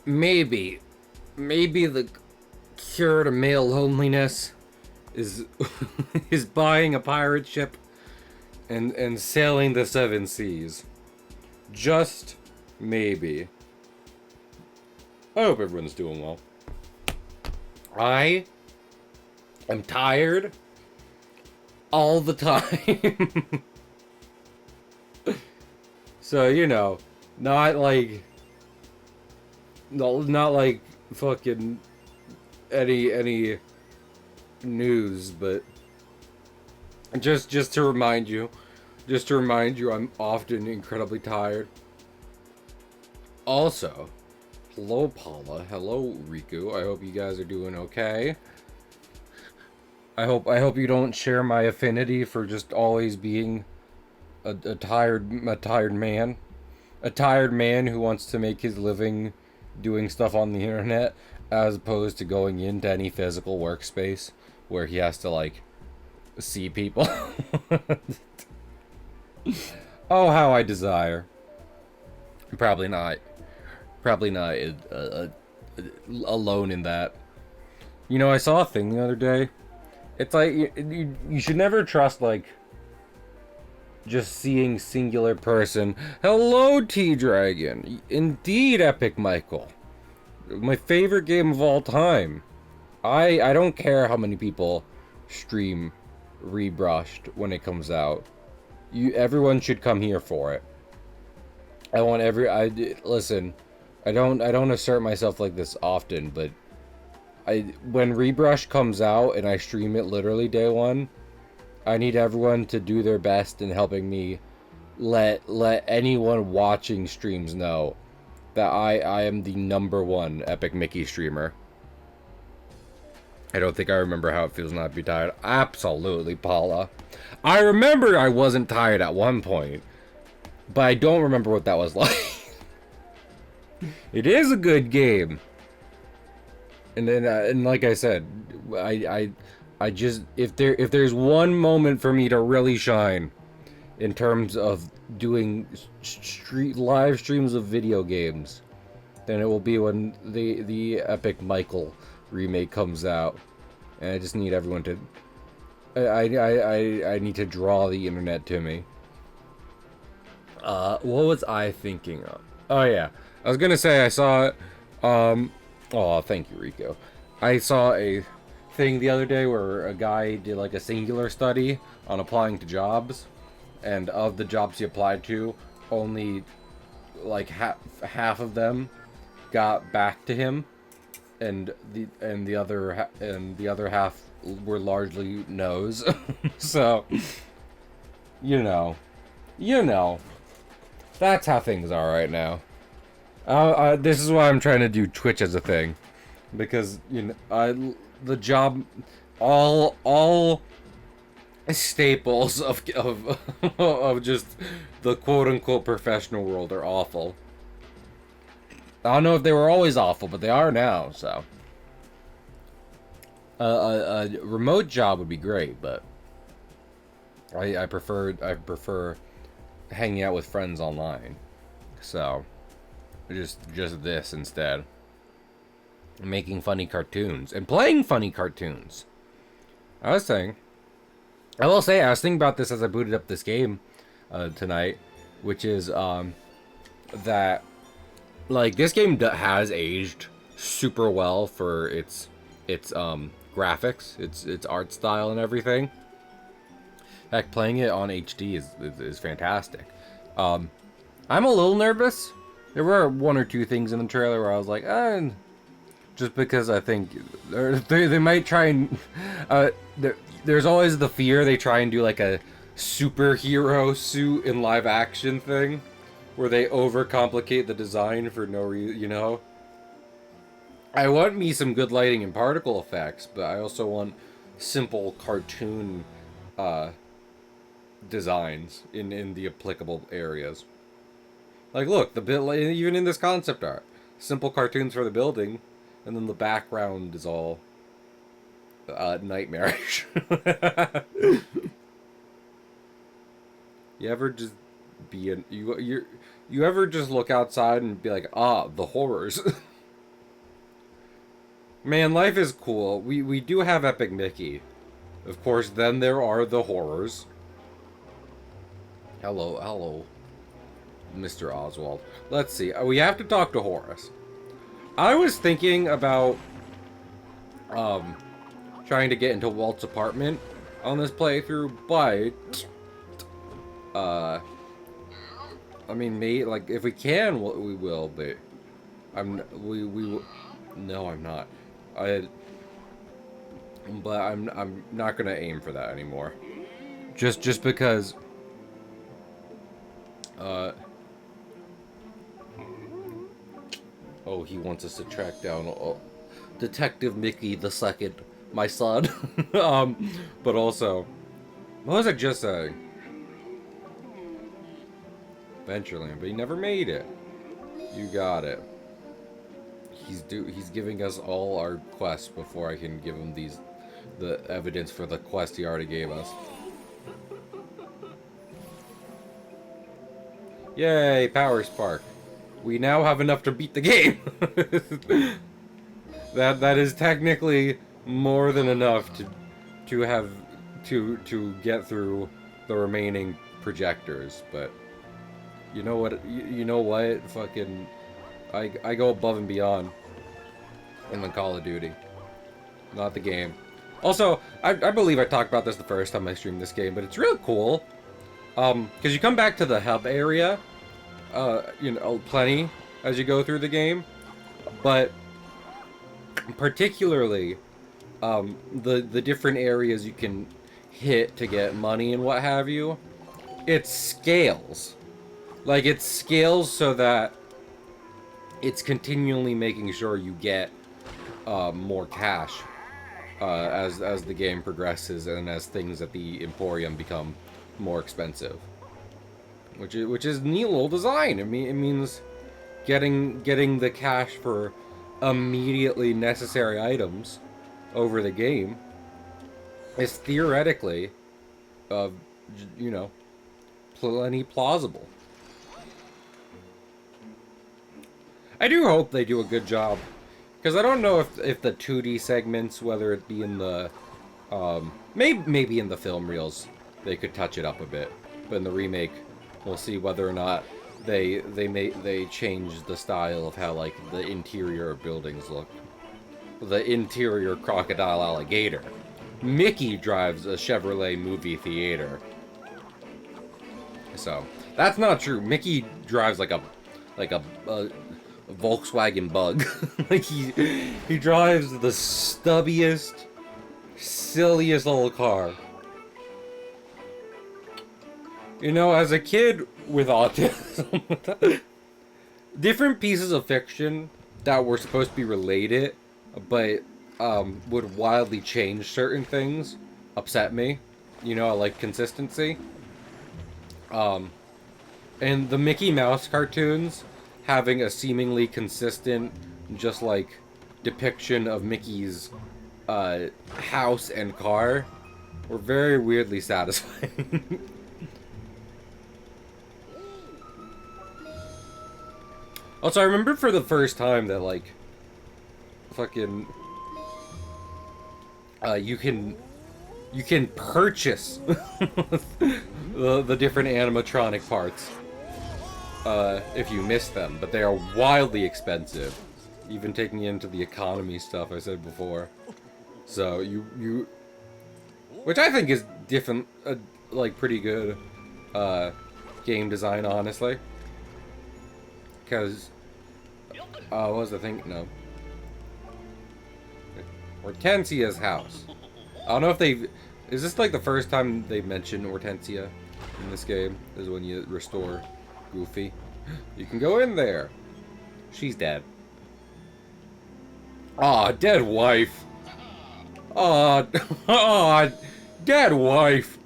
maybe, maybe the cure to male loneliness is is buying a pirate ship and sailing the seven seas. Just maybe. I hope everyone's doing well. I am tired all the time. So, not like no, not like fucking any news, but just to remind you, I'm often incredibly tired. Also, hello Paula, hello Riku. I hope you guys are doing okay. I hope you don't share my affinity for just always being a tired man, a tired man who wants to make his living doing stuff on the internet, as opposed to going into any physical workspace where he has to like see people. Oh, how I desire. Probably not. Probably not alone in that. I saw a thing the other day. It's like you should never trust like just seeing singular person. Hello, T-Dragon. Indeed, Epic Michael. My favorite game of all time. I don't care how many people stream Rebrushed when it comes out. Everyone should come here for it. Listen. I don't assert myself like this often, but when Rebrush comes out and I stream it literally day one, I need everyone to do their best in helping me let anyone watching streams know that I am the #1 Epic Mickey streamer. I don't think I remember how it feels not to be tired. Absolutely, Paula. I remember I wasn't tired at one point, but I don't remember what that was like. It is a good game. And then, and like I said, I just if there's one moment for me to really shine, in terms of doing live streams of video games, then it will be when the Epic Michael remake comes out, and I just need everyone to. I need to draw the internet to me. What was I thinking of? Oh yeah, I was gonna say I saw it. Oh, thank you, Rico. I saw a thing the other day where a guy did like a singular study on applying to jobs, and of the jobs he applied to, only like half of them got back to him, and the other half were largely no's. So, you know, that's how things are right now. This is why I'm trying to do Twitch as a thing, because the job, all staples of of just the quote unquote professional world are awful. I don't know if they were always awful, but they are now. So a remote job would be great, but I prefer hanging out with friends online. So just this instead. Making funny cartoons and playing funny cartoons. I will say, I was thinking about this as I booted up this game tonight, which is that like this game has aged super well for its graphics, its art style and everything. Heck, playing it on HD is fantastic. I'm a little nervous. There were one or two things in the trailer where I was like, just because I think they might try and there's always the fear they try and do like a superhero suit in live action thing where they overcomplicate the design for no reason, I want me some good lighting and particle effects, but I also want simple cartoon designs in the applicable areas. Like, look, even in this concept art, simple cartoons for the building, and then the background is all nightmarish. You ever just you ever just look outside and be like, the horrors? Man, life is cool. We do have Epic Mickey. Of course, then there are the horrors. Hello, Mr. Oswald. Let's see. We have to talk to Horace. I was thinking about trying to get into Walt's apartment on this playthrough, but I mean, like if we can, we will. But no, I'm not. But I'm not gonna aim for that anymore. Just because. Oh, he wants us to track down Detective Mickey the Second, my son. But also, what was I just saying? Adventureland, but he never made it. You got it. He's giving us all our quests before I can give him the evidence for the quest he already gave us. Yay, Power Spark. We now have enough to beat the game. that is technically more than enough to get through the remaining projectors, but you know what? Fucking I go above and beyond in the Call of Duty. Not the game. Also, I believe I talked about this the first time I streamed this game, but it's really cool. Because you come back to the hub area, you know, plenty as you go through the game, but particularly, the different areas you can hit to get money and what have you, it scales. Like, it scales so that it's continually making sure you get, more cash, as the game progresses and as things at the Emporium become more expensive, which is neat little design. I mean, it means getting the cash for immediately necessary items over the game is theoretically, you know, plenty plausible. I do hope they do a good job, because I don't know if the 2D segments, whether it be in the maybe in the film reels, they could touch it up a bit, but in the remake, we'll see whether or not they change the style of how, like, the interior of buildings look. The interior crocodile alligator. Mickey drives a Chevrolet movie theater. So that's not true. Mickey drives like a Volkswagen Bug. Like he drives the stubbiest, silliest little car. You know, as a kid with autism, different pieces of fiction that were supposed to be related, but would wildly change certain things, upset me. You know, I like consistency. And the Mickey Mouse cartoons having a seemingly consistent, just like, depiction of Mickey's house and car were very weirdly satisfying. Also, I remember for the first time that, like, fucking, you can purchase the different animatronic parts, if you miss them, but they are wildly expensive, even taking into the economy stuff I said before. So which I think is different, like, pretty good, game design, honestly. Because, what was the thing? No. Hortensia's house. I don't know if is this like the first time they mentioned Hortensia in this game? Is when you restore Goofy. You can go in there. She's dead. Aw, dead wife. Aw, dead wife.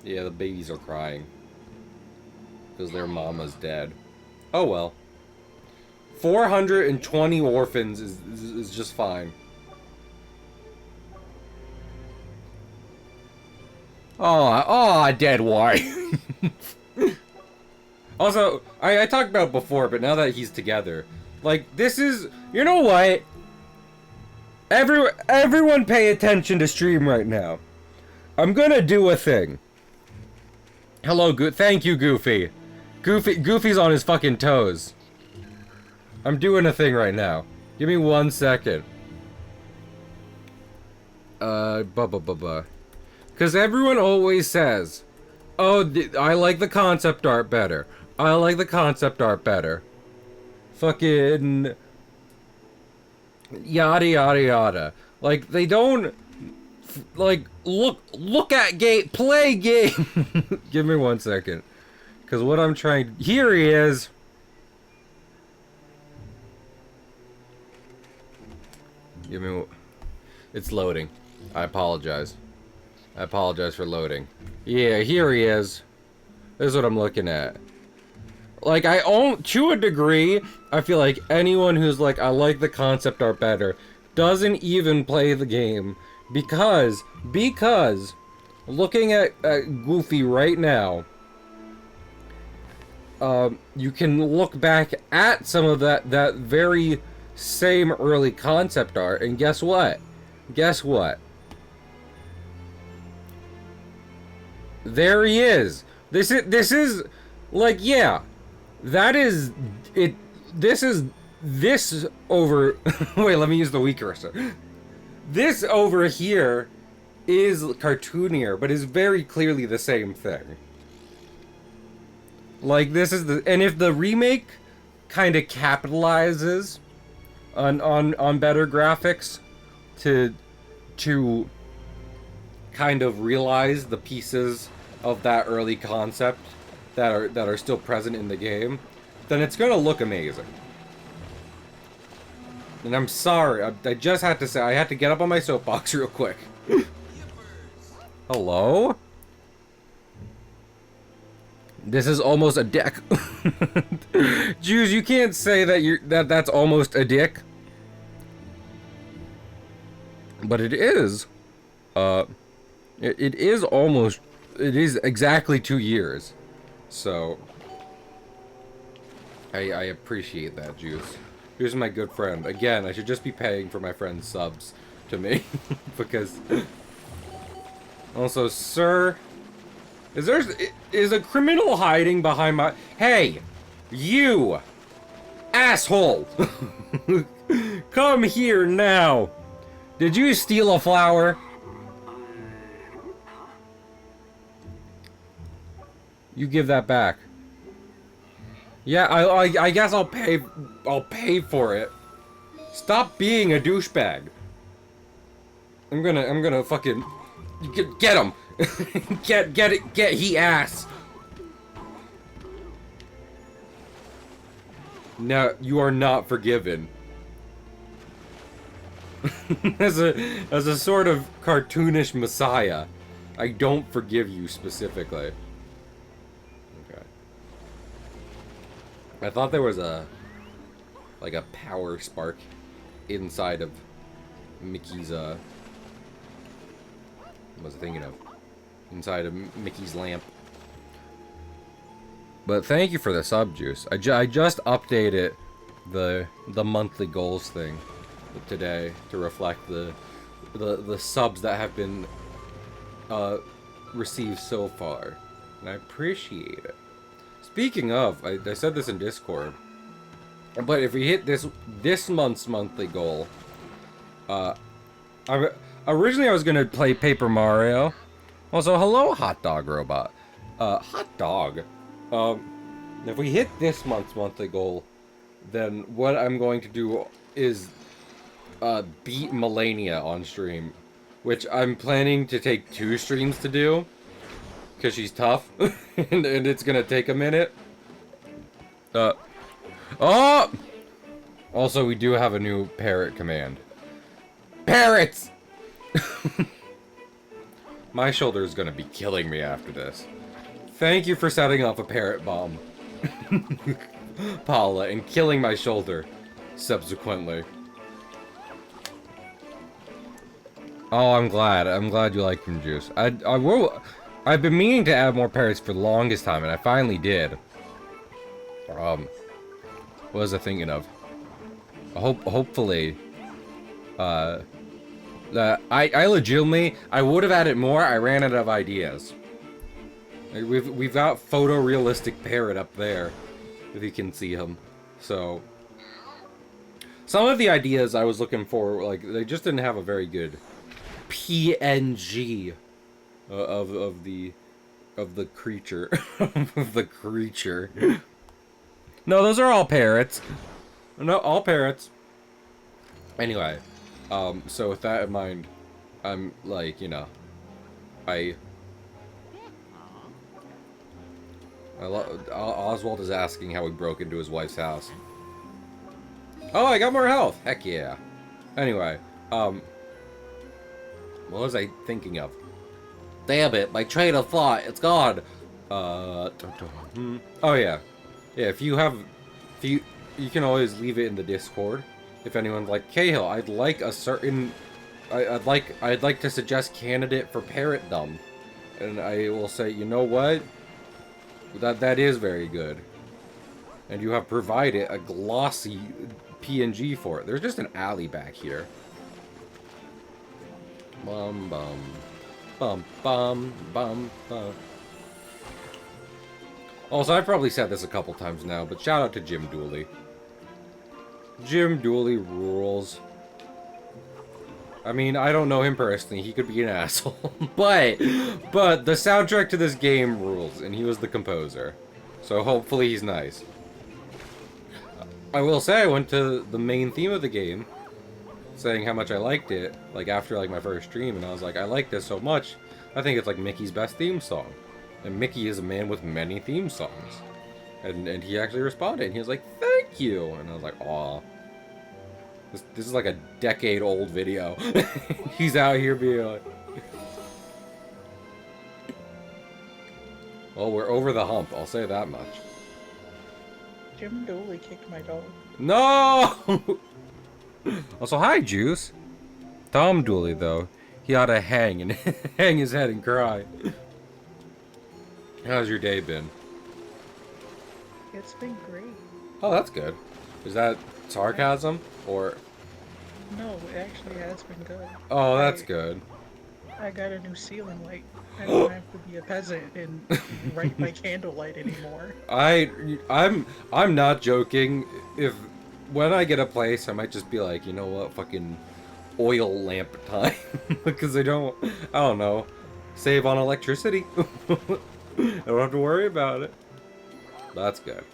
Yeah, the babies are crying. Because their mama's dead. Oh well. 420 orphans is just fine. Aw, dead wife. Also, I talked about it before, but now that he's together, like, this is, you know what? Everyone pay attention to stream right now. I'm gonna do a thing. Hello, thank you, Goofy. Goofy's on his fucking toes. I'm doing a thing right now. Give me 1 second. Because everyone always says, oh, I like the concept art better. I like the concept art better. Fucking... Yada yada yada. Like, they don't... Like, look at game... Play game! Give me 1 second. Because what I'm trying... Here he is! Give me... It's loading. I apologize. I apologize for loading. Yeah, here he is. This is what I'm looking at. Like, to a degree, I feel like anyone who's like, I like the concept art better, doesn't even play the game. Because, looking at Goofy right now, you can look back at some of that very same early concept art, and guess what? Guess what? There he is. This is like, yeah, that is it. This over. Wait, let me use the weak cursor. This over here is cartoonier, but is very clearly the same thing. Like, this is and if the remake kind of capitalizes on better graphics to kind of realize the pieces of that early concept that are still present in the game, then it's gonna look amazing. And I'm sorry, I just had to say, I had to get up on my soapbox real quick. Hello? This is almost a dick. Jews, you can't say that that's almost a dick. But it is. It is almost... It is exactly 2 years. So... I appreciate that, Juice. Here's my good friend. Again, I should just be paying for my friend's subs to me. Because... Also, sir... Is a criminal hiding behind my... Hey! You! Asshole! Come here now! Did you steal a flower? You give that back. Yeah, I guess I'll pay for it. Stop being a douchebag. I'm gonna fucking get him. get he ass. No, you are not forgiven. as a sort of cartoonish messiah, I don't forgive you specifically. Okay. I thought there was like a power spark inside of Mickey's what was I thinking of? Inside of Mickey's lamp. But thank you for the sub, Juice. I just updated the monthly goals thing today to reflect the subs that have been received so far, and I appreciate it. Speaking of, I said this in Discord, but if we hit this month's monthly goal, originally I was gonna play Paper Mario. Also, hello, Hot Dog Robot. Hot Dog. If we hit this month's monthly goal, then what I'm going to do is beat Melania on stream, which I'm planning to take 2 streams to do, because she's tough, and it's gonna take a minute. Oh! Also, we do have a new parrot command. Parrots! My shoulder is gonna be killing me after this. Thank you for setting off a parrot bomb, Paula, and killing my shoulder subsequently. Oh, I'm glad. I'm glad you like them, Juice. I've been meaning to add more parrots for the longest time, and I finally did. What was I thinking of? Hopefully, I legitimately, I would have added more. I ran out of ideas. Like, we've got photorealistic parrot up there, if you can see him. So some of the ideas I was looking for, like, they just didn't have a very good PNG of the creature of the creature. No, those are all parrots. No, all parrots. Anyway, so with that in mind, I'm like, you know, Oswald is asking how he broke into his wife's house. Oh, I got more health. Heck yeah. Anyway, what was I thinking of? Damn it, my train of thought, it's gone. Oh yeah, yeah. If you can always leave it in the Discord. If anyone's like, Cahill, I'd like a certain, I'd like to suggest candidate for parrotdom, and I will say, you know what? That is very good. And you have provided a glossy PNG for it. There's just an alley back here. Bum bum. Bum bum bum bum. Also, I've probably said this a couple times now, but shout out to Jim Dooley. Jim Dooley rules. I mean, I don't know him personally. He could be an asshole. but the soundtrack to this game rules, and he was the composer. So hopefully he's nice. I will say I went to the main theme of the game, saying how much I liked it, like after like my first stream, and I was like, I like this so much, I think it's like Mickey's best theme song. And Mickey is a man with many theme songs. And he actually responded, and he was like, thank you! And I was like, aw. This is like a decade-old video. He's out here being like... Well, we're over the hump, I'll say that much. Jim Dooley kicked my dog. No! Also, hi, Juice. Tom Dooley, though, he ought to hang and hang his head and cry. How's your day been? It's been great. Oh, that's good. Is that sarcasm, or...? No, it actually has been good. Oh, that's good. I got a new ceiling light. I don't have to be a peasant and write by candlelight anymore. I'm not joking. When I get a place, I might just be like, you know what, fucking oil lamp time. Because I don't know, save on electricity. I don't have to worry about it. That's good.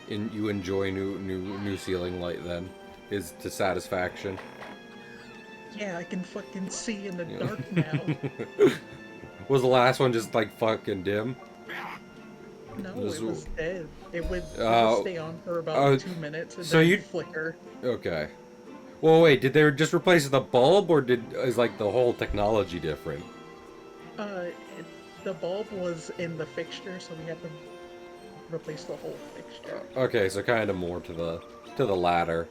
And you enjoy new ceiling light then? Is to satisfaction? Yeah, I can fucking see in the dark now. Was the last one just like fucking dim? No, it was dead. It would stay on for about 2 minutes and then flicker. Okay. Well, wait, did they just replace the bulb, or is like the whole technology different? The bulb was in the fixture, so we had to replace the whole fixture. Okay, so kind of more to the latter.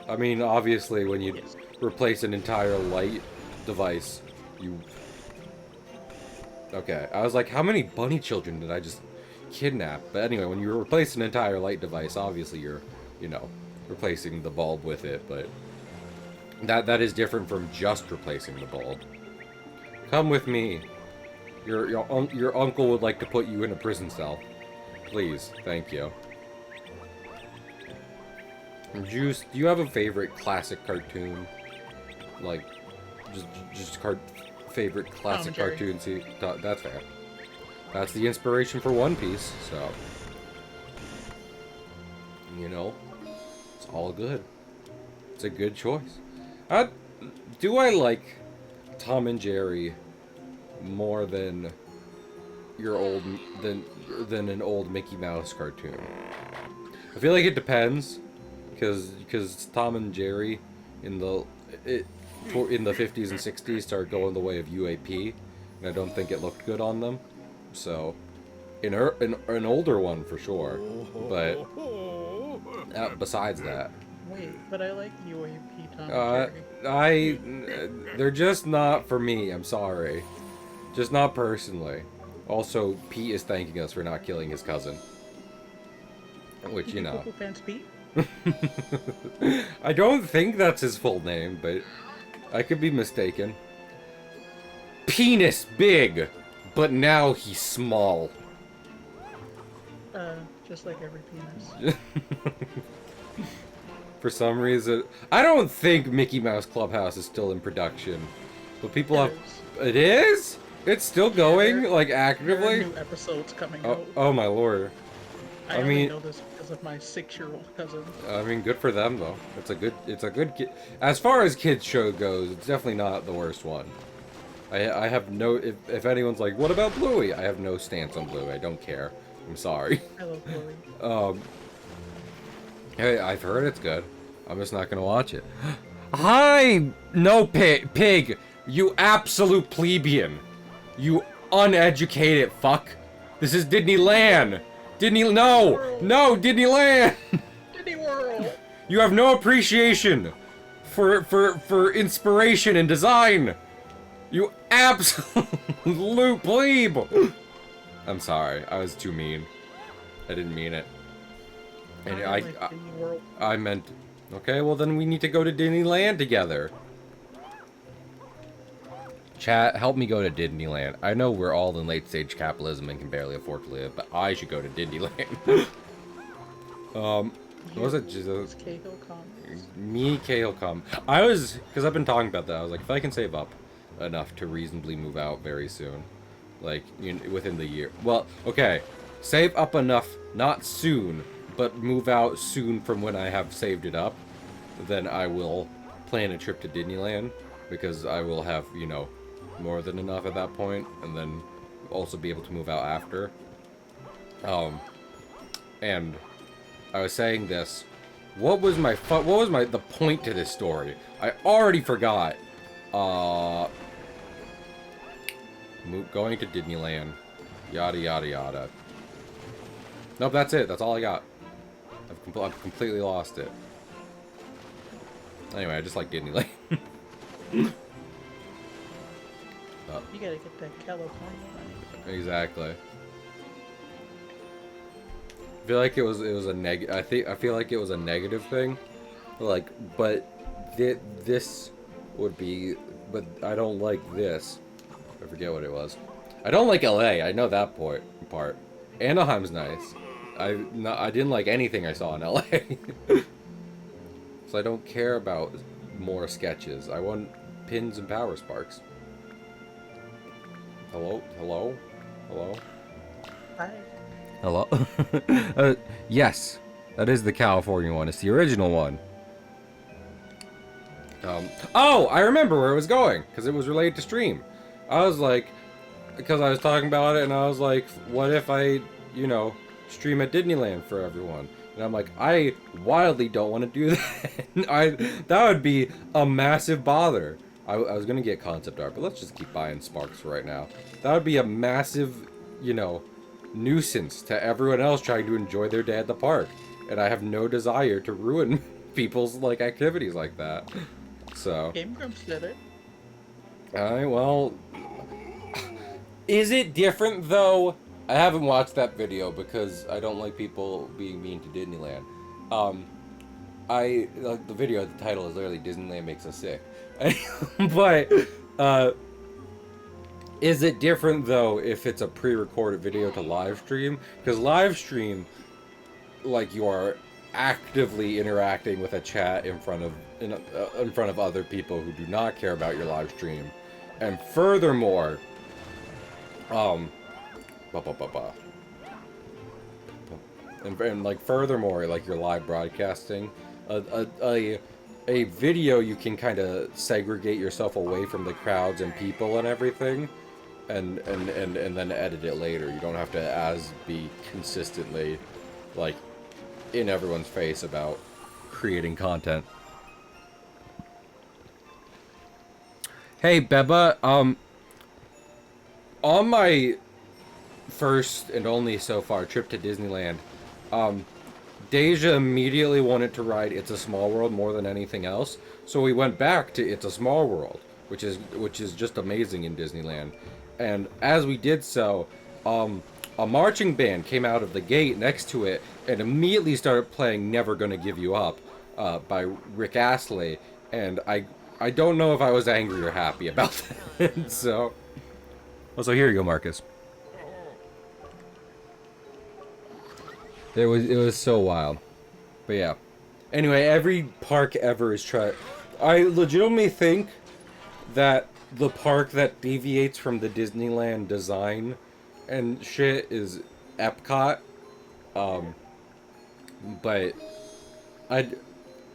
I mean, obviously, when you replace an entire light device, you... Okay, I was like, how many bunny children did I just kidnap? But anyway, when you replace an entire light device, obviously you're, you know, replacing the bulb with it, but that is different from just replacing the bulb. Come with me. Your uncle would like to put you in a prison cell. Please, thank you. Juice, do you have a favorite classic cartoon? Like, favorite classic cartoon? See, that's fair. That's the inspiration for One Piece, so... You know, it's all good. It's a good choice. Do I like Tom and Jerry more than than an old Mickey Mouse cartoon? I feel like it depends, because Tom and Jerry in the 50s and 60s started going the way of UAP, and I don't think it looked good on them. So, an older one for sure, but besides that. Wait, but I like UAP Tom and Jerry. They're just not for me, I'm sorry. Just not personally. Also, Pete is thanking us for not killing his cousin. Which, you know. Fans Pete? I don't think that's his full name, but I could be mistaken. Penis big, but now he's small. Just like every penis. For some reason, I don't think Mickey Mouse Clubhouse is still in production, but people have. It is? It's still going, like There actively. are new episodes coming Oh, out. oh my lord! I only know this because of my 6-year-old cousin. I mean, good for them though. It's a good kid. As far as kids show goes, it's definitely not the worst one. I have no. If anyone's like, what about Bluey? I have no stance on Bluey. I don't care. I'm sorry. I love Bluey. Hey, I've heard it's good. I'm just not gonna watch it. Hi, no pig. You absolute plebeian. You uneducated fuck. This is Disneyland. No, Disneyland. Disney World. You have no appreciation for inspiration and design. You absolute plebe. I'm sorry. I was too mean. I didn't mean it. And I meant. Okay, well then we need to go to Disneyland together. Chat, help me go to Disneyland. I know we're all in late stage capitalism and can barely afford to live, but I should go to Disneyland. What was it? Just Cahill Commons. Me, Cahill Com. I was, because I've been talking about that. I was like, if I can save up enough to reasonably move out very soon, like within the year. Well, okay, save up enough, not soon, but move out soon from when I have saved it up. Then I will plan a trip to Disneyland because I will have, you know, more than enough at that point, and then also be able to move out after. And I was saying this. What was the point to this story? I already forgot. Going to Disneyland. Yada yada yada. Nope, that's it. That's all I got. I've completely lost it. Anyway, I just like Disneyland. You gotta get that California money. Exactly. I feel like it was a I feel like it was a negative thing, like, but this would be, but I don't like this. I forget what it was. I don't like LA. I know that part. Anaheim's nice. I didn't like anything I saw in LA. So I don't care about more sketches. I want pins and power sparks. Hello? Hello? Hello? Hi. Hello? Yes. That is the California one. It's the original one. Oh! I remember where it was going, because it was related to stream. I was like, because I was talking about it, and I was like, what if I, you know, stream at Disneyland for everyone? And I'm like, I wildly don't want to do that. That would be a massive bother. I was going to get concept art, but let's just keep buying sparks for right now. That would be a massive, you know, nuisance to everyone else trying to enjoy their day at the park. And I have no desire to ruin people's, like, activities like that. So. Game Grumps did it. Alright, well. Is it different, though? I haven't watched that video because I don't like people being mean to Disneyland. Like the video, the title is literally Disneyland Makes Us Sick. But, is it different, though, if it's a pre-recorded video to live stream? Because live stream, like, you are actively interacting with a chat in front of other people who do not care about your live stream. And furthermore, and like furthermore, like your live broadcasting, a video you can kind of segregate yourself away from the crowds and people and everything, and then edit it later. You don't have to be consistently like in everyone's face about creating content. Hey Beba, on my first and only so far trip to Disneyland, Deja immediately wanted to ride It's a Small World more than anything else, so we went back to It's a Small World, which is just amazing in Disneyland. And as we did so, a marching band came out of the gate next to it and immediately started playing "Never Gonna Give You Up" by Rick Astley, and I don't know if I was angry or happy about that. So, also here you go, Marcus. It was so wild, but yeah. Anyway, every park ever is try. I legitimately think that the park that deviates from the Disneyland design and shit is Epcot. But I,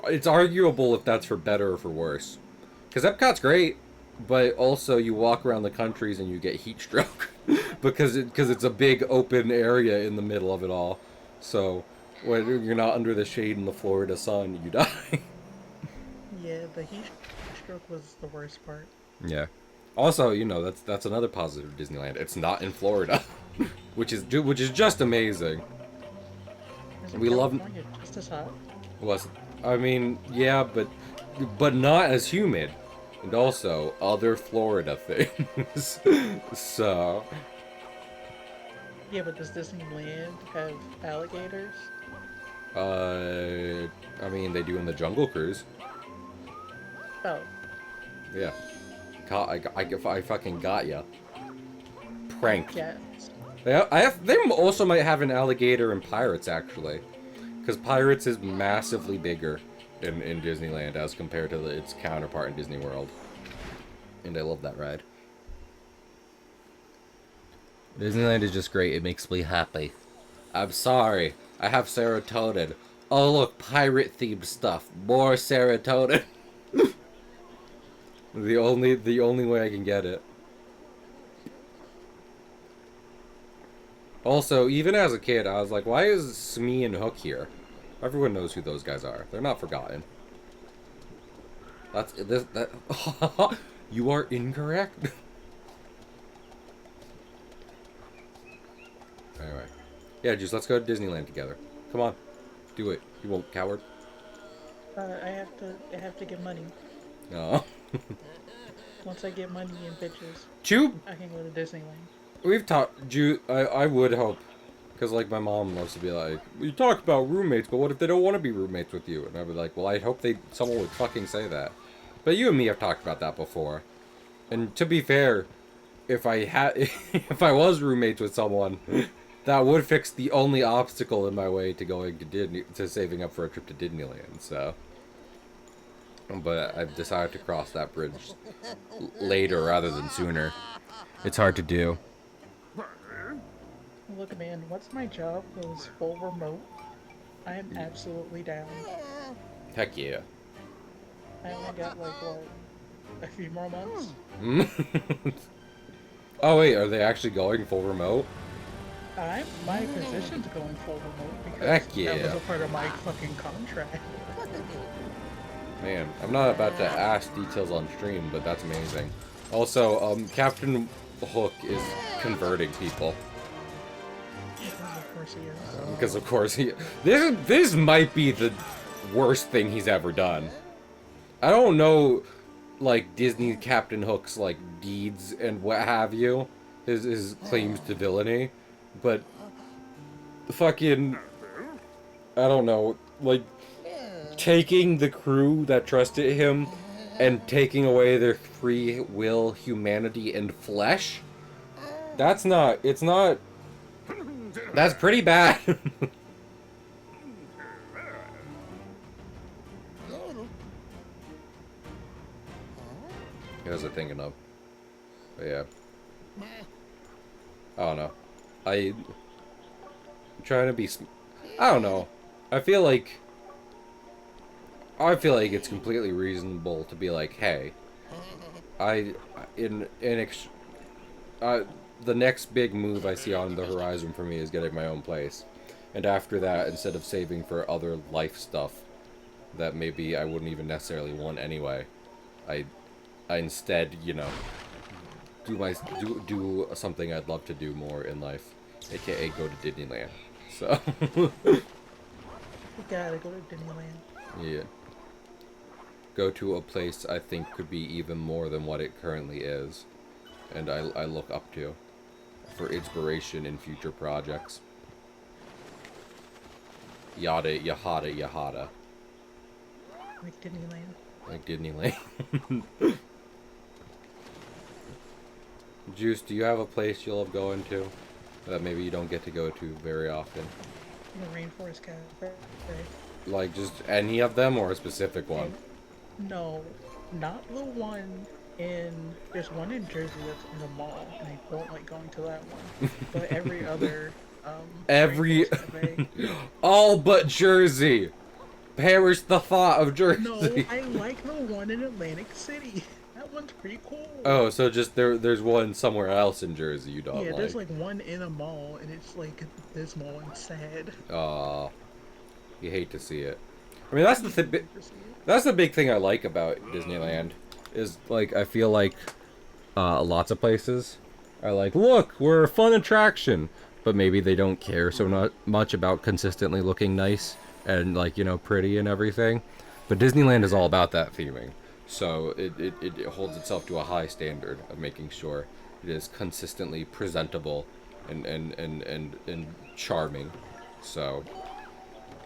it's arguable if that's for better or for worse. Because Epcot's great, but also you walk around the countries and you get heat stroke because it's a big open area in the middle of it all. So when you're not under the shade in the Florida sun, you die. Yeah, the heat stroke was the worst part. Yeah. Also, that's another positive of Disneyland. It's not in Florida, which is just amazing. Isn't We love. California just as hot? Was I mean, yeah, but not as humid, and also other Florida things. So, Yeah, but does Disneyland have alligators? I mean, they do in the Jungle Cruise. Oh, Yeah, I fucking got ya. Pranked. yes. They also might have an alligator in Pirates actually, because Pirates is massively bigger in Disneyland as compared to its counterpart in Disney World, and I love that ride. Disneyland is just great. It makes me happy. I'm sorry. I have serotonin. Oh look, pirate themed stuff. More serotonin. the only way I can get it. Also, even as a kid, I was like, why is Smee and Hook here? Everyone knows who those guys are. They're not forgotten. That's this that you are incorrect. Anyway. Yeah, just let's go to Disneyland together. Come on. Do it. You won't, coward. I have to get money. No. Once I get money and bitches, Chew, I can go to Disneyland. we've talked, I would hope, because, like, my mom loves to be like, you talk about roommates, but what if they don't want to be roommates with you? And I'd be like, well, I'd hope someone would fucking say that. But you and me have talked about that before. And to be fair, if I if I was roommates with someone, that would fix the only obstacle in my way to going to saving up for a trip to Disneyland, so. But I've decided to cross that bridge later rather than sooner. It's hard to do. Look, man, once my job goes full remote, I am absolutely down. Heck yeah. I only got like what, a few more months. Oh wait, are they actually going full remote? My position's going full remote because Heck that was yeah. a part of my fucking contract. Man, I'm not about to ask details on stream, but that's amazing. Also, Captain Hook is converting people. Of course he is. Because of course this might be the worst thing he's ever done. I don't know, like, Disney Captain Hook's, like, deeds and what have you, his claims to villainy, but fucking, I don't know, like, taking the crew that trusted him and taking away their free will, humanity, and flesh, that's pretty bad. What was I thinking of? But yeah. I don't know. I'm trying to be. I don't know. I feel like it's completely reasonable to be like, hey, the next big move I see on the horizon for me is getting my own place, and after that, instead of saving for other life stuff that maybe I wouldn't even necessarily want anyway, I instead, do something I'd love to do more in life, aka go to Disneyland. So We gotta go to Disneyland. yeah, go to a place I think could be even more than what it currently is, and I look up to. for inspiration in future projects. Yada, yahada, yahada. Like Disneyland. Like Disneyland. Juice, do you have a place you love going to that maybe you don't get to go to very often? The Rainforest Cafe. Like just any of them or a specific one? No, not the one in. There's one in Jersey that's in a mall, and I don't like going to that one. But every other Every Rainforest Cafe. all but Jersey. Perish the thought of No, Jersey. I like the one in Atlantic City. That one's pretty cool. Oh, so just there's one somewhere else in Jersey you don't Yeah, like. there's like one in a mall, and it's like dismal and sad. Aw, you hate to see it. I mean, that's the big thing I like about Disneyland is like I feel like lots of places are like, look, we're a fun attraction, but maybe they don't care so not much about consistently looking nice and like pretty and everything. But Disneyland is all about that theming, so it holds itself to a high standard of making sure it is consistently presentable and charming. So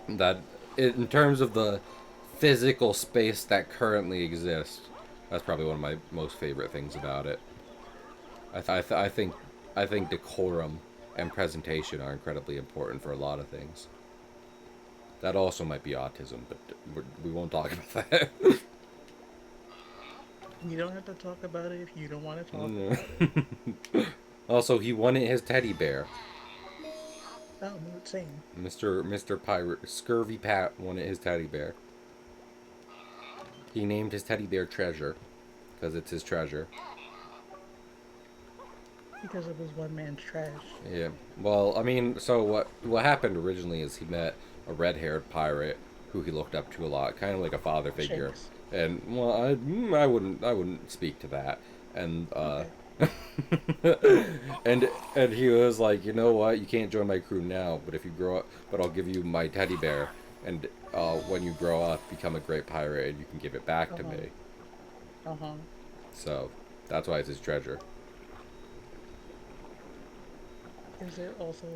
that in terms of the physical space that currently exists, that's probably one of my most favorite things about it. I think decorum and presentation are incredibly important for a lot of things. That also might be autism, but we won't talk about that. You don't have to talk about it if you don't want to talk about it. Also, he wanted his teddy bear. Oh, no, same. Mr. Pirate Scurvy Pat wanted his teddy bear. He named his teddy bear Treasure because it's his treasure. Because it was one man's trash. Yeah. Well, I mean, so what happened originally is he met a red-haired pirate who he looked up to a lot, kind of like a father figure. Shanks. And well, I wouldn't speak to that. And Okay. and he was like, you know what, you can't join my crew now, but if you grow up, but I'll give you my teddy bear, and when you grow up, become a great pirate, and you can give it back to me. Uh-huh. So that's why it's his treasure. Is it also...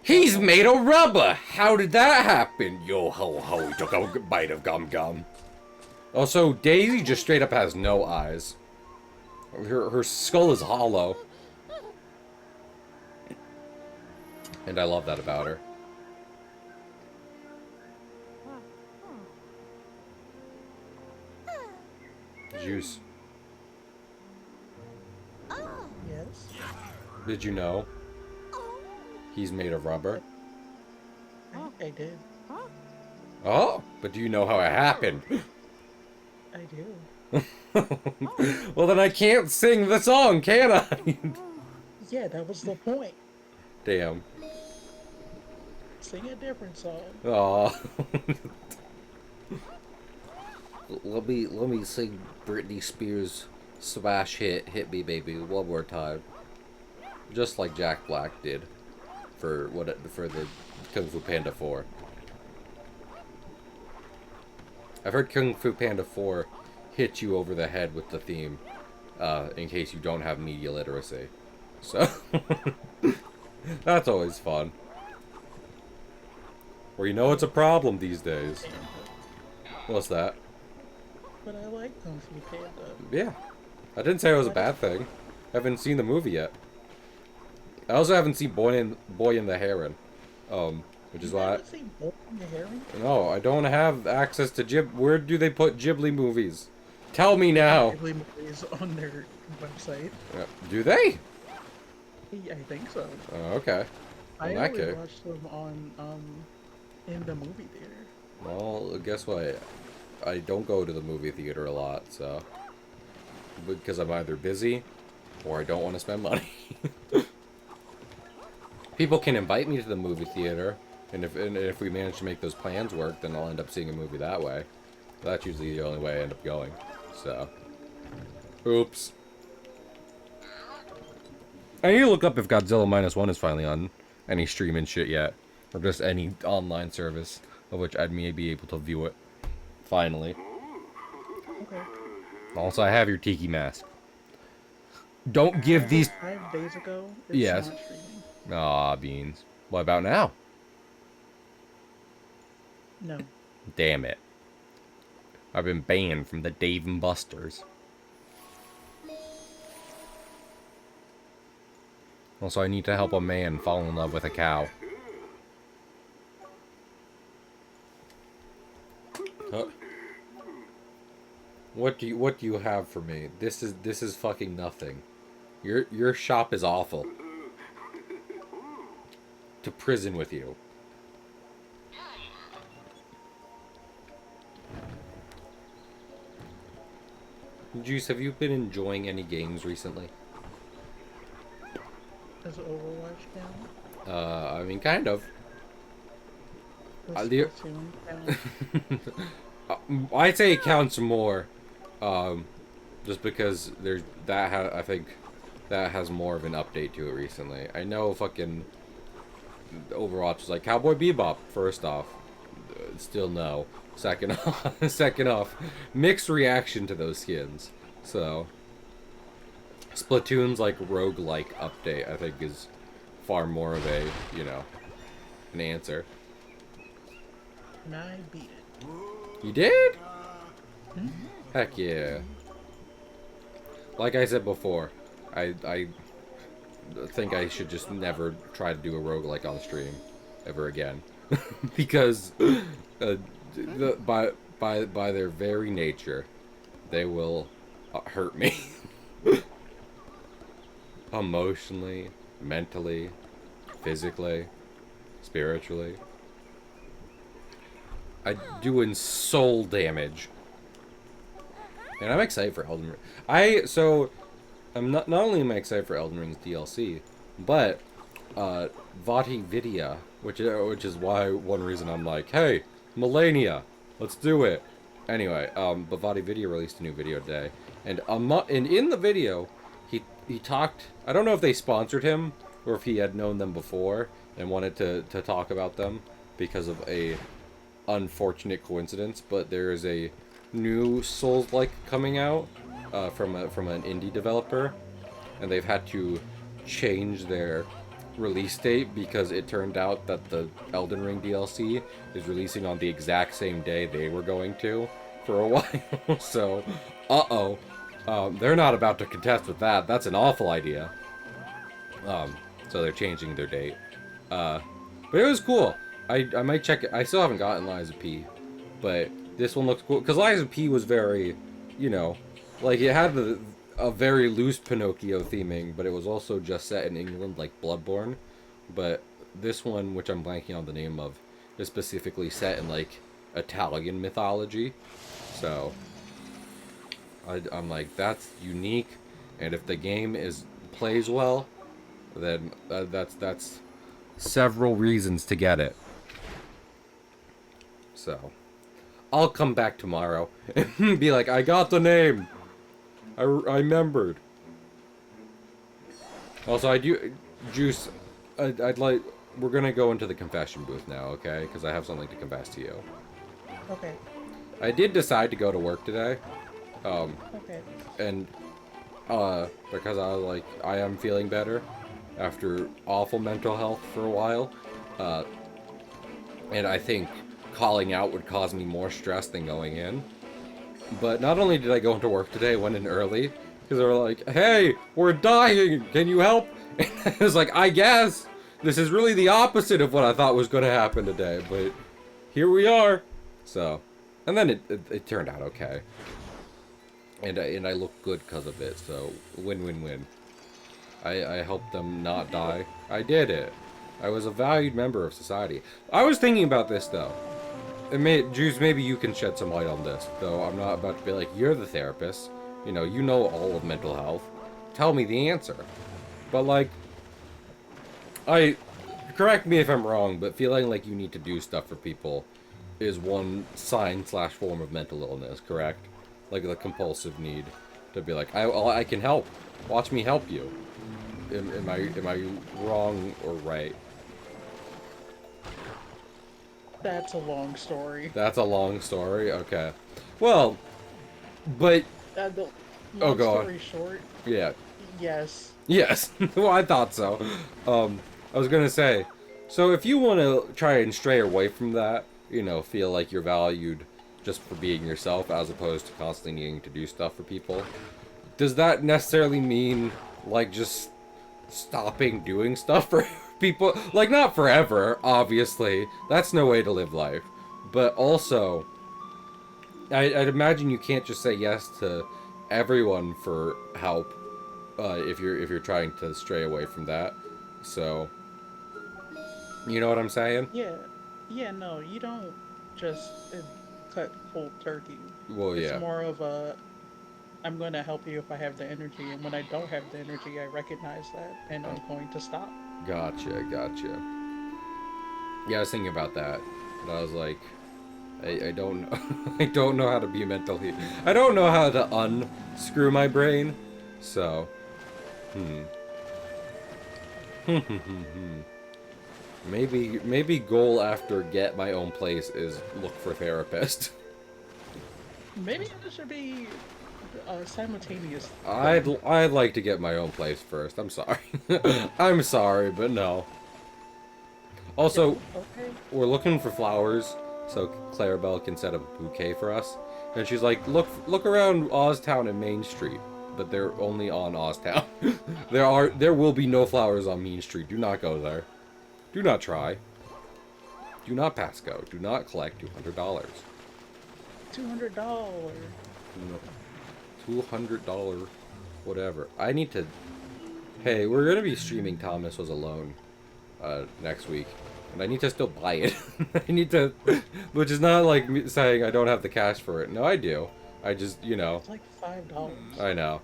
He's made of rubber! How did that happen? Yo ho ho, he took a bite of gum gum. Also, Daisy just straight up has no eyes. Her skull is hollow. And I love that about her. Juice. Yes? Did you know? He's made of rubber. I did. Oh, but do you know how it happened? I do. Well, then I can't sing the song, can I? Yeah, that was the point. Damn. Sing a different song. Aw. let me sing Britney Spears' smash hit me baby one more time. Just like Jack Black did for the Kung Fu Panda 4. I've heard Kung Fu Panda 4 hit you over the head with the theme, in case you don't have media literacy. So, that's always fun. Or you know it's a problem these days. What's that? But I like Kung Fu Panda. Yeah. I didn't say it was a bad thing. I haven't seen the movie yet. I also haven't seen Boy and the Heron. Which is why... Boy and the Heron? No, I don't have access to Where do they put Ghibli movies? Tell me now. Ghibli movies on their website. Do they? I think so. Oh, okay. I In that always case. watched them on in the movie theater. Well, guess what? I don't go to the movie theater a lot, so... Because I'm either busy, or I don't want to spend money. People can invite me to the movie theater, and if we manage to make those plans work, then I'll end up seeing a movie that way. That's usually the only way I end up going, so... Oops. I need to look up if Godzilla Minus One is finally on any streaming shit yet. Or just any online service of which I may be able to view it. Finally. Okay. Also, I have your tiki mask. Don't give As of these... 5 days ago, it's Yes. not streaming. Aw, beans. What about now? No. Damn it. I've been banned from the Dave and Buster's. Also, I need to help a man fall in love with a cow. Huh? What do you have for me? This is fucking nothing. Your shop is awful. To prison with you. Juice, have you been enjoying any games recently? Does Overwatch count? I mean, kind of. Does The, Splatoon count? I'd say it counts more, just because there's I think that has more of an update to it recently. I know fucking Overwatch is like Cowboy Bebop. First off, still no. Second off, second off, mixed reaction to those skins. So Splatoon's like roguelike update, I think, is far more of a an answer. And I beat it. You did? Hmm? Heck yeah. Like I said before, I think I should just never try to do a roguelike on stream ever again. Because by their very nature, they will hurt me. Emotionally, mentally, physically, spiritually. I doing soul damage. And I'm excited for Elden Ring. I'm not only am I excited for Elden Ring's DLC, but Vati Vidya, which is why one reason I'm like, hey, Melania, let's do it. Anyway, but Vati Vidya released a new video today, and in the video, he talked. I don't know if they sponsored him or if he had known them before and wanted to talk about them because of a unfortunate coincidence, but there is a new Souls-like coming out from an indie developer, and they've had to change their release date because it turned out that the Elden Ring DLC is releasing on the exact same day they were going to for a while. So, they're not about to contest with that. That's an awful idea. So they're changing their date. But it was cool. I might check it. I still haven't gotten Lies of P, but this one looks cool because Lies of P was very, like it had a very loose Pinocchio theming, but it was also just set in England like Bloodborne. But this one, which I'm blanking on the name of, is specifically set in like Italian mythology. So I'm like, that's unique, and if the game plays well, then that's several reasons to get it. So I'll come back tomorrow and be like, I got the name. I remembered. Also, I do, Juice. I'd like. We're gonna go into the confession booth now, okay? Because I have something to confess to you. Okay. I did decide to go to work today. Okay. And because I was like, I am feeling better after awful mental health for a while. And I think calling out would cause me more stress than going in. But not only did I go into work today, I went in early because they were like, hey, we're dying, can you help? And I was like, I guess. This is really the opposite of what I thought was going to happen today, but here we are. So, and then it turned out okay. And I look good because of it, so win-win-win. I helped them not die. I did it. I was a valued member of society. I was thinking about this, though. Juice, maybe you can shed some light on this, though I'm not about to be like, you're the therapist. You know all of mental health. Tell me the answer. But, like, correct me if I'm wrong, but feeling like you need to do stuff for people is one sign/form of mental illness, correct? Like the compulsive need to be like, I can help. Watch me help you. Am I wrong or right? That's a long story. That's a long story. Okay. Well, but The oh, long go on. story short, Yeah. Yes. Yes. Well, I thought so. I was gonna say, so if you want to try and stray away from that, feel like you're valued just for being yourself as opposed to constantly needing to do stuff for people, does that necessarily mean, like, just stopping doing stuff for people? Like, not forever, obviously. That's no way to live life. But also, I'd imagine you can't just say yes to everyone for help if you're trying to stray away from that. So, you know what I'm saying? Yeah. Yeah, no, you don't just cut cold turkey. Well, It's yeah. more of a I'm going to help you if I have the energy, and when I don't have the energy, I recognize that, and Oh, I'm going to stop. gotcha. Yeah, I was thinking about that, but I was like, I don't know. I don't know how to be mentally. I don't know how to unscrew my brain. So, hmm. Maybe goal after get my own place is look for therapist. Maybe this should be a simultaneous thing. I'd like to get my own place first. I'm sorry. I'm sorry, but no. Also, Yo, okay. we're looking for flowers so Clarabelle can set up a bouquet for us. And she's like, look around Oztown and Main Street, but they're only on Oztown. there will be no flowers on Main Street. Do not go there. Do not try. Do not pass go. Do not collect $200. $200. $200 whatever. I need to. Hey, we're gonna be streaming Thomas Was Alone next week, and I need to still buy it. I need to, which is not like me saying I don't have the cash for it. No, I do. I just, It's like $5. I know.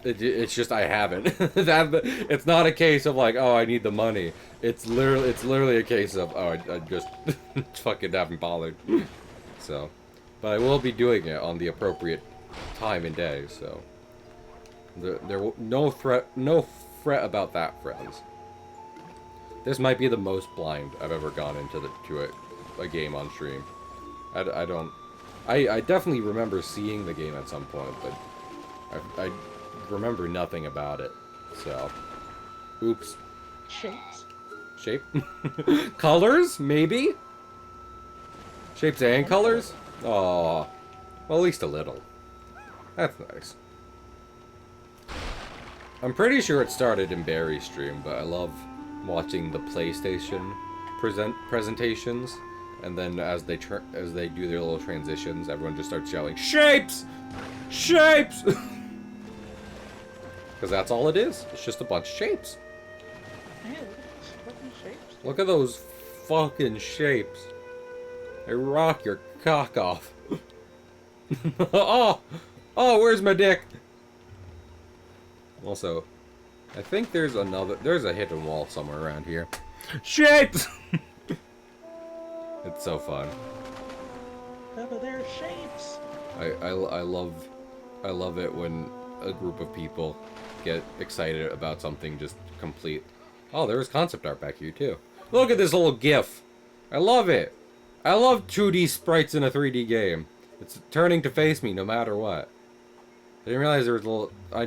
It's just I haven't. It's not a case of like, oh, I need the money. It's literally a case of, oh, I just fucking haven't bothered. So, but I will be doing it on the appropriate time and day. So, there will no fret about that, friends. This might be the most blind I've ever gone into a game on stream. I don't. I definitely remember seeing the game at some point, but I remember nothing about it. So, oops. Shapes. Shape? Colors? Maybe? Shapes and colors? Aw. Well, at least a little. That's nice. I'm pretty sure it started in Barry's stream, but I love watching the PlayStation presentations, and then as they do their little transitions, everyone just starts yelling, "Shapes! Shapes!" Because that's all it is. It's just a bunch of shapes. Man, look at these fucking shapes. Look at those fucking shapes. They rock your cock off. Oh! Oh, where's my dick? Also, I think there's a hidden wall somewhere around here. Shapes! It's so fun. Over there, shapes. I love it when a group of people get excited about something just complete. Oh, there's concept art back here too. Look at this little GIF. I love it. I love 2D sprites in a 3D game. It's turning to face me no matter what. I didn't realize there was a little. I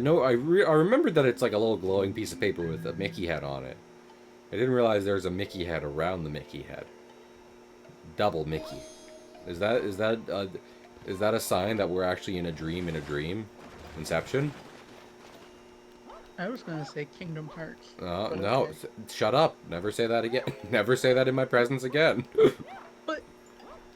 remembered that it's like a little glowing piece of paper with a Mickey head on it. I didn't realize there was a Mickey head around the Mickey head. Double Mickey. Is that a sign that we're actually in a dream Inception? I was gonna say Kingdom Hearts. No, Okay. shut up. Never say that again. Never say that in my presence again. But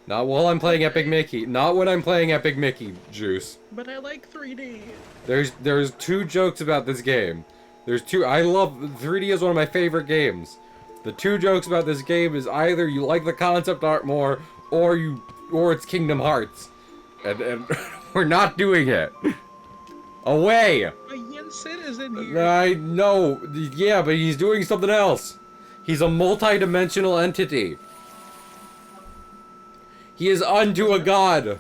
Not while I'm playing Epic Mickey. Not when I'm playing Epic Mickey, Juice. but I like 3D. There's two jokes about this game. There's two. I love 3D is one of my favorite games. The two jokes about this game is either you like the concept art more, or it's Kingdom Hearts, and we're not doing it. Away. My Yen Sid is in here. I know. Yeah, but he's doing something else. He's a multi-dimensional entity. He is unto a god.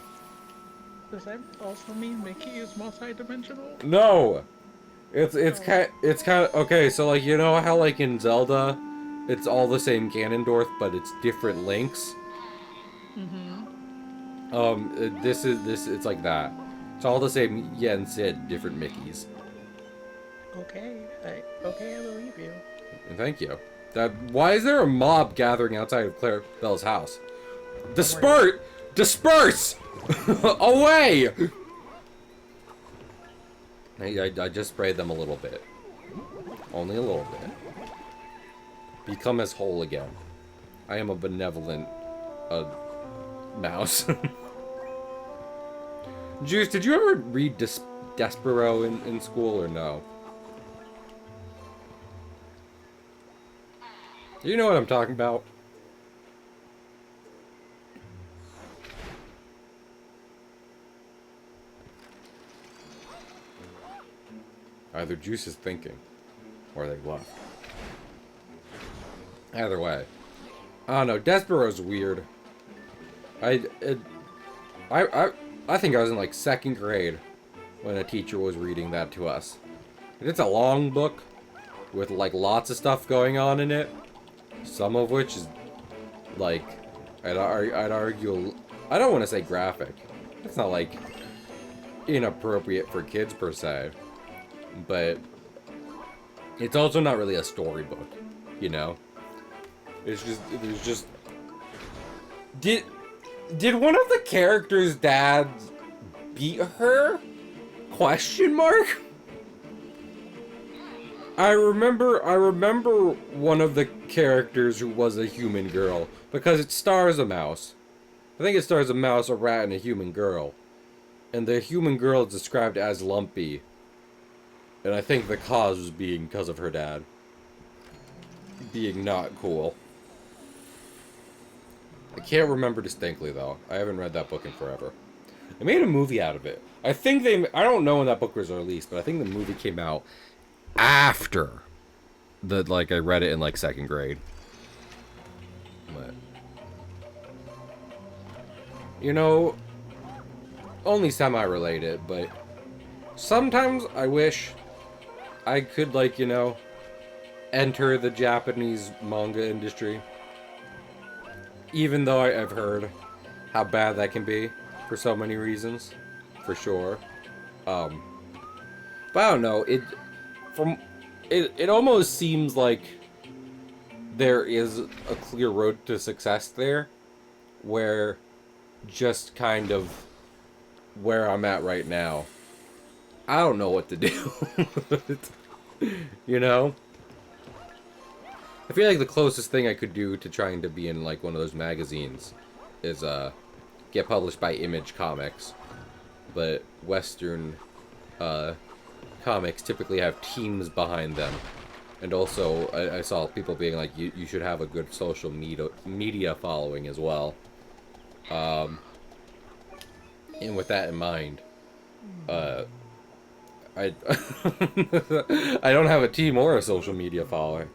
Does that also mean Mickey is multi-dimensional? No. It's kind of okay, so like you know how like in Zelda it's all the same Ganondorf but it's different links? Mm-hmm. This it's like that. It's all the same Yen Sid, different Mickeys. Okay, okay, I believe you. And thank you. Why is there a mob gathering outside of Claire Bell's house? Don't worry about it. Disperse! Away! I just sprayed them a little bit. Only a little bit. Become as whole again. I am a benevolent mouse. Juice, did you ever read Despero in school or no? You know what I'm talking about? Either Juice is thinking, or they left. Either way. I don't know, Despero's weird. I think I was in like 2nd grade when a teacher was reading that to us. And it's a long book with like lots of stuff going on in it. Some of which is like, I'd argue, I don't want to say graphic. It's not like inappropriate for kids per se, but it's also not really a storybook, you know? There's just did one of the characters' dads beat her? Question mark? I remember one of the characters who was a human girl, because it stars a mouse. I think it stars a mouse, a rat, and a human girl. And the human girl is described as lumpy. And I think the cause was because of her dad being not cool. I can't remember distinctly, though. I haven't read that book in forever. They made a movie out of it. I don't know when that book was released, but I think the movie came out after I read it in like 2nd grade. But you know, only semi-related, but sometimes I wish I could enter the Japanese manga industry. Even though I've heard how bad that can be for so many reasons, for sure. But I don't know, it almost seems like there is a clear road to success there, where just kind of where I'm at right now, I don't know what to do. You know? I feel like the closest thing I could do to trying to be in like one of those magazines is get published by Image Comics. But Western comics typically have teams behind them. And also, I saw people being like, you should have a good social media following as well. And with that in mind, I I don't have a team or a social media following.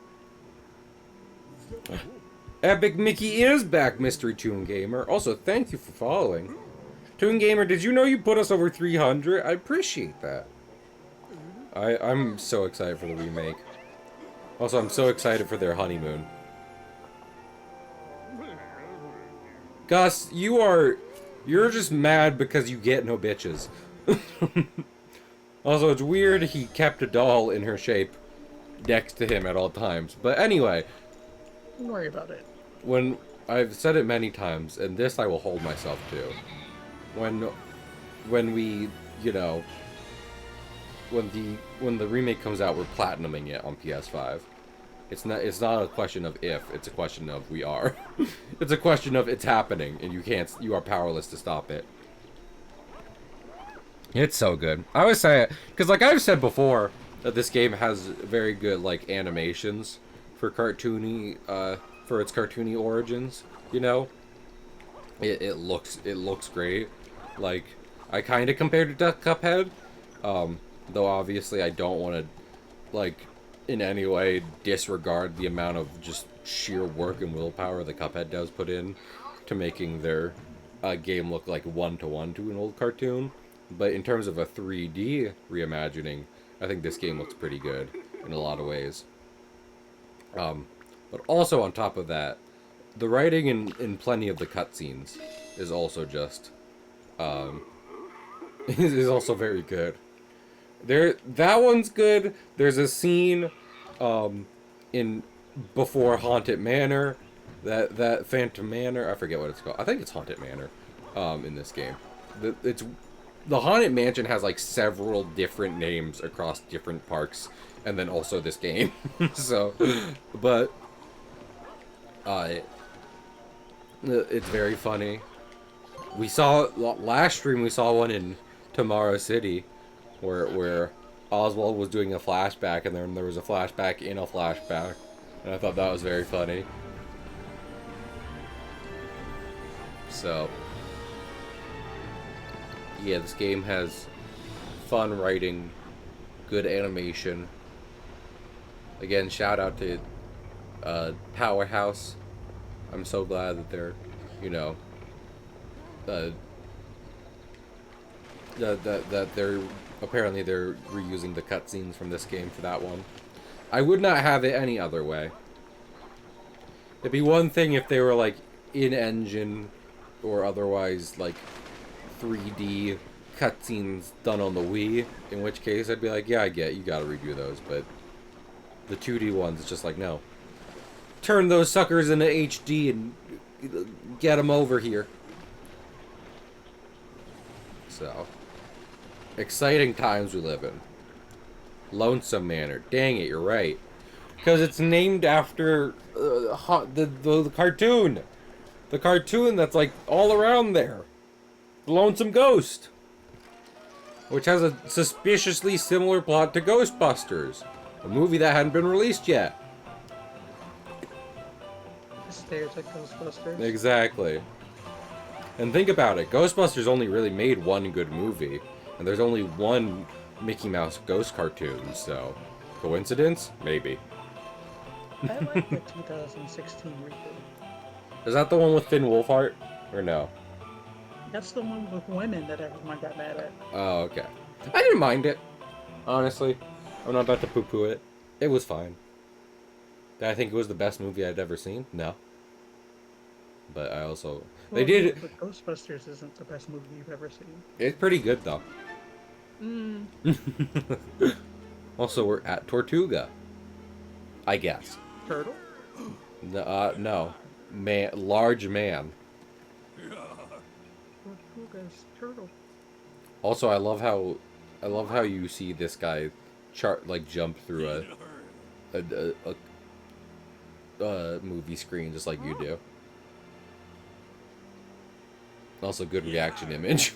Epic Mickey is back, Mystery Toon Gamer. Also, thank you for following. Toon Gamer, did you know you put us over 300? I appreciate that. I'm so excited for the remake. Also, I'm so excited for their honeymoon. Gus, you're just mad because you get no bitches. Also, it's weird he kept a doll in her shape next to him at all times. But anyway, Don't worry about it. when I've said it many times, and this I will hold myself to. When we, you know, when the remake comes out, we're platinuming it on PS5. It's not a question of if, it's a question of we are. It's a question of it's happening, and you are powerless to stop it. It's so good. I always say it, because like I've said before, that this game has very good like animations for cartoony, for its cartoony origins, you know? It looks great. Like, I kind of compared it to Cuphead, though obviously I don't want to, like, in any way disregard the amount of just sheer work and willpower the Cuphead does put in to making their game look like one-to-one to an old cartoon. But in terms of a 3D reimagining, I think this game looks pretty good in a lot of ways. But also on top of that, the writing in plenty of the cutscenes is also just, is also very good. That one's good. There's a scene, in before Haunted Manor, that Phantom Manor. I forget what it's called. I think it's Haunted Manor, in this game. The Haunted Mansion has like several different names across different parks, and then also this game. So, but it's very funny. We saw last stream. We saw one in Tomorrow City, where Oswald was doing a flashback, and then there was a flashback in a flashback, and I thought that was very funny. So, yeah, this game has fun writing, good animation. Again, shout out to Powerhouse. I'm so glad that they're, you know, that they're apparently they're reusing the cutscenes from this game for that one. I would not have it any other way. It'd be one thing if they were like in engine or otherwise like 3D cutscenes done on the Wii, in which case I'd be like, yeah, I get you gotta redo those, but the 2D ones, it's just like, no. Turn those suckers into HD and get them over here. So, exciting times we live in. Lonesome Manor. Dang it, you're right. Because it's named after the cartoon. The cartoon that's like all around there. The Lonesome Ghost. Which has a suspiciously similar plot to Ghostbusters. A movie that hadn't been released yet. Stereotype Ghostbusters. Exactly. And think about it. Ghostbusters only really made one good movie. And there's only one Mickey Mouse ghost cartoon, so... Coincidence? Maybe. I like the 2016 reboot. Is that the one with Finn Wolfhard? Or no? That's the one with women that everyone got mad at. Oh, okay. I didn't mind it. Honestly. I'm not about to poo-poo it. It was fine. Did I think it was the best movie I'd ever seen? No. But I also... Well, they did... But Ghostbusters isn't the best movie you've ever seen. It's pretty good, though. Also, we're at Tortuga. I guess. Turtle? No. Man, large man. Tortuga's turtle. Also, I love how you see this guy jump through a movie screen just like you do. Also, good reaction image.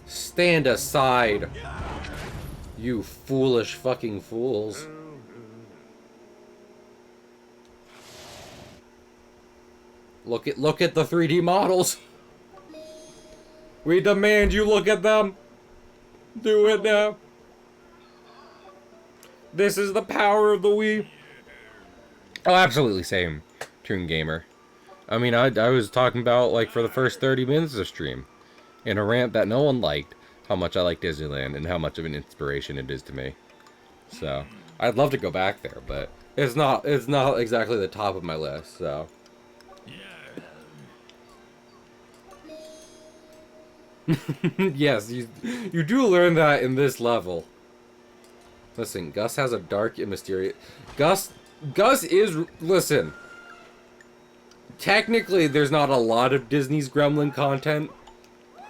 Stand aside, you foolish fucking fools. Look at the 3D models. We demand you look at them. Do it now. This is the power of the Wii. Oh, absolutely same, Toon Gamer. I mean, I was talking about, like, for the first 30 minutes of stream, in a rant that no one liked, how much I like Disneyland and how much of an inspiration it is to me. So, I'd love to go back there, but it's not exactly the top of my list, so... Yes, you do learn that in this level. Listen, Gus has a dark and mysterious... Gus is... Listen. Technically, there's not a lot of Disney's Gremlin content.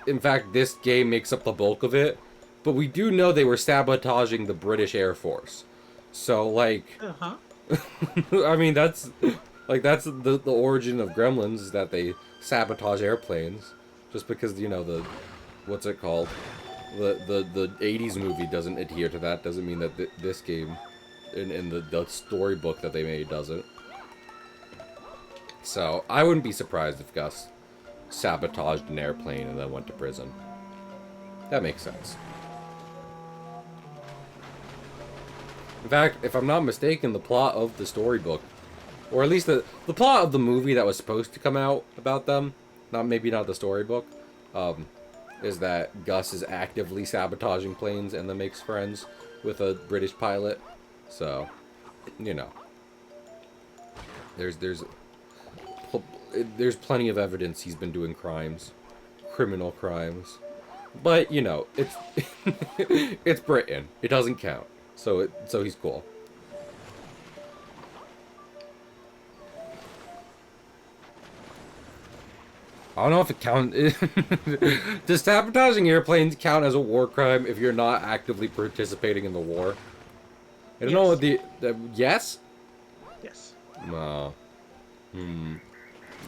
In fact, this game makes up the bulk of it. But we do know they were sabotaging the British Air Force. So, like... Uh-huh. I mean, that's... Like, that's the origin of Gremlins, is that they sabotage airplanes. Just because, you know, the... What's it called? The 80s movie doesn't adhere to that. Doesn't mean that this game, in the storybook that they made, doesn't. So, I wouldn't be surprised if Gus sabotaged an airplane and then went to prison. That makes sense. In fact, if I'm not mistaken, the plot of the storybook, or at least the plot of the movie that was supposed to come out about them, maybe not the storybook, is that Gus is actively sabotaging planes and then makes friends with a British pilot. So, you know, there's plenty of evidence he's been doing crimes. criminal crimes. But, you know, it's it's Britain. It doesn't count. So he's cool. I don't know if it counts. Does sabotaging airplanes count as a war crime if you're not actively participating in the war? I don't know what the yes? Yes. No.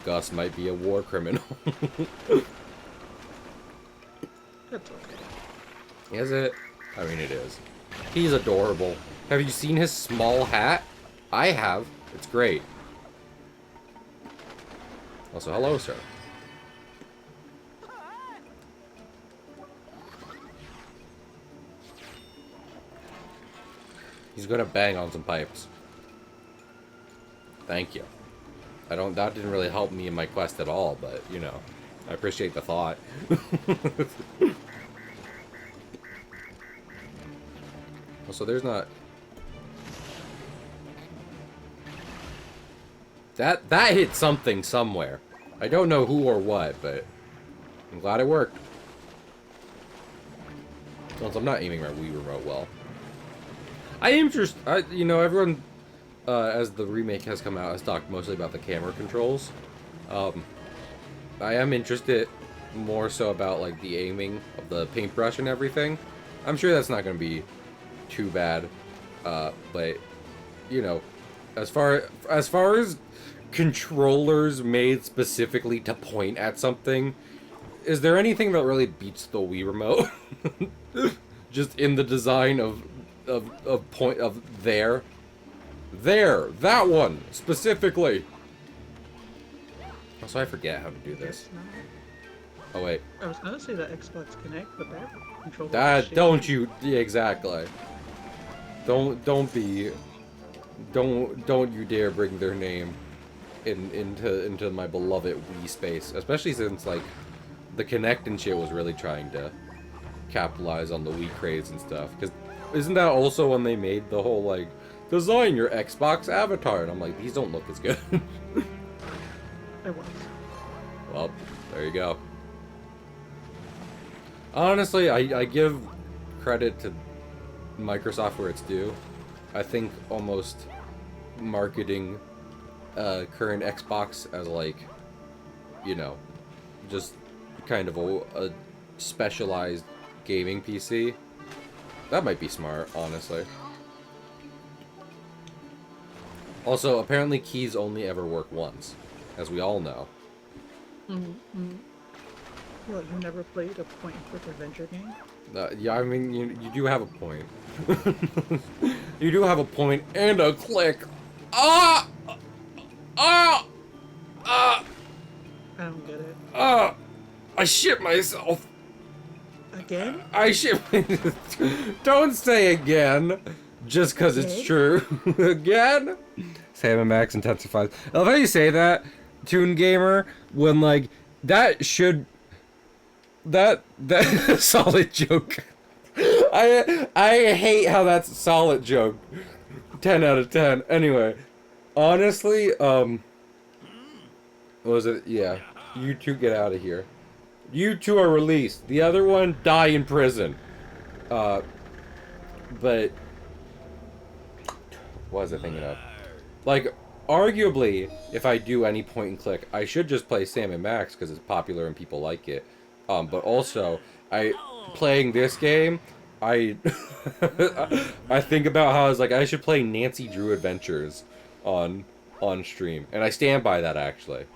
Gus might be a war criminal. That's okay. Is it? I mean, it is. He's adorable. Have you seen his small hat? I have. It's great. Also, hello, sir. He's gonna bang on some pipes. Thank you. That didn't really help me in my quest at all, but, you know, I appreciate the thought. Also, there's not... That hit something somewhere. I don't know who or what, but I'm glad it worked. Since I'm not aiming my Wii remote well. You know, everyone, as the remake has come out, has talked mostly about the camera controls. I am interested more so about, like, the aiming of the paintbrush and everything. I'm sure that's not going to be too bad, but, you know, as far as controllers made specifically to point at something, is there anything that really beats the Wii remote? Just in the design of that one specifically. Also, I forget how to do this. Oh wait. I was gonna say the Xbox Connect, but that controller. That don't you? Yeah, exactly. Don't you dare bring their name into my beloved Wii space, especially since, like, the Kinect and shit was really trying to capitalize on the Wii craze and stuff. Because isn't that also when they made the whole, like, design your Xbox avatar? And I'm like, these don't look as good. It was. Well, there you go. Honestly, I give credit to Microsoft where it's due. I think almost marketing current Xbox as, like, you know, just kind of a specialized gaming PC. That might be smart, honestly. Also, apparently keys only ever work once, as we all know. Well, you never played a point-and-click adventure game? Yeah, I mean, you do have a point. You do have a point and a click. Ah! Ah! Ah! I don't get it. Ah! I shit myself. Again? I shit myself. Don't say again, just because it's true. Again? Sam and Max intensifies. I love how you say that, Toon Gamer, when, like, that should... That solid joke. I hate how that's a solid joke. 10 out of 10. Anyway, honestly, what was it? Yeah, you two get out of here. You two are released. The other one, die in prison. But what was I thinking of? Like, arguably, if I do any point and click, I should just play Sam and Max because it's popular and people like it. But also, playing this game, I think about how I was like, I should play Nancy Drew Adventures on stream, and I stand by that actually.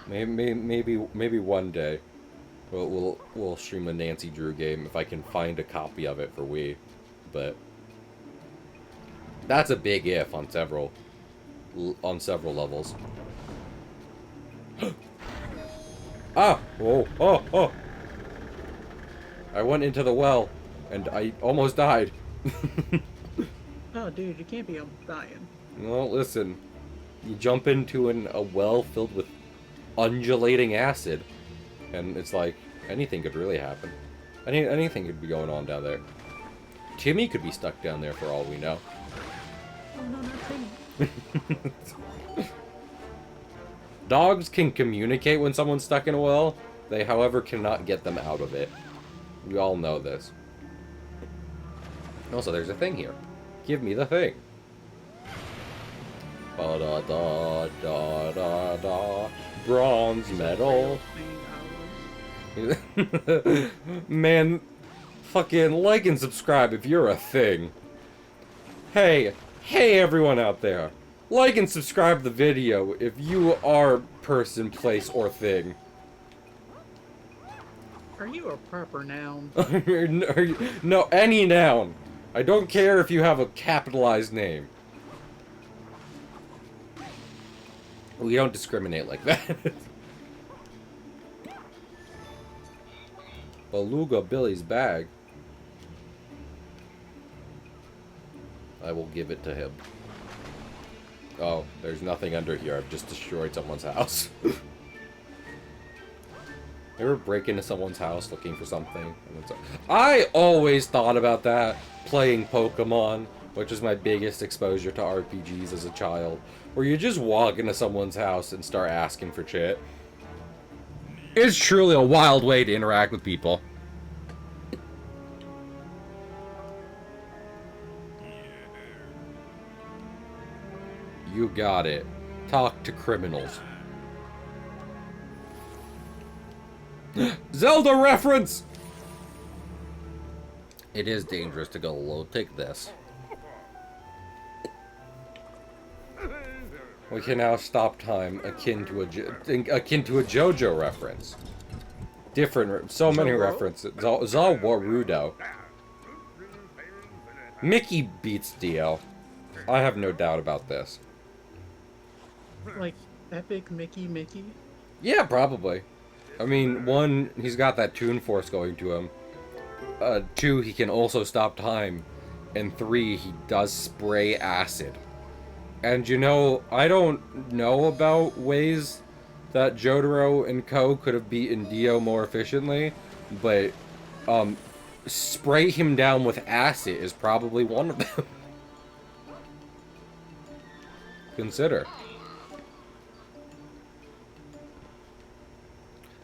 Maybe one day, we'll stream a Nancy Drew game if I can find a copy of it for Wii, but that's a big if on several levels. Ah! Whoa! Oh! Oh! I went into the well, and I almost died. Oh, dude, you can't be dying. Well, listen. You jump into a well filled with undulating acid, and it's like, anything could really happen. Anything could be going on down there. Timmy could be stuck down there for all we know. Oh, no, not Timmy. Dogs can communicate when someone's stuck in a well. They, however, cannot get them out of it. We all know this. Also, there's a thing here. Give me the thing. Ba da da da da da. Bronze medal. Man, fucking like and subscribe if you're a thing. Hey everyone out there. Like and subscribe the video if you are person, place, or thing. Are you a proper noun? No, any noun. I don't care if you have a capitalized name. We don't discriminate like that. Beluga Billy's bag. I will give it to him. Oh, there's nothing under here. I've just destroyed someone's house. Ever break into someone's house looking for something? I always thought about that playing Pokemon, which is my biggest exposure to RPGs as a child, where you just walk into someone's house and start asking for shit. It's truly a wild way to interact with people. You got it. Talk to criminals. Zelda reference! It is dangerous to go low. Take this. We can now stop time akin to a JoJo reference. Different, so many references. Zawarudo. Mickey beats Dio. I have no doubt about this. Like, epic Mickey? Yeah, probably. I mean, one, he's got that Toon Force going to him. Two, he can also stop time. And three, he does spray acid. And you know, I don't know about ways that Jotaro and Co. could have beaten Dio more efficiently, but spray him down with acid is probably one of them. Consider.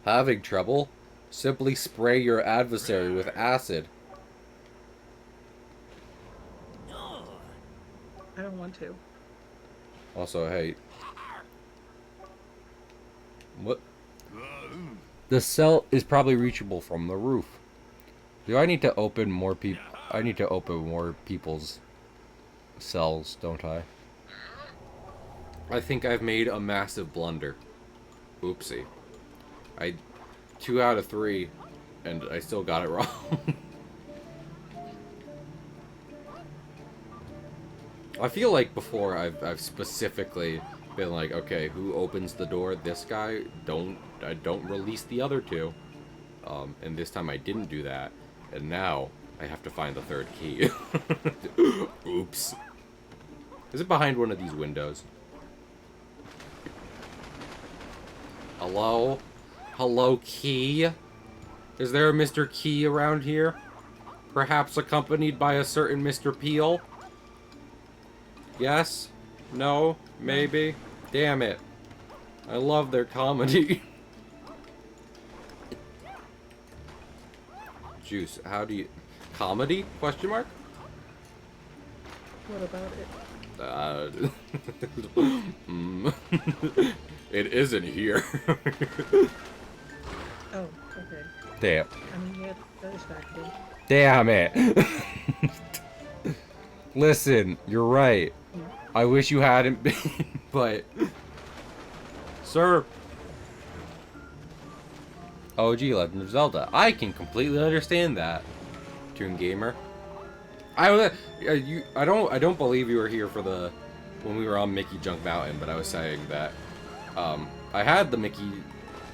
Having trouble? Simply spray your adversary with acid. I don't want to. Also, hey. What? The cell is probably reachable from the roof. Do I need to open more people? I need to open more people's cells, don't I? I think I've made a massive blunder. Oopsie. 2 out of 3, and I still got it wrong. I feel like before I've specifically been like, okay, who opens the door? This guy. Don't release the other two. And this time I didn't do that, and now I have to find the third key. Oops. Is it behind one of these windows? Hello? Hello, Key? Is there a Mr. Key around here? Perhaps accompanied by a certain Mr. Peel? Yes? No? Maybe? Damn it. I love their comedy. Juice, how do you... Comedy? Question mark? What about it? It isn't here. Oh, okay. Damn. I mean, yeah, that is factual. Damn it. Listen, you're right. I wish you hadn't been, but... Sir. OG Legend of Zelda. I can completely understand that, Toon Gamer. I don't believe you were here for the... when we were on Mickey Junk Mountain, but I was saying that I had the Mickey,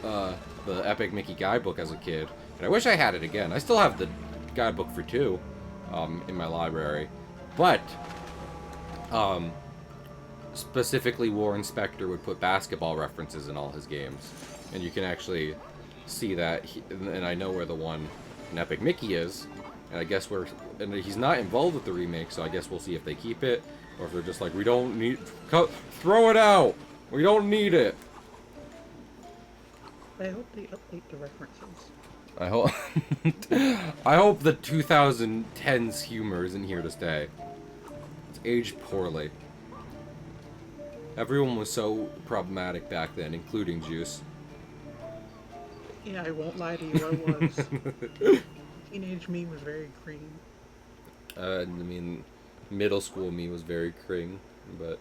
the Epic Mickey guidebook as a kid, and I wish I had it again. I still have the guidebook for 2, in my library, but, specifically Warren Spector would put basketball references in all his games, and you can actually see that, and I know where the one in Epic Mickey is, and I guess and he's not involved with the remake, so I guess we'll see if they keep it, or if they're just like, we don't need, throw it out! We don't need it! I hope they update the references. I hope I hope the 2010s humor isn't here to stay. It's aged poorly. Everyone was so problematic back then, including Juice. Yeah, I won't lie to you, I was. Teenage me was very green. I mean, middle school me was very cring, but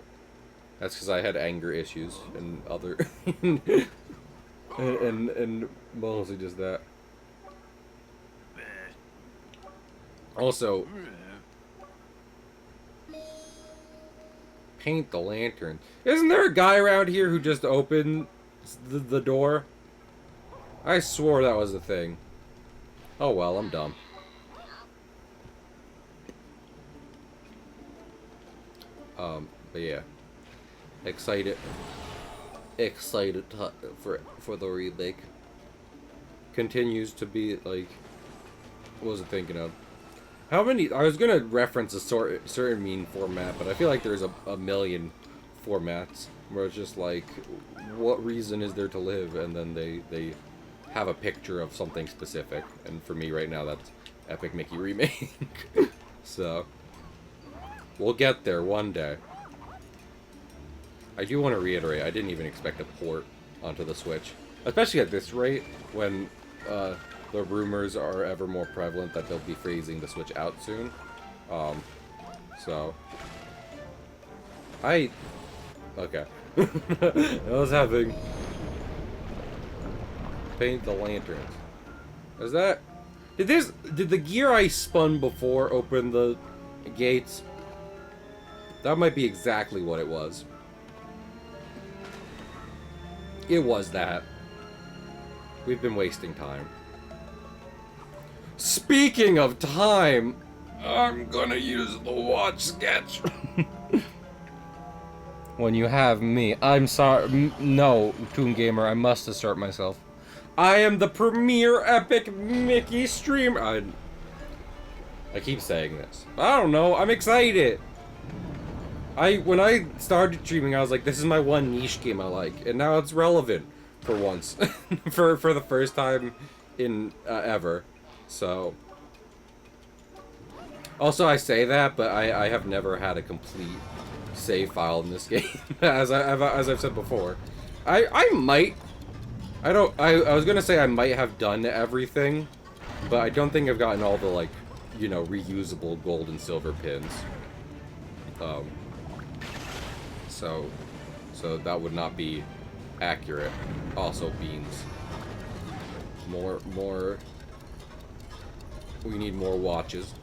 that's because I had anger issues and other and mostly just that. Also, paint the lantern. Isn't there a guy around here who just opened the door? I swore that was a thing. Oh well, I'm dumb. But yeah, excited for the remake. Continues to be like, what was I thinking of? How many? I was gonna reference a certain meme format, but I feel like there's a million formats where it's just like, what reason is there to live? And then they have a picture of something specific. And for me right now, that's Epic Mickey Remake. So we'll get there one day. I do want to reiterate, I didn't even expect a port onto the Switch, especially at this rate when the rumors are ever more prevalent that they'll be phasing the Switch out soon. So okay. I was having paint the lanterns. Is that did the gear I spun before open the gates? That might be exactly what it was. It was that. We've been wasting time. Speaking of time, I'm gonna use the watch sketch. When you have me, I'm sorry. No, Toon Gamer, I must assert myself. I am the premier Epic Mickey streamer. I keep saying this. I don't know. I'm excited. When I started streaming, I was like, this is my one niche game I like, and now it's relevant for once, for the first time in ever. So, also I say that, but I have never had a complete save file in this game, as I've said before. I might. I was gonna say I might have done everything, but I don't think I've gotten all the, like, you know, reusable gold and silver pins. So that would not be accurate. Also, beans. More. We need more watches.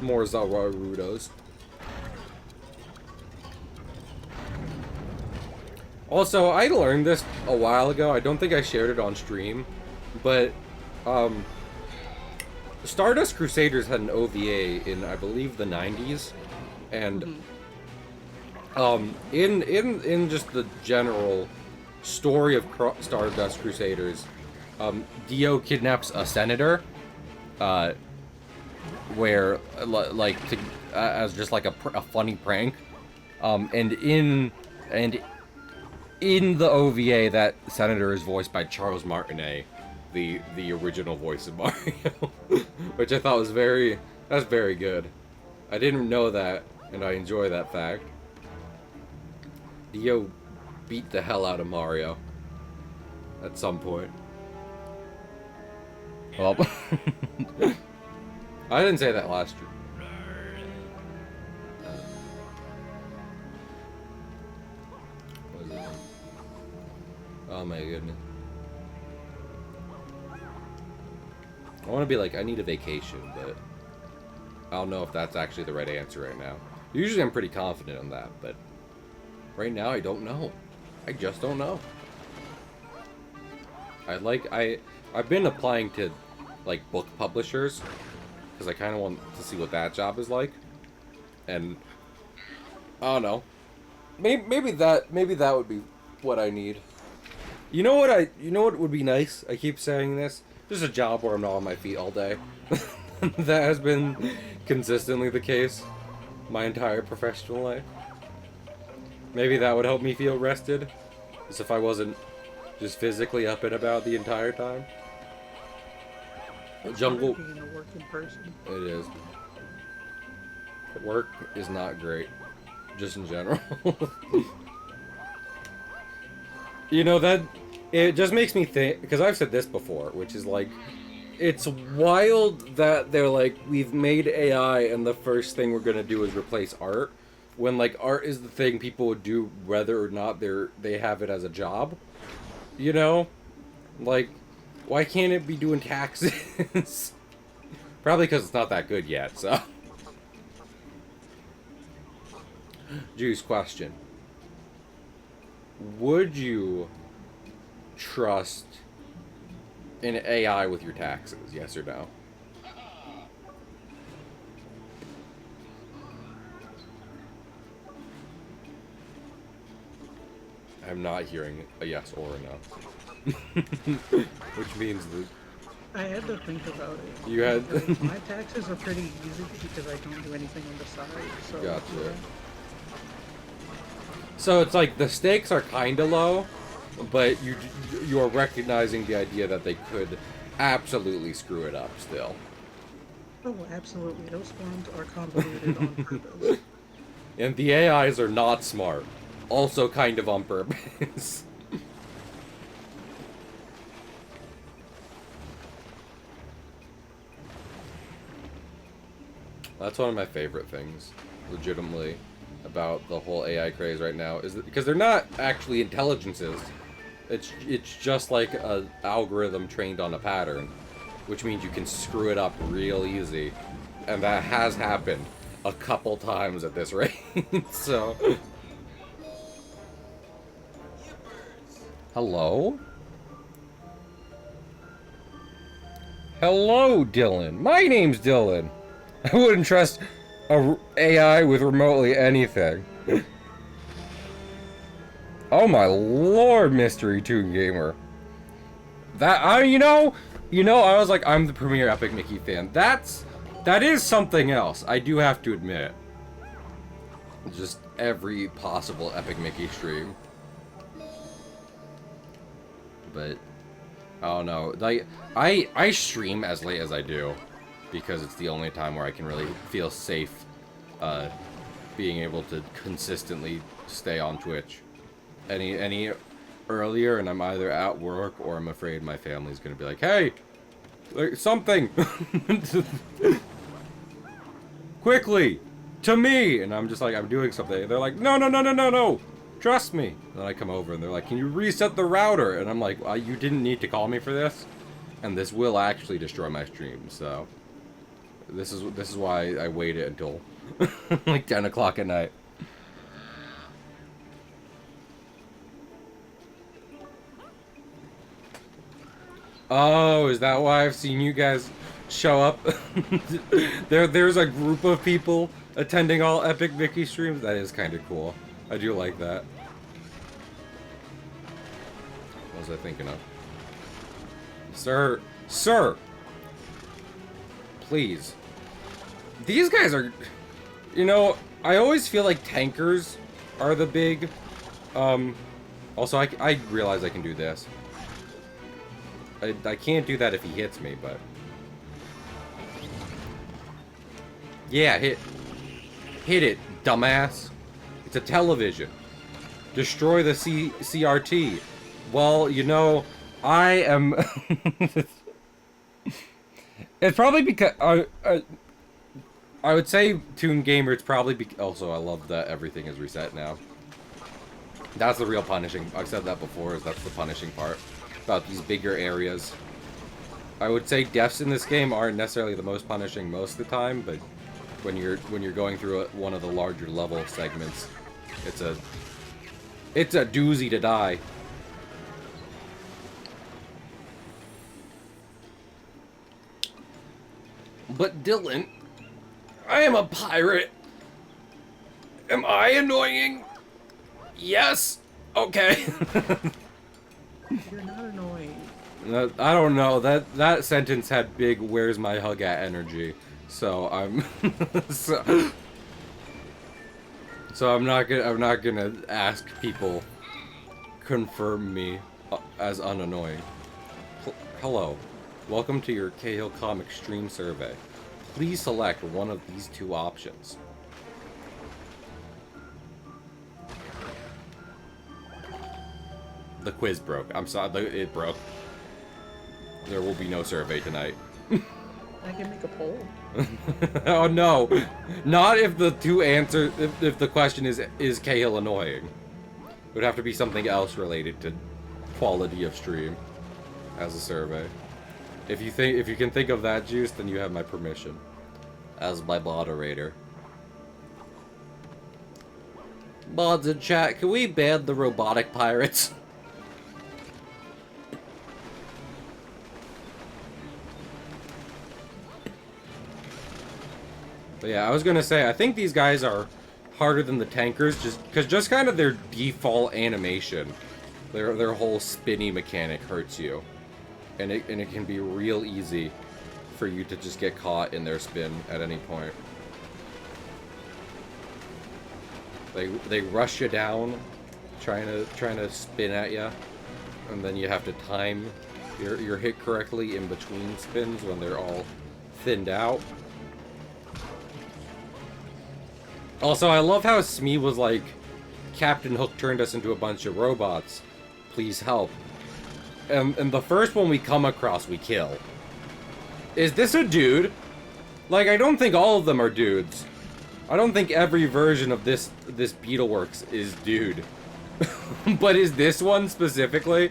More Zawarudos. Also, I learned this a while ago. I don't think I shared it on stream, but Stardust Crusaders had an OVA in, I believe, the 90s, and in just the general story of Stardust Crusaders, Dio kidnaps a senator, where as just like a funny prank, and in the OVA, that senator is voiced by Charles Martinet, the original voice of Mario, which I thought was that's very good. I didn't know that, and I enjoy that fact. Dio beat the hell out of Mario at some point. Well, I didn't say that last year. What is it? Oh my goodness. I want to be like, I need a vacation, but I don't know if that's actually the right answer right now. Usually I'm pretty confident on that, but right now I don't know. I just don't know. I've been applying to, like, book publishers because I kind of want to see what that job is like, and I don't know. Maybe that would be what I need. You know what would be nice? I keep saying this. Just a job where I'm not on my feet all day. That has been consistently the case my entire professional life. Maybe that would help me feel rested, as if I wasn't Just physically up and about the entire time. It's Jungle. hard being a working person. It is. Work is not great. Just in general. You know, that... It just makes me think... Because I've said this before, which is like... It's wild that they're like, we've made AI and the first thing we're gonna do is replace art. When, like, art is the thing people would do whether or not they have it as a job. You know? Like, why can't it be doing taxes? Probably because it's not that good yet, so... Juice question. Would you trust an AI with your taxes, yes or no? I'm not hearing a yes or a no. Which means that I had to think about it. you had... Because my taxes are pretty easy because I don't do anything on the side. So Gotcha. yeah. So it's like the stakes are kind of low, but you're recognizing the idea that they could absolutely screw it up still. Oh, absolutely. Those forms are convoluted on purpose. And the AIs are not smart. Also kind of on purpose. That's one of my favorite things, legitimately, about the whole AI craze right now, is that, because they're not actually intelligences. It's just like an algorithm trained on a pattern, which means you can screw it up real easy, and that has happened a couple times at this rate. So, hello? Hello, Dylan. My name's Dylan. I wouldn't trust a AI with remotely anything. Oh my lord, Mystery Toon Gamer. That, I was like, I'm the premier Epic Mickey fan. That is something else, I do have to admit. Just every possible Epic Mickey stream. But, I don't know, like, I stream as late as I do, because it's the only time where I can really feel safe, being able to consistently stay on Twitch. Any earlier, and I'm either at work or I'm afraid my family's gonna be like, hey, like, something, quickly, to me, and I'm just like, I'm doing something. They're like, no, trust me. And then I come over and they're like, can you reset the router? And I'm like, well, you didn't need to call me for this, and this will actually destroy my stream. So this is why I waited until like 10 o'clock at night. Oh, is that why I've seen you guys show up? There's a group of people attending all Epic Mickey streams. That is kind of cool. I do like that. What was I thinking of? Sir! Please. These guys are... You know, I always feel like tankers are the big... Also, I realize I can do this. I can't do that if he hits me, but... Yeah, hit it, dumbass. It's a television. Destroy the CRT. Well, you know, I am... It's probably because... I would say Toon Gamer, it's probably... Also, I love that everything is reset now. That's the real punishing... I've said that before, is that's the punishing part. About these bigger areas. I would say deaths in this game aren't necessarily the most punishing most of the time, but when you're going through one of the larger level segments, it's a doozy to die. But Dylan, I am a pirate. Am I annoying? Yes. Okay. You're not annoying. I don't know. That sentence had big "Where's my hug at" energy. So I'm so I'm not gonna ask people confirm me as unannoying. Hello. Welcome to your Cahill Comic Stream Survey. Please select one of these two options. The quiz broke. I'm sorry, it broke. There will be no survey tonight. I can make a poll. Oh no! Not if the two answers. If the question is Cahill annoying? It would have to be something else related to quality of stream as a survey. If you can think of that, Juice, then you have my permission as my moderator. Mods in chat, can we ban the robotic pirates? But yeah, I was gonna say, I think these guys are harder than the tankers, just kind of their default animation, their whole spinny mechanic hurts you, and it can be real easy for you to just get caught in their spin at any point. They rush you down, trying to spin at you, and then you have to time your hit correctly in between spins when they're all thinned out. Also, I love how Smee was like, Captain Hook turned us into a bunch of robots. Please help. And the first one we come across, we kill. Is this a dude? Like, I don't think all of them are dudes. I don't think every version of this Beetleworks is dude. But is this one specifically?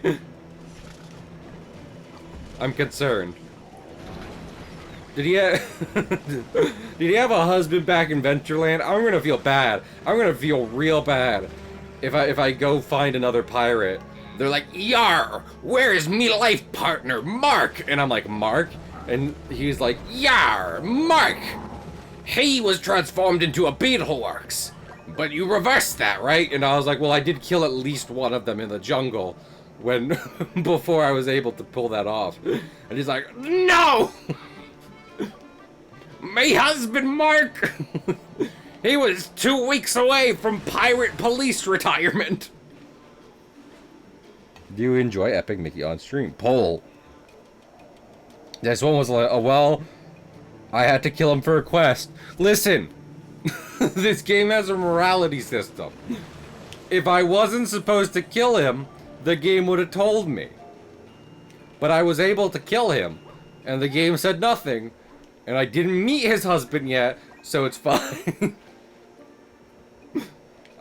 I'm concerned. Did he have a husband back in Ventureland? I'm gonna feel bad. I'm gonna feel real bad if I go find another pirate. They're like, "Yar, where is me life partner, Mark?" And I'm like, "Mark?" And he's like, "Yar, Mark. He was transformed into a Beetleworks, but you reversed that, right?" And I was like, "Well, I did kill at least one of them in the jungle when before I was able to pull that off." And he's like, "No." My husband, Mark! He was 2 weeks away from pirate police retirement. Do you enjoy Epic Mickey on stream? Poll. This one was like, oh, well, I had to kill him for a quest. Listen, this game has a morality system. If I wasn't supposed to kill him, the game would have told me. But I was able to kill him, and the game said nothing. And I didn't meet his husband yet, so it's fine.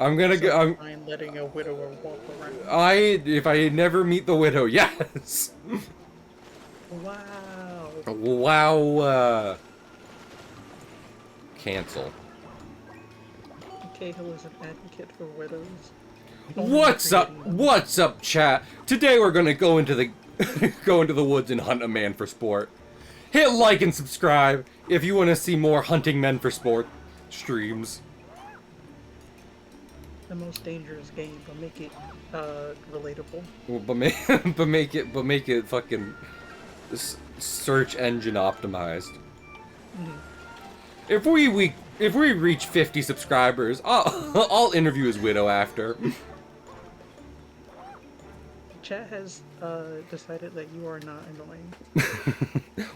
I'm gonna go. I'm letting a widower walk around. If I never meet the widow, yes. Wow. Wow. Cancel. Cahill is an advocate for widows. What's up? What's up, chat? Today we're gonna go into the go into the woods and hunt a man for sport. Hit like and subscribe if you want to see more hunting men for sport streams. The most dangerous game, but make it relatable. Well, but make it fucking search engine optimized. Mm. If we reach 50 subscribers, I'll interview his widow after. Chat has decided that you are not annoying.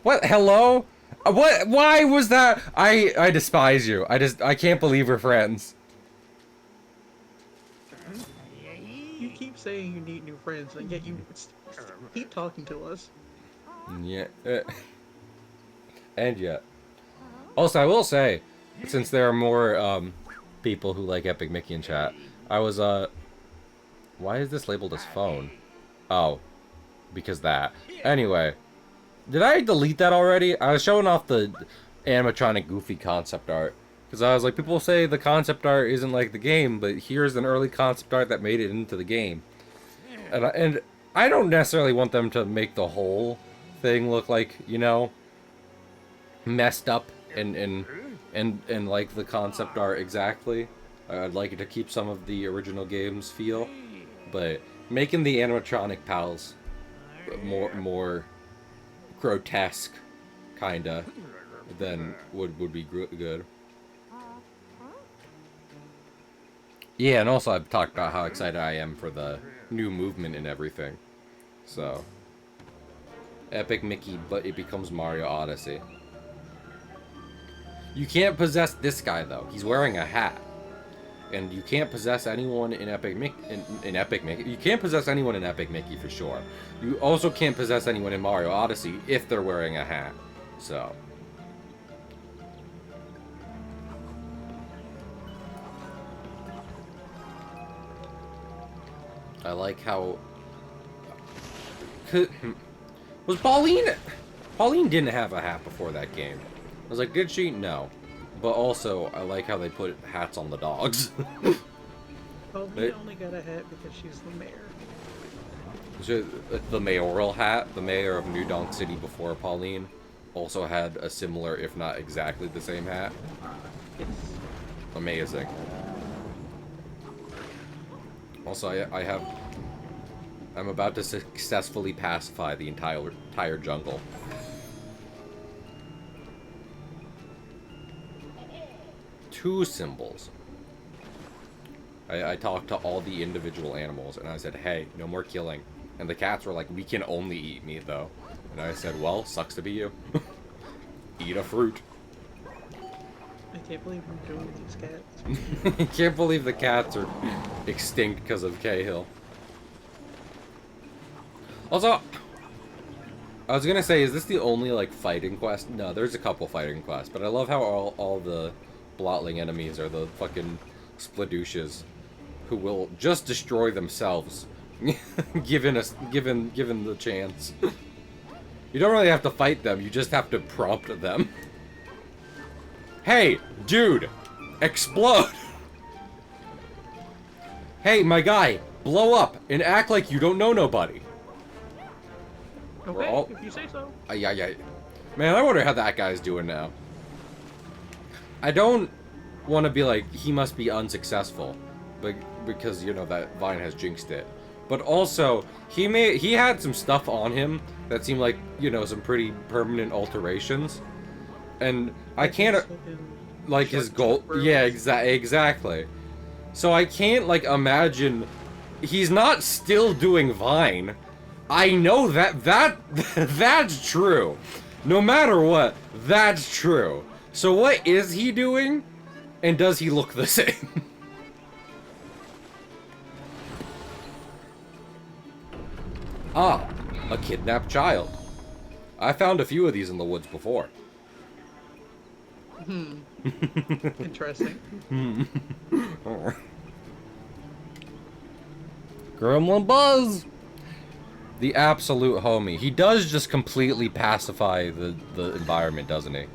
What? Hello? What? Why was that? I despise you. I can't believe we're friends. You keep saying you need new friends, and yet you keep talking to us. Yeah. And yet. Also, I will say, since there are more people who like Epic Mickey in chat, I was why is this labeled as phone? Oh, because that. Anyway, did I delete that already? I was showing off the animatronic Goofy concept art. Because I was like, people say the concept art isn't like the game, but here's an early concept art that made it into the game. And I don't necessarily want them to make the whole thing look like, you know, messed up and like the concept art exactly. I'd like it to keep some of the original game's feel, but making the animatronic pals more grotesque, kinda, then would be good. Yeah, and also I've talked about how excited I am for the new movement and everything. So, Epic Mickey, but it becomes Mario Odyssey. You can't possess this guy though. He's wearing a hat, and you can't possess anyone in Epic Mickey. In Epic Mickey, you can't possess anyone in Epic Mickey for sure. You also can't possess anyone in Mario Odyssey if they're wearing a hat. So. I like how... Was Pauline... Pauline didn't have a hat before that game. I was like, did she? No. But also, I like how they put hats on the dogs. Pauline only got a hat because she's the mayor. So, the mayoral hat, the mayor of New Donk City before Pauline, also had a similar, if not exactly the same hat. Yes. Amazing. Also, I'm about to successfully pacify the entire jungle. Two symbols. I talked to all the individual animals, and I said, hey, no more killing. And the cats were like, we can only eat meat, though. And I said, well, sucks to be you. Eat a fruit. I can't believe I'm doing these cats. I can't believe the cats are extinct because of Cahill. Also, I was gonna say, is this the only, like, fighting quest? No, there's a couple fighting quests, but I love how all the blotling enemies are the fucking Spladooshas, who will just destroy themselves, given the chance. You don't really have to fight them, you just have to prompt them. Hey, dude, explode! Hey, my guy, blow up and act like you don't know nobody. Okay, if you say so. Yeah. Man, I wonder how that guy's doing now. I don't want to be like, he must be unsuccessful, but because, you know, that Vine has jinxed it. But also, he had some stuff on him that seemed like, you know, some pretty permanent alterations. And I can't, like, his goal, yeah, exactly. So I can't, like, imagine, he's not still doing Vine. I know that's true. No matter what, that's true. So what is he doing? And does he look the same? Ah, a kidnapped child. I found a few of these in the woods before. Interesting. Gremlin Buzz! The absolute homie. He does just completely pacify the environment, doesn't he?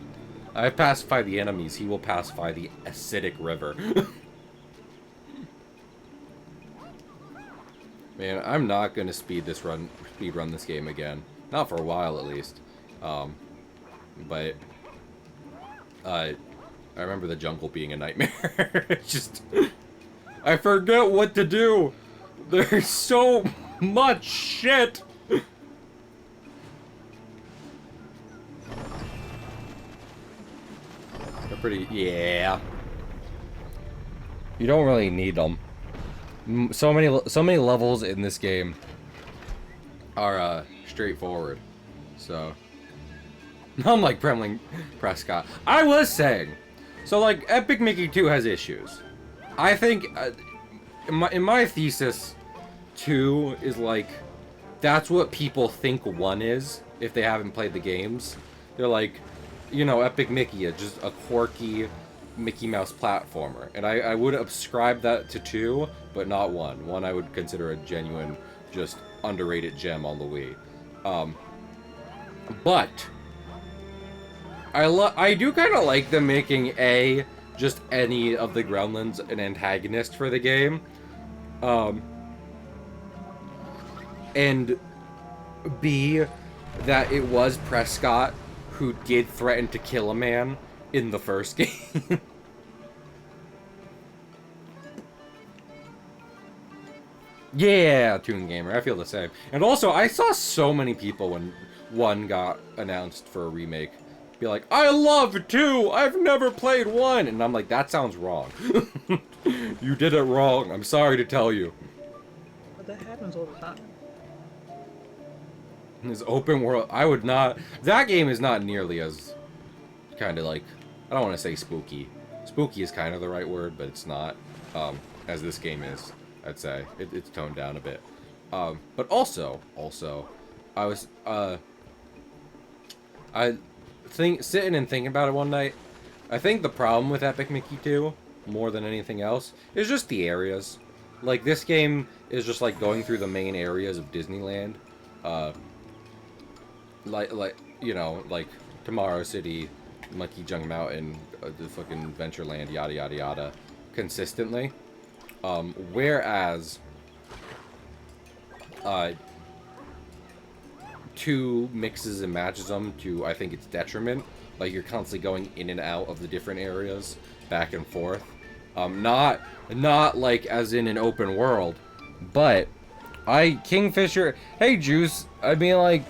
I pacify the enemies, he will pacify the acidic river. Man, I'm not gonna speed run this game again. Not for a while, at least. But I remember the jungle being a nightmare. It's just, I forget what to do. There's so much shit. They're pretty, yeah. You don't really need them. So many levels in this game are straightforward. So I'm like Kremlin Prescott. I was saying, so like Epic Mickey 2 has issues. I think in my thesis, 2 is like, that's what people think 1 is if they haven't played the games. They're like, you know, Epic Mickey is just a quirky Mickey Mouse platformer, and I would ascribe that to 2, but not 1. 1 I would consider a genuine, just underrated gem on the Wii. But I do kind of like them making just any of the Gremlins an antagonist for the game, and B, that it was Prescott who did threaten to kill a man in the first game. Yeah, Toon Gamer, I feel the same. And also, I saw so many people when 1 got announced for a remake be like, I love 2! I've never played 1! And I'm like, that sounds wrong. You did it wrong. I'm sorry to tell you. But that happens all the time. This open world, I would not. That game is not nearly as kind of like, I don't want to say spooky. Spooky is kind of the right word, but it's not. As this game is, I'd say it's toned down a bit. But also, I was I think sitting and thinking about it one night. I think the problem with Epic Mickey 2, more than anything else, is just the areas. Like, this game is just like going through the main areas of Disneyland. Like you know, like Tomorrow City, Monkey Junk Mountain, the fucking Ventureland, yada yada yada, consistently. Whereas 2 mixes and matches them to, I think, its detriment. Like, you're constantly going in and out of the different areas, back and forth. Not like as in an open world, but Kingfisher. Hey, Juice. I mean, like,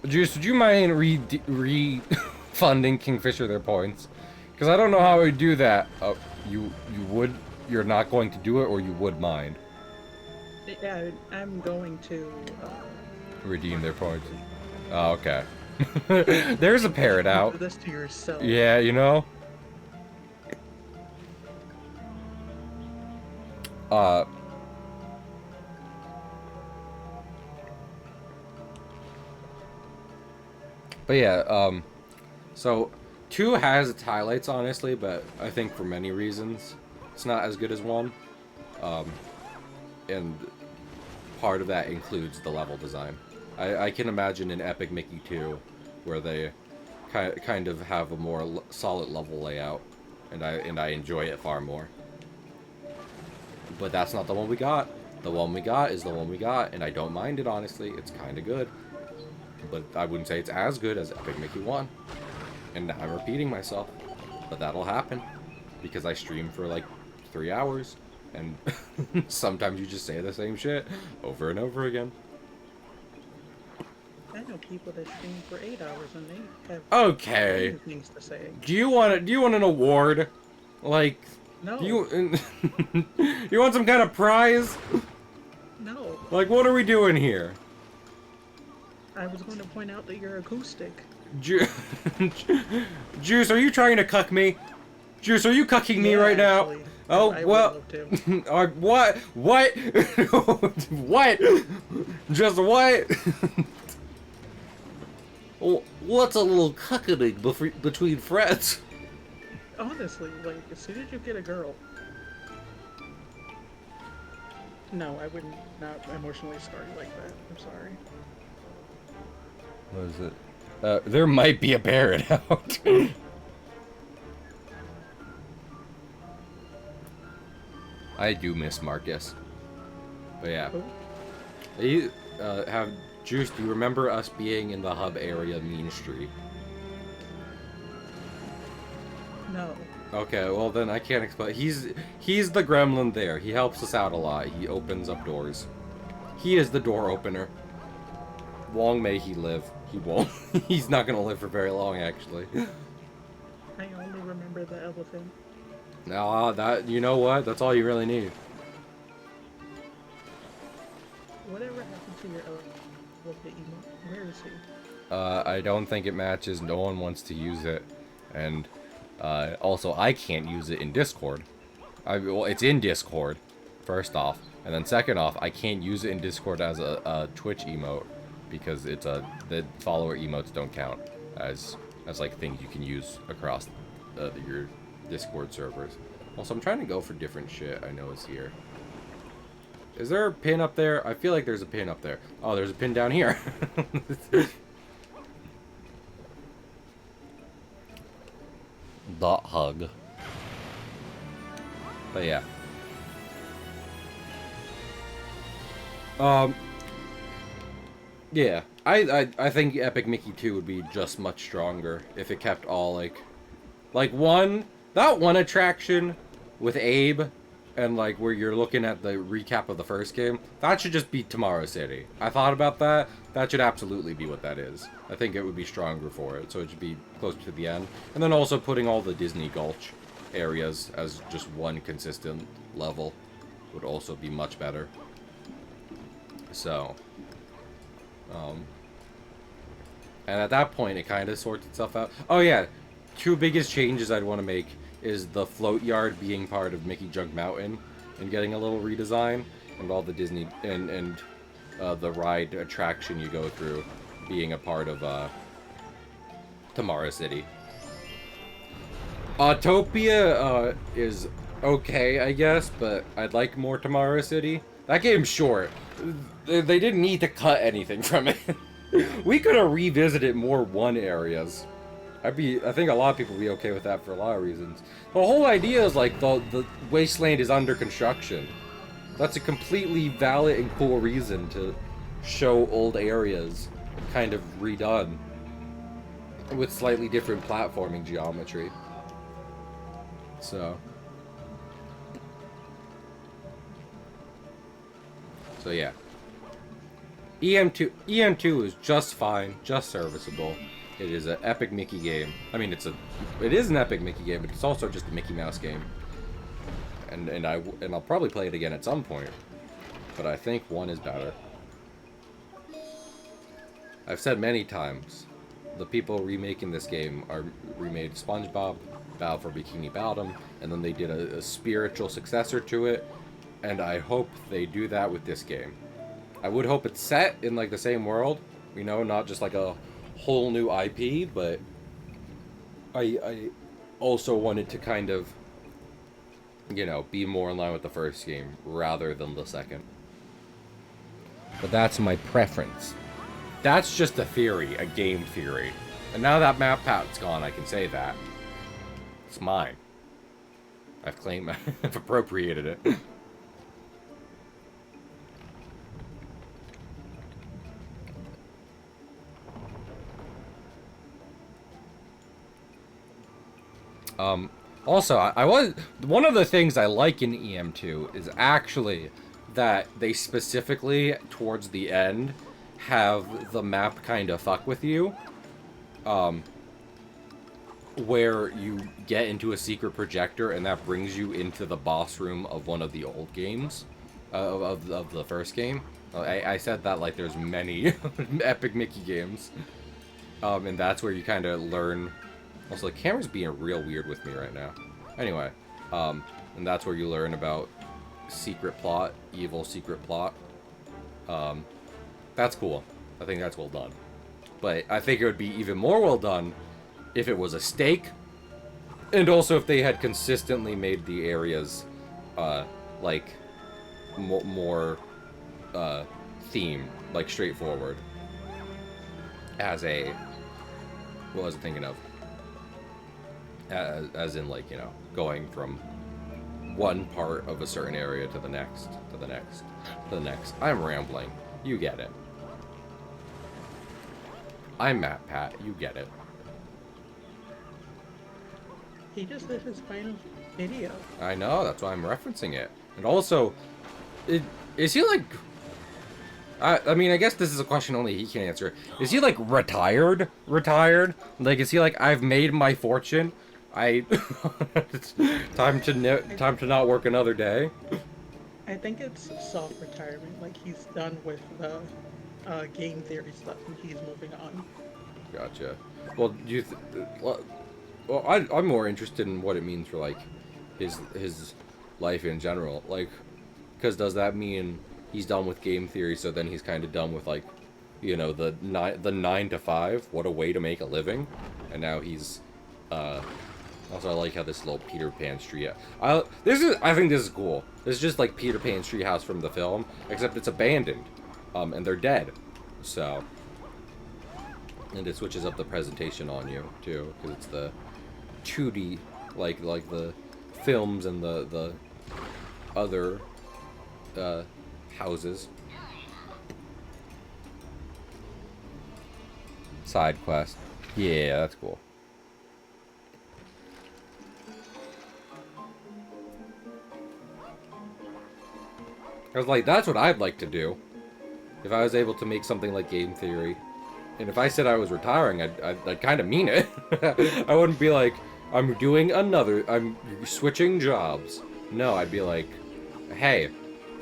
Juice, would you mind refunding Kingfisher their points? Because I don't know how I would do that. You would? You're not going to do it, or you would mind? Yeah, I'm going to Redeem their points. Oh, okay. There's a parrot out. Do this to yourself. Yeah, you know. But yeah, so 2 has its highlights, honestly, but I think for many reasons it's not as good as 1. And part of that includes the level design. I can imagine an Epic Mickey 2 where they kind of have a more solid level layout, and I enjoy it far more. But that's not the one we got. The one we got is the one we got, and I don't mind it, honestly. It's kind of good. But I wouldn't say it's as good as Epic Mickey 1. And I'm repeating myself. But that'll happen. Because I stream for like 3 hours. And sometimes you just say the same shit over and over again. I know people that stream for 8 hours and they have okay things to say. Do you want an award? Like, No. do you you want some kind of prize? No. Like, what are we doing here? I was going to point out that you're acoustic. Juice, are you trying to cuck me? Juice, are you cucking me right actually. now? Oh, I well, would love to. what? What? Just what? What's a little cucking between friends? Honestly, like, as soon as you get a girl... No, I wouldn't not emotionally start you like that. I'm sorry. What is it? There might be a parrot out. I do miss Marcus. But yeah. You, Juice, do you remember us being in the hub area, Mean Street? No. Okay, well then I can't explain. He's the gremlin there. He helps us out a lot. He opens up doors. He is the door opener. Long may he live. He won't. He's not gonna live for very long, actually. I only remember the elephant. No, that, you know what? That's all you really need. Whatever happened to your elephant emote? Where is he? I don't think it matches. No one wants to use it. And, also, I can't use it in Discord. Well, it's in Discord, first off. And then second off, I can't use it in Discord as a Twitch emote. Because it's the follower emotes don't count as like things you can use across your Discord servers. Also, I'm trying to go for different shit I know is here. Is there a pin up there? I feel like there's a pin up there. Oh, there's a pin down here. Dot hug. But yeah. Yeah, I think Epic Mickey 2 would be just much stronger if it kept all, like that one attraction with Abe, and, like, where you're looking at the recap of the first game, that should just be Tomorrow City. I thought about that. That should absolutely be what that is. I think it would be stronger for it, so it should be closer to the end. And then also putting all the Disney Gulch areas as just one consistent level. would also be much better. So, and at that point, it kind of sorts itself out. Oh yeah, two biggest changes I'd want to make is the float yard being part of Mickey Junk Mountain and getting a little redesign, and all the Disney and the ride attraction you go through being a part of Tomorrow City. Autopia is okay, I guess, but I'd like more Tomorrow City. That game's short. They didn't need to cut anything from it. We could have revisited more one areas. I think a lot of people would be okay with that for a lot of reasons. The whole idea is like the wasteland is under construction. That's a completely valid and cool reason to show old areas kind of redone with slightly different platforming geometry. So yeah. EM2 is just fine, just serviceable. It is an epic Mickey game. I mean, it is an epic Mickey game, but it's also just a Mickey Mouse game. And I'll probably play it again at some point. But I think one is better. I've said many times, the people remaking this game remade SpongeBob, Battle for Bikini Bottom, and then they did a spiritual successor to it. And I hope they do that with this game. I would hope it's set in like the same world, you know, not just like a whole new IP, but I also wanted to kind of, you know, be more in line with the first game rather than the second. But that's my preference. That's just a theory, a game theory. And now that map pat's gone, I can say that. It's mine. I've claimed, I've appropriated it. Also, one of the things I like in EM2 is actually that they specifically, towards the end, have the map kind of fuck with you. Where you get into a secret projector and that brings you into the boss room of one of the old games, of the first game. I said that like there's many epic Mickey games. And that's where you kind of learn. Also, the camera's being real weird with me right now. Anyway, and that's where you learn about secret plot, evil secret plot. That's cool. I think that's well done. But I think it would be even more well done if it was a stake, and also if they had consistently made the areas, like, more themed, like straightforward. What was I thinking of? As in, like, you know, going from one part of a certain area to the next, to the next, to the next. I'm rambling. You get it. I'm Matt Pat. You get it. He just did his final video. I know. That's why I'm referencing it. And also, is he like... I mean, I guess this is a question only he can answer. Is he like retired? Retired? Like, is he like, I've made my fortune? It's time to not work another day. I think it's self-retirement. Like, he's done with the game theory stuff and he's moving on. Gotcha. Well, I'm more interested in what it means for like his life in general. Like, because does that mean he's done with game theory? So then he's kind of done with, like, you know, the 9 to 5. What a way to make a living. And now he's also, I like how this little Peter Pan tree. I think this is cool. This is just like Peter Pan's treehouse from the film, except it's abandoned, and they're dead. So, and it switches up the presentation on you too, because it's the 2D, like the films and the other houses. Side quest. Yeah, that's cool. I was like, that's what I'd like to do. If I was able to make something like game theory. And if I said I was retiring, I'd kind of mean it. I wouldn't be like, I'm switching jobs. No, I'd be like, hey,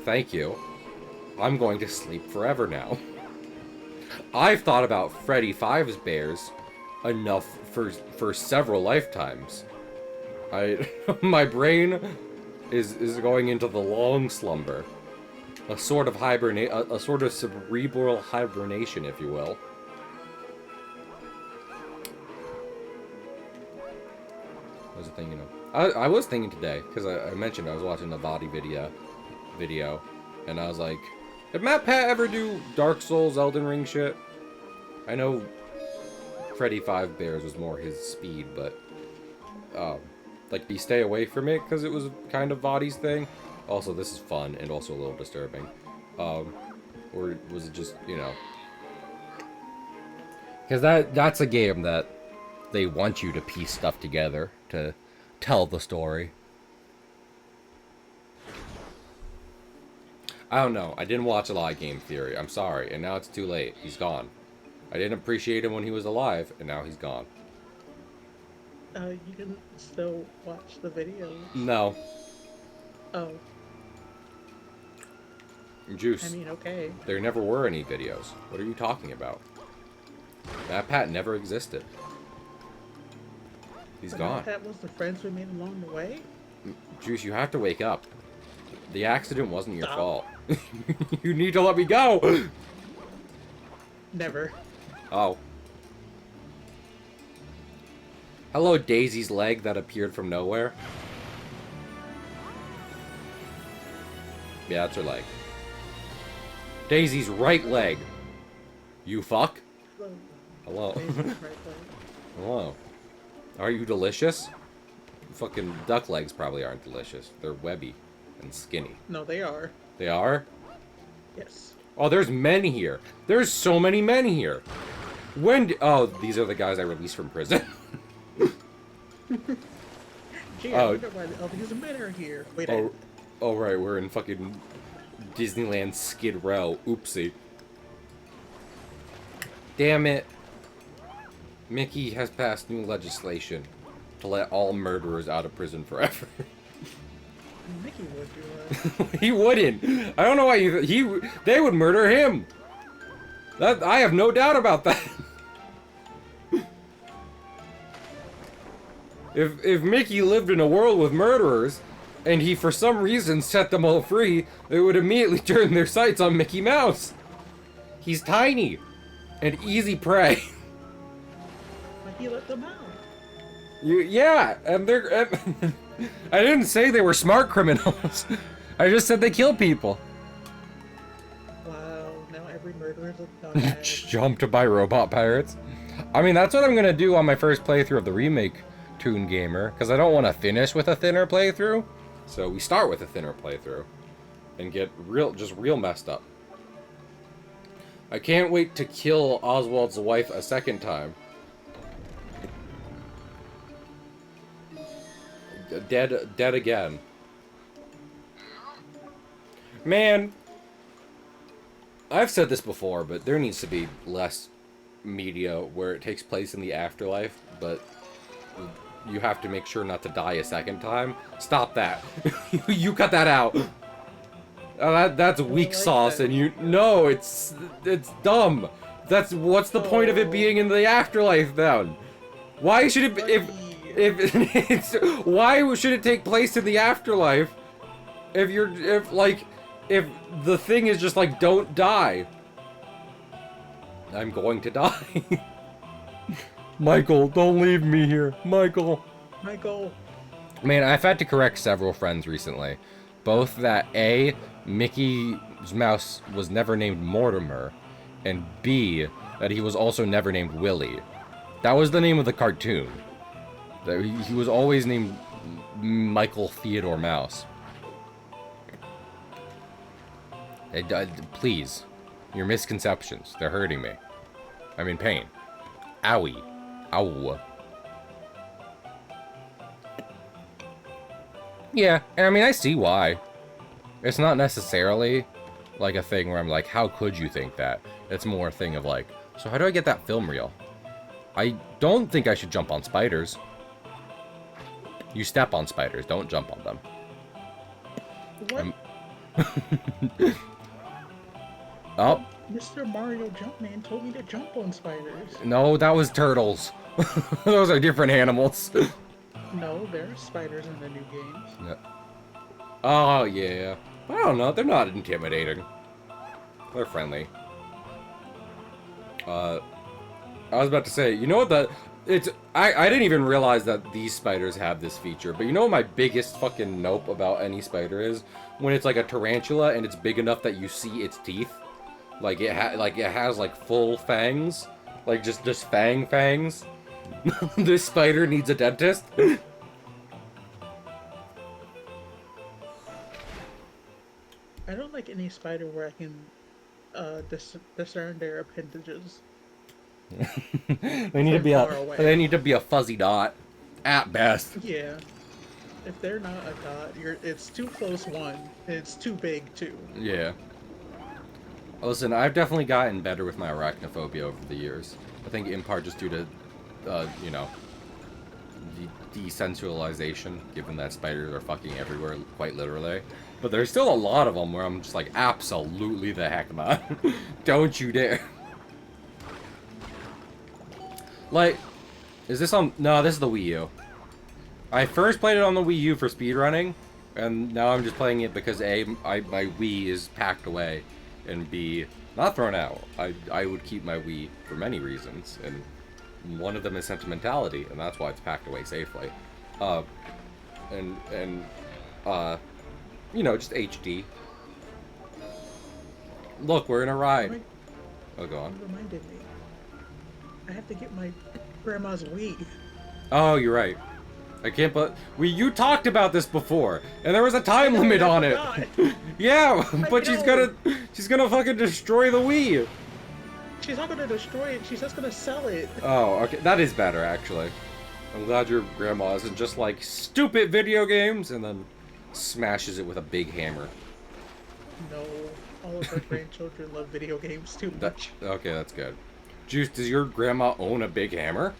Thank you. I'm going to sleep forever now. I've thought about Freddy Five's bears enough for several lifetimes. My brain is going into the long slumber. A sort of a sort of cerebral hibernation, if you will. I was thinking of. I was thinking today because I mentioned I was watching a Vadi video, and I was like, did Matt Pat ever do Dark Souls, Elden Ring shit? I know Freddy Five Bears was more his speed, but like, be stay away from it because it was kind of Vadi's thing. Also, this is fun and also a little disturbing. Or was it just, you know? Because that's a game that they want you to piece stuff together to tell the story. I don't know. I didn't watch a lot of Game Theory. I'm sorry. And now it's too late. He's gone. I didn't appreciate him when he was alive, and now he's gone. You can still watch the videos. No. Oh. Juice. I mean, okay. There never were any videos. What are you talking about? That Pat never existed. He's gone. That was the friends we made along the way? Juice, you have to wake up. The accident wasn't your fault. You need to let me go! Never. Oh. Hello, Daisy's leg that appeared from nowhere. Yeah, that's her leg. Daisy's right leg. You fuck? Hello. Hello. Hello. Are you delicious? Fucking duck legs probably aren't delicious. They're webby and skinny. No, they are. They are? Yes. Oh, there's men here. There's so many men here. Oh, these are the guys I released from prison. Gee, I wonder why all these men are here. Wait, oh, right, we're in fucking Disneyland Skid Row. Oopsie. Damn it. Mickey has passed new legislation to let all murderers out of prison forever. Mickey would do that. He wouldn't. I don't know why they would murder him. I have no doubt about that. If Mickey lived in a world with murderers, and he for some reason set them all free, they would immediately turn their sights on Mickey Mouse. He's tiny and easy prey. But he let them out. Yeah, and they're... I didn't say they were smart criminals. I just said they kill people. Wow, now every murderer is a dumbass. Jumped by robot pirates. I mean, that's what I'm gonna do on my first playthrough of the remake Toon Gamer, because I don't want to finish with a thinner playthrough. So we start with a thinner playthrough and get just real messed up. I can't wait to kill Oswald's wife a second time. Dead again. Man, I've said this before, but there needs to be less media where it takes place in the afterlife, but you have to make sure not to die a second time. Stop that. You cut that out. That's weak sauce, and no, it's dumb. What's the point of it being in the afterlife then? Why should it why should it take place in the afterlife if the thing is just like, don't die? I'm going to die. Michael, don't leave me here. Michael. Man, I've had to correct several friends recently. Both that A, Mickey's mouse was never named Mortimer, and B, that he was also never named Willie. That was the name of the cartoon. He was always named Michael Theodore Mouse. Please. Your misconceptions. They're hurting me. I'm in pain. Owie. Ow. Yeah, and I mean, I see why. It's not necessarily like a thing where I'm like, how could you think that? It's more a thing of like, so how do I get that film reel? I don't think I should jump on spiders. You step on spiders, don't jump on them. What? Oh, Mr. Mario Jumpman told me to jump on spiders. no, that was turtles. Those are different animals. No, there are spiders in the new games. Yeah. Oh, yeah. I don't know. They're not intimidating. They're friendly. I was about to say, you know what I didn't even realize that these spiders have this feature, but you know what my biggest fucking nope about any spider is? When it's like a tarantula and it's big enough that you see its teeth. Like it has like full fangs. Like just fangs. This spider needs a dentist. I don't like any spider where I can discern their appendages. They need to From be far away. they need to be a fuzzy dot at best. Yeah. If they're not a dot, it's too close one. And it's too big two. Yeah. Listen, I've definitely gotten better with my arachnophobia over the years. I think in part just due to, you know, desensualization, given that spiders are fucking everywhere, quite literally. But there's still a lot of them where I'm just like, absolutely the heck not. Don't you dare. Like, is this on... No, this is the Wii U. I first played it on the Wii U for speedrunning, and now I'm just playing it because A, my Wii is packed away, and B, not thrown out. I would keep my Wii for many reasons, and one of them is sentimentality, and that's why it's packed away safely. You know, just HD. Look, we're in a ride. Oh, go on. You reminded me. I have to get my grandma's Wii. Oh, you're right. I can't but you talked about this before, and there was a time limit on it. Yeah, but she's gonna fucking destroy the Wii. She's not gonna destroy it, she's just gonna sell it. Oh, okay, that is better actually. I'm glad your grandma isn't just like stupid video games and then smashes it with a big hammer. No, all of our grandchildren love video games too much. Okay, that's good. Juice, does your grandma own a big hammer?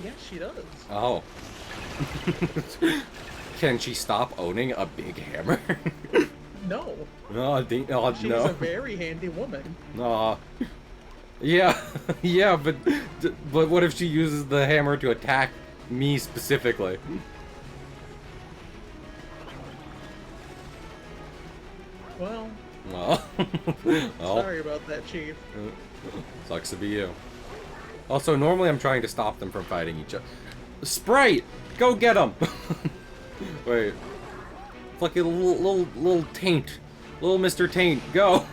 Yes, she does. Oh. Can she stop owning a big hammer? No. No, I think no. She's a very handy woman. Aw. Yeah, yeah, but what if she uses the hammer to attack me specifically? Well, Well, sorry about that, Chief. Sucks to be you. Also, normally I'm trying to stop them from fighting each other. Sprite! Go get him! Wait. Fucking little taint. Little Mr. Taint, go!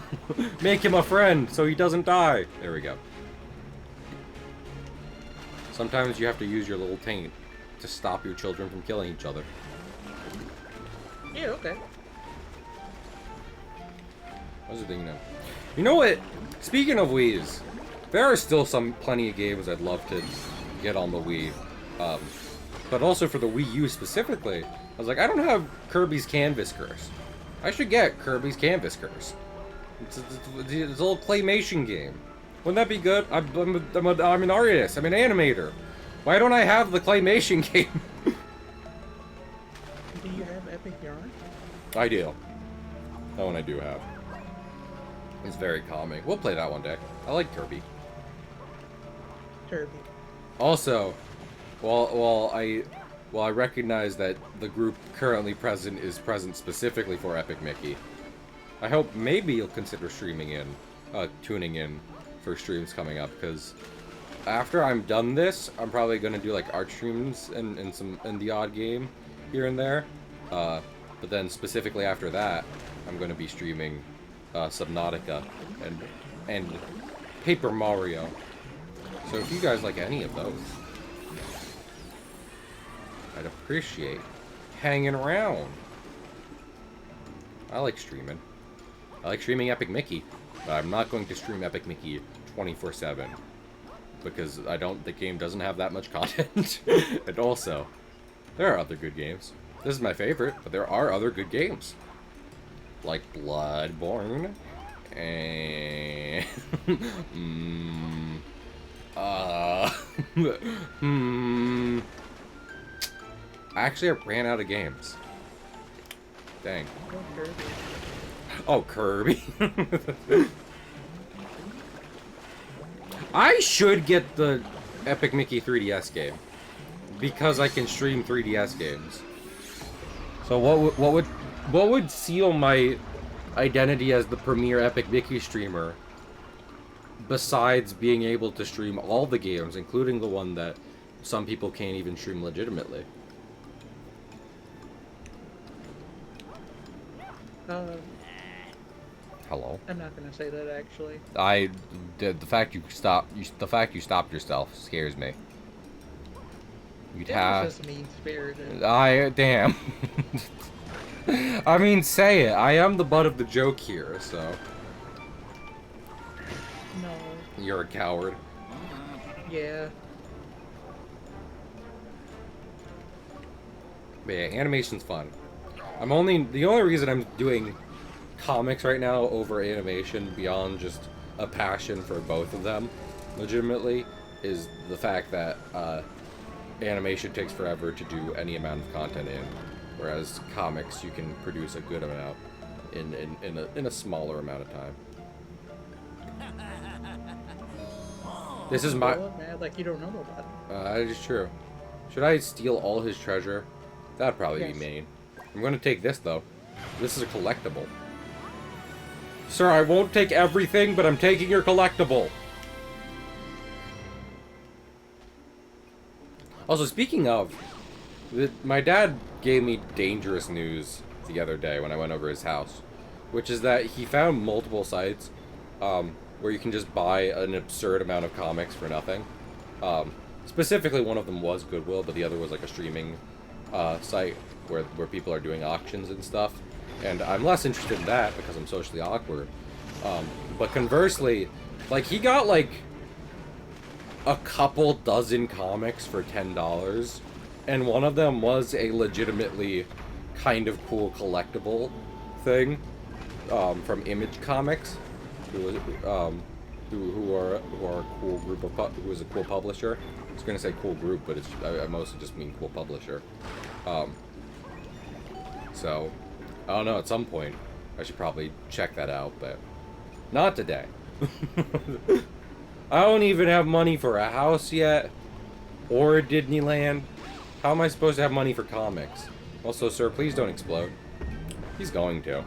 Make him a friend so he doesn't die. There we go. Sometimes you have to use your little taint to stop your children from killing each other. Yeah, okay. What's the thing now? You know what? Speaking of Wii's, there are still plenty of games I'd love to get on the Wii. But also for the Wii U specifically, I was like, I don't have Kirby's Canvas Curse. I should get Kirby's Canvas Curse. It's a little claymation game. Wouldn't that be good? I'm an artist. I'm an animator. Why don't I have the claymation game? Do you have Epic Yarn? I do. That one I do have. It's very calming. We'll play that one day. I like Kirby. Kirby. Also, while I recognize that the group currently present is present specifically for Epic Mickey, I hope maybe you'll consider tuning in for streams coming up, because after I'm done this, I'm probably gonna do like art streams and the odd game here and there. But then specifically after that, I'm gonna be streaming Subnautica and Paper Mario. So if you guys like any of those, I'd appreciate hanging around. I like streaming. I like streaming Epic Mickey, but I'm not going to stream Epic Mickey 24/7 because the game doesn't have that much content. And also, there are other good games. This is my favorite, but there are other good games. Like Bloodborne, and Actually, I ran out of games. Dang. Oh, Kirby. Oh, Kirby. I should get the Epic Mickey 3DS game because I can stream 3DS games. So what would seal my identity as the premier Epic Mickey streamer besides being able to stream all the games, including the one that some people can't even stream legitimately? Hello. I'm not gonna say that actually. The fact you stopped yourself scares me. You'd That have. was just mean-spirited. Damn. I mean, say it. I am the butt of the joke here, so. No. You're a coward. Yeah. But yeah, animation's fun. The only reason I'm doing comics right now over animation, beyond just a passion for both of them, legitimately, is the fact that animation takes forever to do any amount of content in, whereas comics you can produce a good amount in a smaller amount of time. This is my. Well, man, like you don't know about it. That is true. Should I steal all his treasure? That'd probably Yes. be mean. I'm gonna take this though. This is a collectible. Sir, I won't take everything, but I'm taking your collectible. Also, speaking of, my dad gave me dangerous news the other day when I went over his house, which is that he found multiple sites where you can just buy an absurd amount of comics for nothing. Specifically, one of them was Goodwill, but the other was like a streaming site where people are doing auctions and stuff. And I'm less interested in that because I'm socially awkward. But conversely, like, he got like a couple dozen comics for $10, and one of them was a legitimately kind of cool collectible thing from Image Comics, who are a cool group of who is a cool publisher. I was gonna say cool group, but I mostly just mean cool publisher. So I don't know. At some point, I should probably check that out, but not today. I don't even have money for a house yet, or a Disneyland. How am I supposed to have money for comics? Also, sir, please don't explode. He's going to.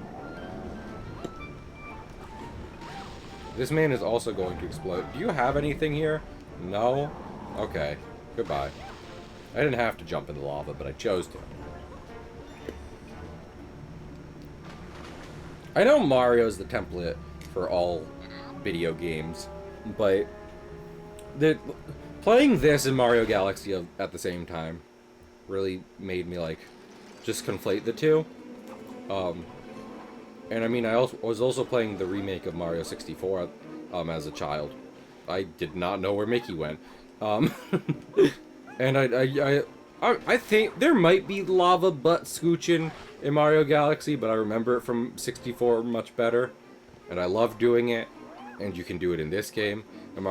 This man is also going to explode. Do you have anything here? No? Okay. Goodbye. I didn't have to jump in the lava, but I chose to. I know Mario's the template for all video games, but playing this and Mario Galaxy at the same time really made me, like, just conflate the two. And I mean, I was also playing the remake of Mario 64 as a child. I did not know where Mickey went. And I think there might be lava butt scooching in Mario Galaxy, but I remember it from 64 much better. And I love doing it, and you can do it in this game. And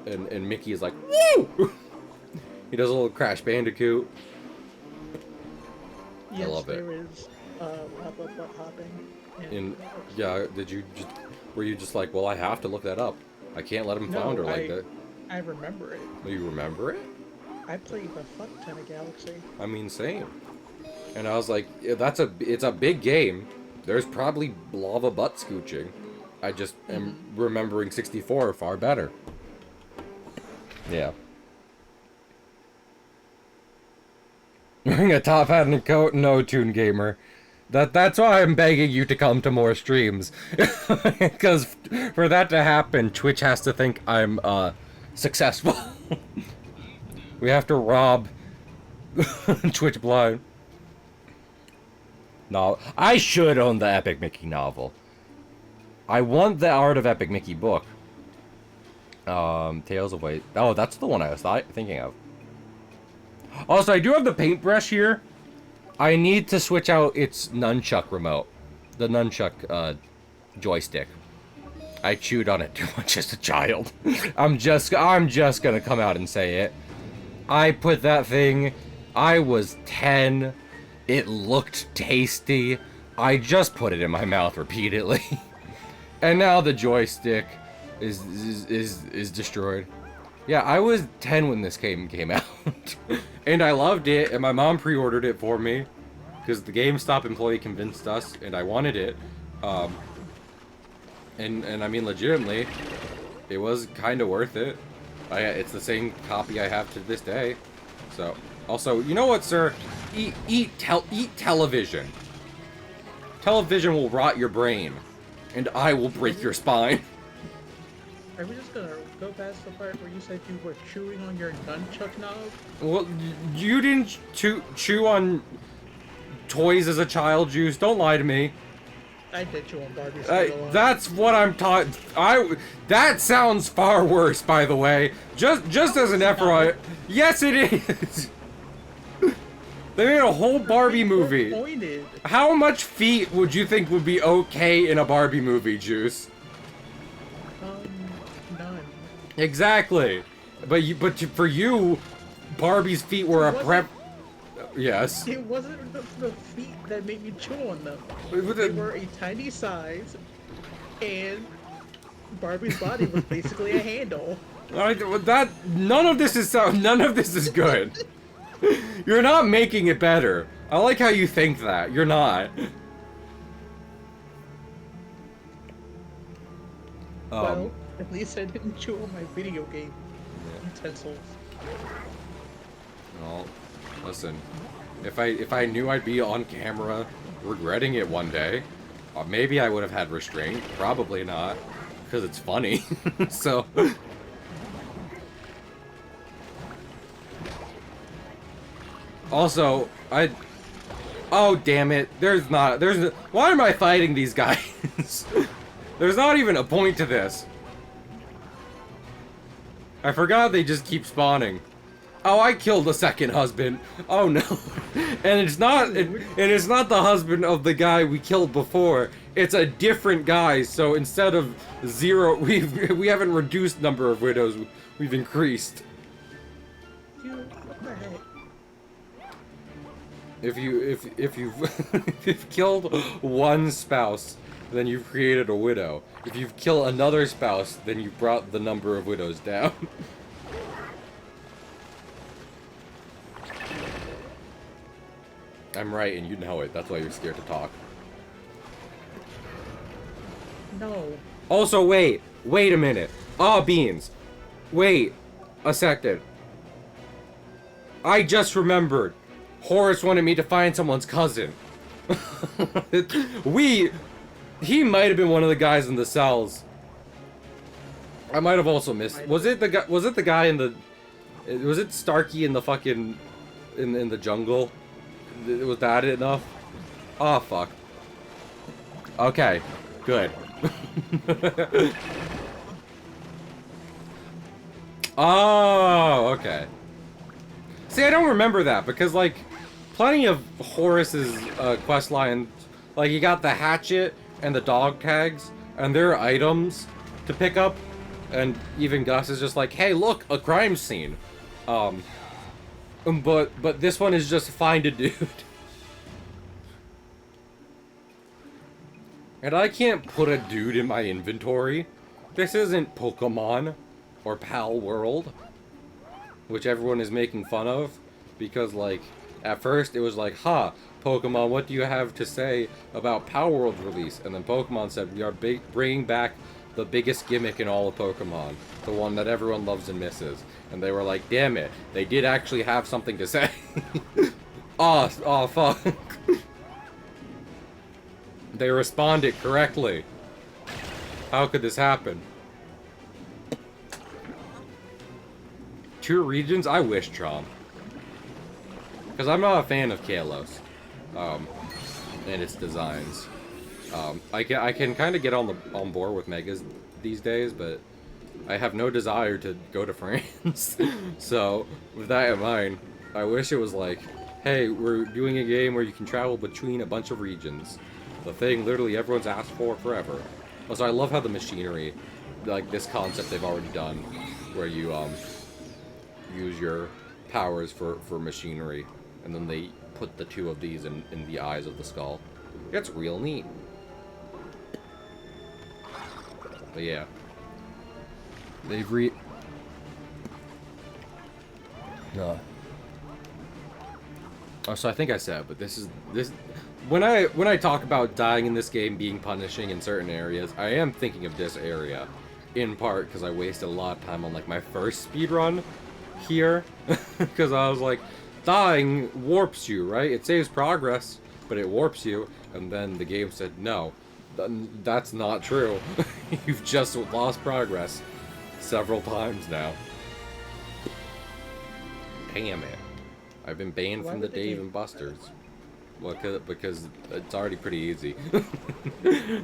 and Mickey is like, woo! He does a little Crash Bandicoot. Yes, I love it. there is lava butt hopping. Yeah, were you just like, well, I have to look that up. I can't let him flounder like that. I remember it. You remember it? I played the fuck ton of Galaxy. I mean, same. And I was like, yeah, it's a big game. There's probably lava butt scooching. I just am remembering 64 far better. Yeah. Wearing a top hat and a coat? No, Toon Gamer. That's why I'm begging you to come to more streams. Because for that to happen, Twitch has to think I'm successful. We have to rob Twitch blind. No, I should own the Epic Mickey novel. I want the Art of Epic Mickey book. Tales of Wait. Oh, that's the one I was thinking of. Also, I do have the paintbrush here. I need to switch out its nunchuck remote. The nunchuck, joystick. I chewed on it too much as a child. I'm just gonna come out and say it. I put that thing, I was 10. It looked tasty. I just put it in my mouth repeatedly. And now the joystick is destroyed. Yeah, I was 10 when this game came out. And I loved it, and my mom pre-ordered it for me. Because the GameStop employee convinced us, and I wanted it. And I mean, legitimately, it was kind of worth it. It's the same copy I have to this day. So, also, you know what, sir? Eat television. Television will rot your brain, and I will break your spine. Are we just gonna go past the part where you said you were chewing on your nunchuck knob? Well, you didn't chew on toys as a child, Juice. Don't lie to me. I did chew on Barbie's. That's what I'm taught. That sounds far worse, by the way. Just as an FYI. Yes, it is. They made a whole Barbie movie. Pointed. How much feet would you think would be okay in a Barbie movie, Juice? None. Exactly. But for you, Barbie's feet were a prep. Yes. It wasn't the feet that made me chew on them. They were a tiny size, and Barbie's body was basically a handle. None of this is good. You're not making it better. I like how you think that. You're not. Well, at least I didn't chew on my video game utensils. Well, listen. If I knew I'd be on camera regretting it one day, maybe I would have had restraint. Probably not, because it's funny. So. Also, oh damn it! Why am I fighting these guys? There's not even a point to this. I forgot they just keep spawning. Oh, I killed the second husband. Oh no. And it's not the husband of the guy we killed before. It's a different guy. So instead of 0, we haven't reduced number of widows. We've increased. If you've killed one spouse, then you've created a widow. If you've killed another spouse, then you've brought the number of widows down. I'm right, and you know it. That's why you're scared to talk. No. Also, wait a minute. Ah, beans. Wait a second. I just remembered. Horace wanted me to find someone's cousin. He might have been one of the guys in the cells. I might have also missed. Was it the guy in the? Was it Starkey in the fucking, in the jungle? Was that enough? Oh fuck. Okay, good. Oh, okay. See, I don't remember that because like. Plenty of Horace's quest line, like you got the hatchet and the dog tags, and they're items to pick up, and even Gus is just like, hey, look, a crime scene. But this one is just find a dude. And I can't put a dude in my inventory. This isn't Pokemon or Pal World, which everyone is making fun of, because like. At first, it was like, ha, Pokemon, what do you have to say about Power World's release? And then Pokemon said, we are bringing back the biggest gimmick in all of Pokemon. The one that everyone loves and misses. And they were like, damn it, they did actually have something to say. Oh, fuck. They responded correctly. How could this happen? 2 regions? I wish, Chomp. Because I'm not a fan of Kalos, and its designs. I can kind of get on board with Megas these days, but I have no desire to go to France. So with that in mind, I wish it was like, hey, we're doing a game where you can travel between a bunch of regions. The thing literally everyone's asked for forever. Also, I love how the machinery, like this concept they've already done, where you use your powers for machinery. And then they put the 2 of these in the eyes of the skull. It's real neat. But yeah. They've No. Oh, so I think I said, but this. When I talk about dying in this game being punishing in certain areas, I am thinking of this area, in part because I wasted a lot of time on like my first speed run here, because I was like, dying warps you, right? It saves progress, but it warps you, and then the game said no, that's not true. You've just lost progress several times now. Damn it. I've been banned from the Dave and Buster's. Well, because it's already pretty easy.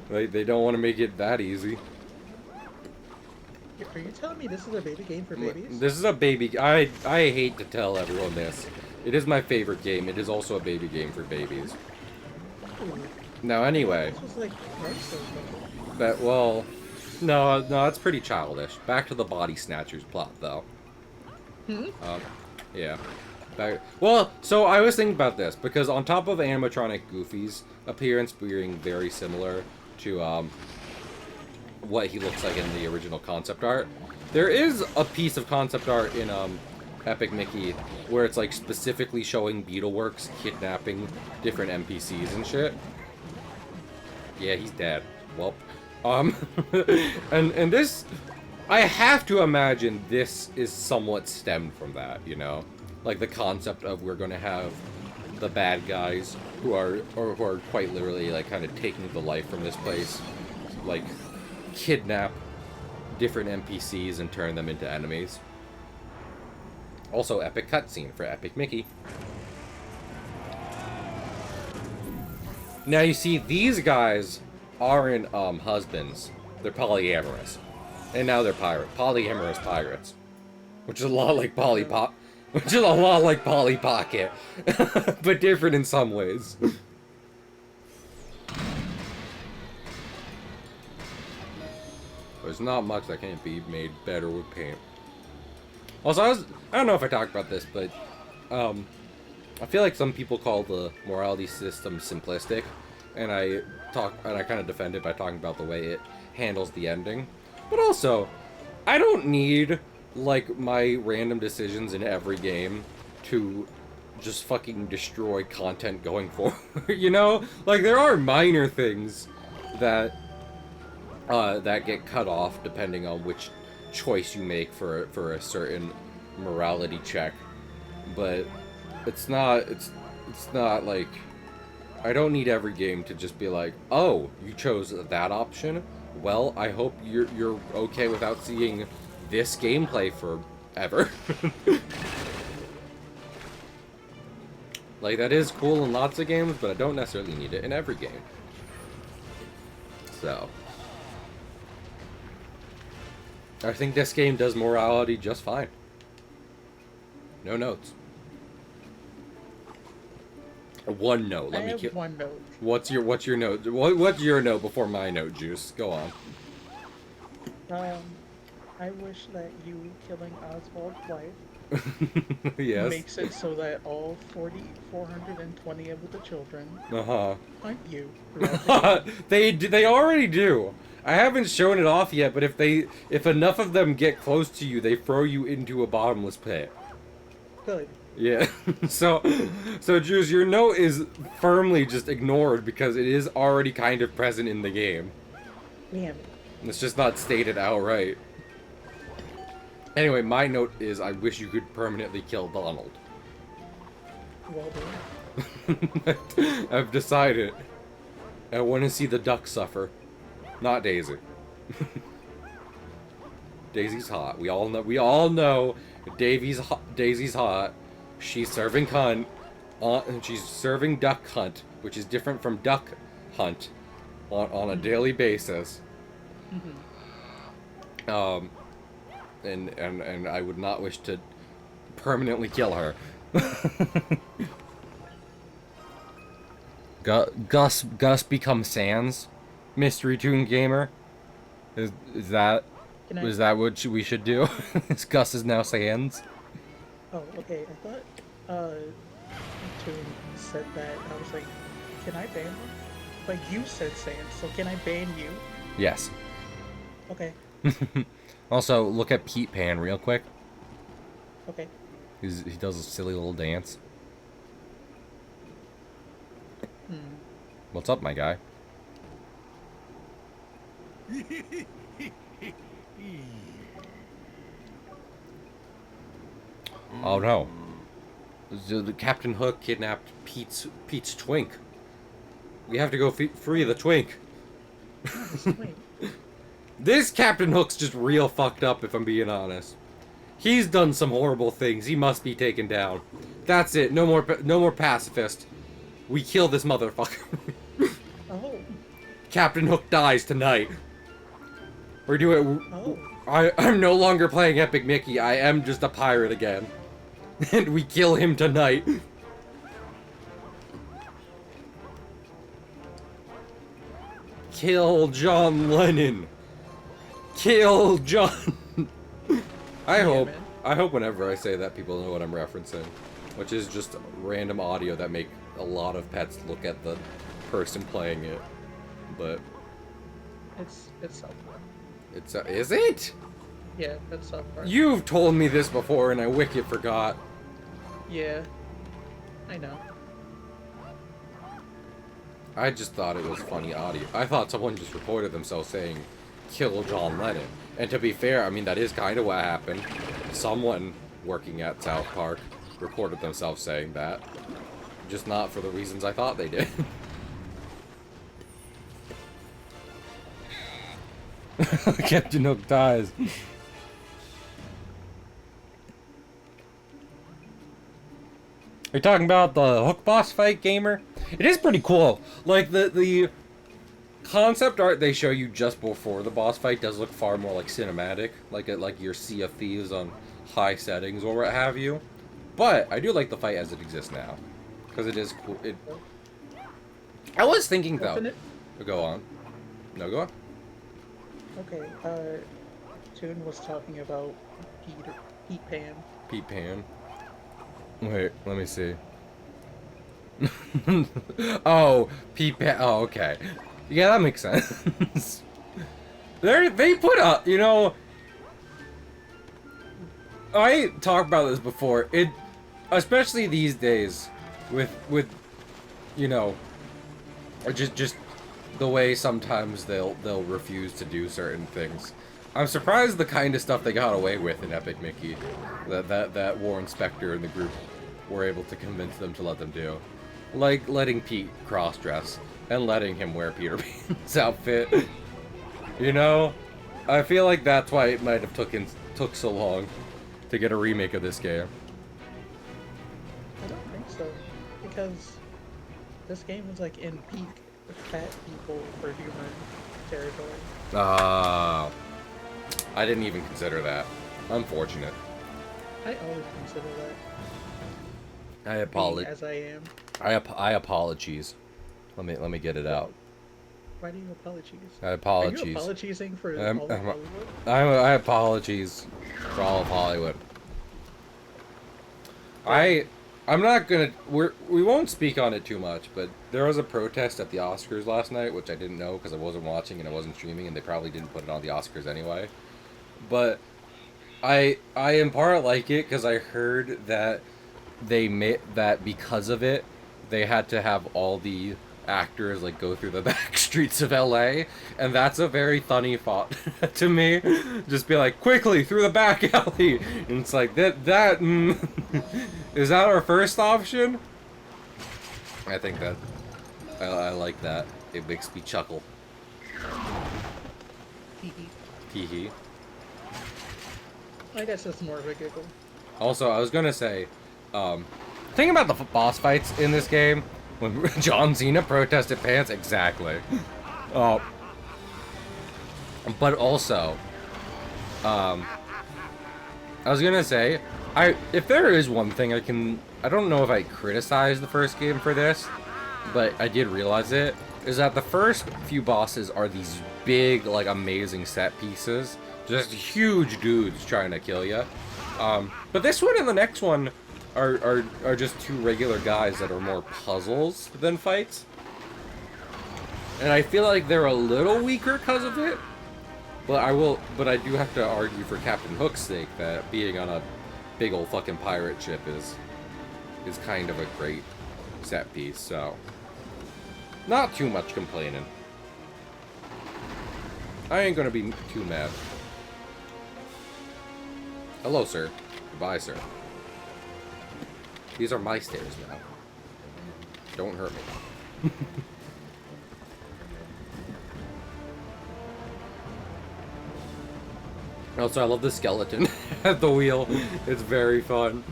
They don't want to make it that easy. Are you telling me this is a baby game for babies? This is a baby... I hate to tell everyone this. It is my favorite game. It is also a baby game for babies. Ooh. Now, anyway. This was like But, well... No, it's pretty childish. Back to the Body Snatchers plot, though. Yeah. Well, so I was thinking about this, because on top of animatronic Goofy's appearance being very similar to what he looks like in the original concept art, there is a piece of concept art in Epic Mickey where it's like specifically showing Beetleworks kidnapping different NPCs and shit. Yeah, he's dead. Well, and this, I have to imagine this is somewhat stemmed from that, you know? Like the concept of we're gonna have the bad guys who are quite literally like kind of taking the life from this place, like kidnap different NPCs and turn them into enemies. Also, epic cutscene for Epic Mickey. Now you see, these guys aren't husbands; they're polyamorous, and now they're polyamorous pirates, which is a lot like Which is a lot like Polly Pocket, but different in some ways. There's not much that can't be made better with paint. Also, I don't know if I talked about this, but I feel like some people call the morality system simplistic, and I kind of defend it by talking about the way it handles the ending. But also, I don't need like my random decisions in every game to just fucking destroy content going forward, you know? Like, there are minor things that that get cut off depending on which choice you make for a certain morality check, but it's not like, I don't need every game to just be like, oh, you chose that option, well, I hope you're okay without seeing this gameplay forever. Like, that is cool in lots of games, but I don't necessarily need it in every game. So, I think this game does morality just fine. No notes. One note. I have one note. What's your note? What's your note before my note, Juice? Go on. I wish that you killing Oswald's wife yes. makes it so that all 420 of the children hunt you. They already do. I haven't shown it off yet, but if enough of them get close to you, they throw you into a bottomless pit. Good. Yeah. so Juice, your note is firmly just ignored because it is already kind of present in the game. Damn it. It's just not stated outright. Anyway, my note is I wish you could permanently kill Donald. Well done. I've decided. I want to see the duck suffer. Not Daisy. Daisy's hot. We all know Daisy's hot. She's serving hunt. She's serving duck hunt, which is different from duck hunt on a daily basis. And I would not wish to permanently kill her. Gus becomes Sans, Mystery Toon Gamer. Is that what we should do? Gus is now Sans. Oh, okay. I thought Toon said that. I was like, can I ban But you said Sans, so can I ban you? Yes. Okay. Also, look at Pete Pan real quick. Okay. He does a silly little dance. What's up, my guy? Oh no. The Captain Hook kidnapped Pete's twink. We have to go free the twink. This Captain Hook's just real fucked up, if I'm being honest. He's done some horrible things. He must be taken down. That's it. No more pacifist. We kill this motherfucker. Oh. Captain Hook dies tonight. We're doing. Oh. I'm no longer playing Epic Mickey. I am just a pirate again. And we kill him tonight. Kill John Lennon. Kill John. I hope whenever I say that, people know what I'm referencing, which is just random audio that make a lot of pets look at the person playing it. But it's South Park. Is it? Yeah, that's South Park. You've told me this before, and I wicked forgot. Yeah, I know. I just thought it was funny audio. I thought someone just recorded themselves saying, "Kill John Lennon." And to be fair, I mean, that is kind of what happened. Someone working at South Park recorded themselves saying that. Just not for the reasons I thought they did. Captain Hook dies. Are you talking about the Hook boss fight, gamer? It is pretty cool. Like, the concept art they show you just before the boss fight does look far more like cinematic, like your Sea of Thieves on high settings or what have you. But I do like the fight as it exists now, because it is cool. I was thinking though. Go on. No, go on. Okay. Toon was talking about Pete Pan. Pete Pan. Wait, let me see. Oh, Pete Pan. Oh, okay. Yeah, that makes sense. They put up, you know. I talked about this before. Especially these days, with you know, just the way sometimes they'll refuse to do certain things. I'm surprised the kind of stuff they got away with in Epic Mickey, that Warren Spector and the group were able to convince them to let them do, like letting Pete cross-dress and letting him wear Peter Pan's outfit. You know, I feel like that's why it might have took so long to get a remake of this game. I don't think so, because this game was like in peak fat people for human territory. I didn't even consider that. Unfortunate. I always consider that. I apologize. As I am. I apologies. Let me get it out. Why do you apologize? I apologize. Are you apologizing for all of Hollywood? I apologies for all of Hollywood. I'm not gonna. We won't speak on it too much, but there was a protest at the Oscars last night, which I didn't know because I wasn't watching and I wasn't streaming, and they probably didn't put it on the Oscars anyway. But I in part like it because I heard that they made that because of it, they had to have all the actors like go through the back streets of LA, and that's a very funny thought to me. Just be like, quickly through the back alley, and it's like that is that our first option? I think that I like that. It makes me chuckle. Hee hee. I guess that's more of a giggle. Also, I was gonna say, think about the boss fights in this game. When John Cena protested pants, exactly. But also, I was gonna say, if there is one thing I don't know if I criticize the first game for this, but I did realize it, is that the first few bosses are these big, like, amazing set pieces. Just huge dudes trying to kill you. But this one and the next one are just two regular guys that are more puzzles than fights. And I feel like they're a little weaker because of it. But I do have to argue for Captain Hook's sake that being on a big old fucking pirate ship is kind of a great set piece, so not too much complaining. I ain't gonna be too mad. Hello, sir. Goodbye, sir. These are my stairs now. Don't hurt me. Also, I love the skeleton at the wheel. It's very fun.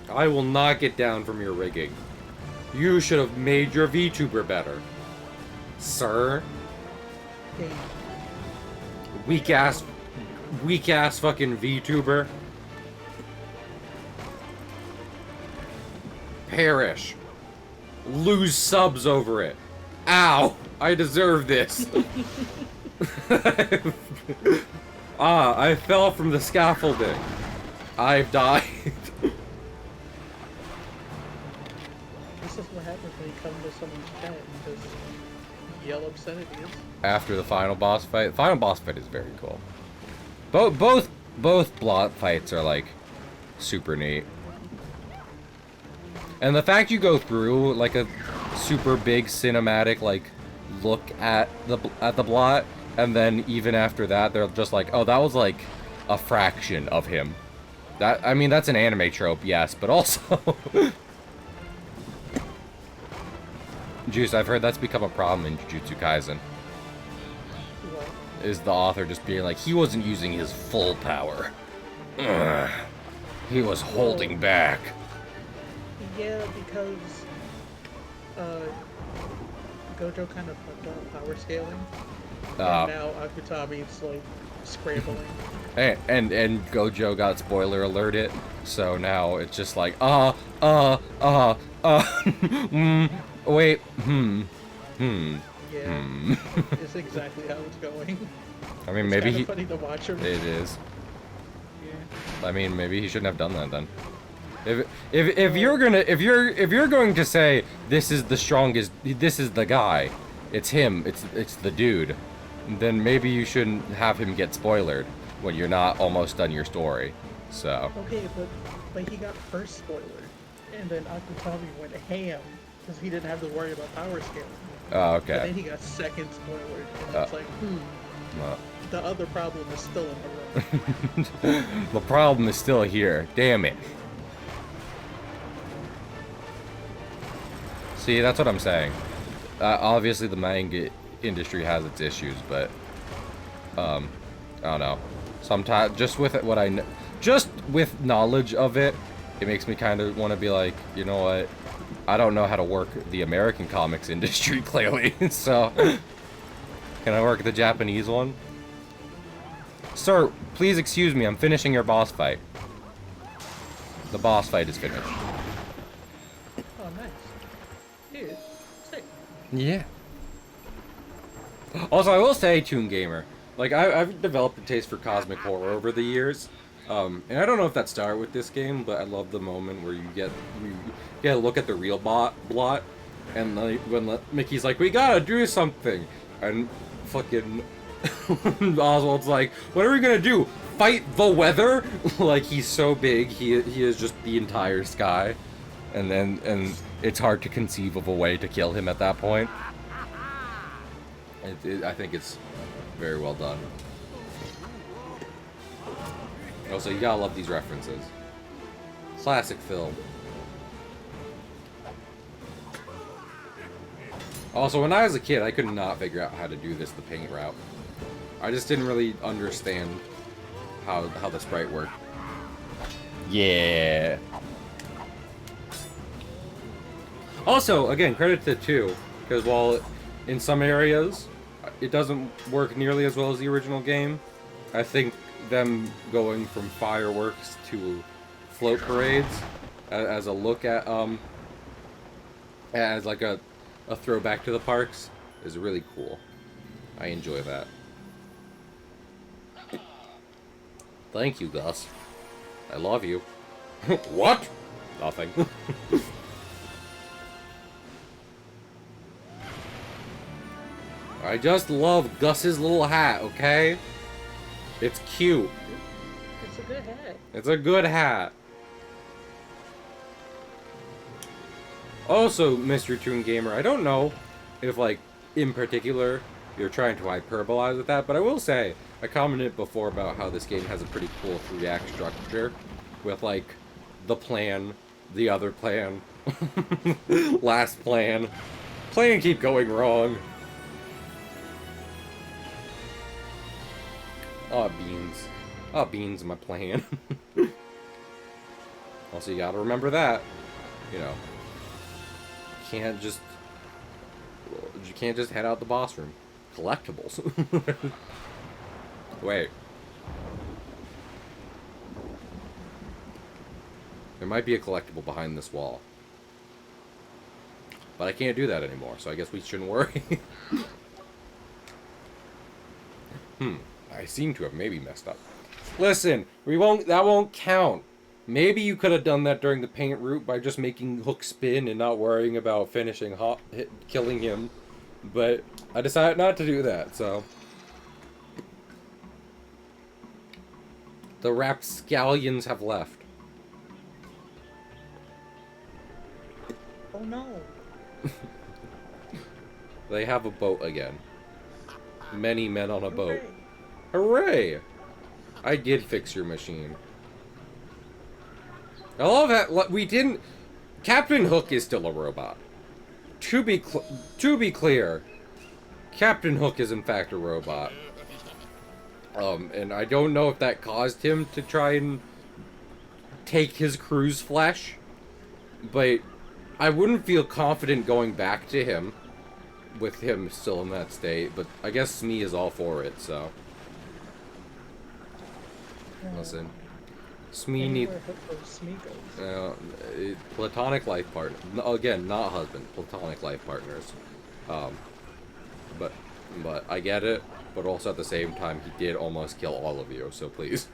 I will not get down from your rigging. You should have made your VTuber better. Sir? Weak ass fucking VTuber. Perish. Lose subs over it. Ow! I deserve this. I fell from the scaffolding. I've died. This is what happens when you come to someone's chat and just yell obscenities. After the final boss fight. The final boss fight is very cool. Both blot fights are like super neat. And the fact you go through like a super big cinematic like look at the blot, and then even after that they're just like, oh, that was like a fraction of him. That, I mean, that's an anime trope, yes, but also Juice, I've heard that's become a problem in Jujutsu Kaisen. What? Is the author just being like, he wasn't using his full power. Ugh. He was holding back. Yeah, because Gojo kind of fucked up power scaling. And now Akutami's like scrambling. And Gojo got spoiler alerted, so now it's just like, wait, Yeah, it's exactly how it's going. I mean, It's maybe kinda funny to watch him. It is. Yeah. I mean, maybe he shouldn't have done that then. If you're going to say this is the strongest, this is the guy, it's him, it's the dude, then maybe you shouldn't have him get spoilered when you're not almost done your story. So. Okay, but he got first spoiler, and then Akutami went ham because he didn't have to worry about power scaling. Oh, okay. But then he got second spoiler, and it's like, the other problem is still in the room. The problem is still here. Damn it. See, that's what I'm saying. Obviously, the manga industry has its issues, but I don't know. Sometimes, just with what I know, just with knowledge of it, it makes me kind of want to be like, you know what? I don't know how to work the American comics industry clearly, so can I work the Japanese one? Sir, please excuse me. I'm finishing your boss fight. The boss fight is finished. Oh, nice. Dude, sick. Yeah. Also, I will say, Toon Gamer, like, I've developed a taste for cosmic horror over the years. And I don't know if that started with this game, but I love the moment where you get a look at the real blot, and like, when Mickey's like, we gotta do something, and fucking Oswald's like, what are we gonna do? Fight the weather? Like, he's so big, he is just the entire sky, and it's hard to conceive of a way to kill him at that point. I think it's very well done. Also, you gotta love these references. Classic film. Also, when I was a kid, I could not figure out how to do this the paint route. I just didn't really understand how the sprite worked. Yeah. Also, again, credit to 2, because while in some areas it doesn't work nearly as well as the original game, I think them going from fireworks to float parades as a look at as like a throwback to the parks is really cool. I enjoy that. Thank you, Gus. I love you. What? Nothing. I just love Gus's little hat, okay? It's cute. It's a good hat. It's a good hat. Also, Mr. Toon Gamer, I don't know if, like, in particular, you're trying to hyperbolize with that, but I will say, I commented before about how this game has a pretty cool 3-act structure with, like, the plan, the other plan, last plan. Plan keep going wrong. Oh, beans. Oh, beans, my plan. Also, you gotta remember that, you know. You can't just head out the boss room. Collectibles. Wait. There might be a collectible behind this wall. But I can't do that anymore, so I guess we shouldn't worry. I seem to have maybe messed up. Listen, that won't count. Maybe you could have done that during the paint route by just making Hook spin and not worrying about killing him. But I decided not to do that, so. The rapscallions have left. Oh no. They have a boat again. Many men on a boat. Hooray. Hooray! I did fix your machine. I love that we didn't. Captain Hook is still a robot. To be clear, Captain Hook is in fact a robot. And I don't know if that caused him to try and take his crew's flesh, but I wouldn't feel confident going back to him with him still in that state. But I guess Smee is all for it, so. Listen. Smee needs platonic life partner. Again, not husband. Platonic life partners. But I get it. But also at the same time, he did almost kill all of you. So please,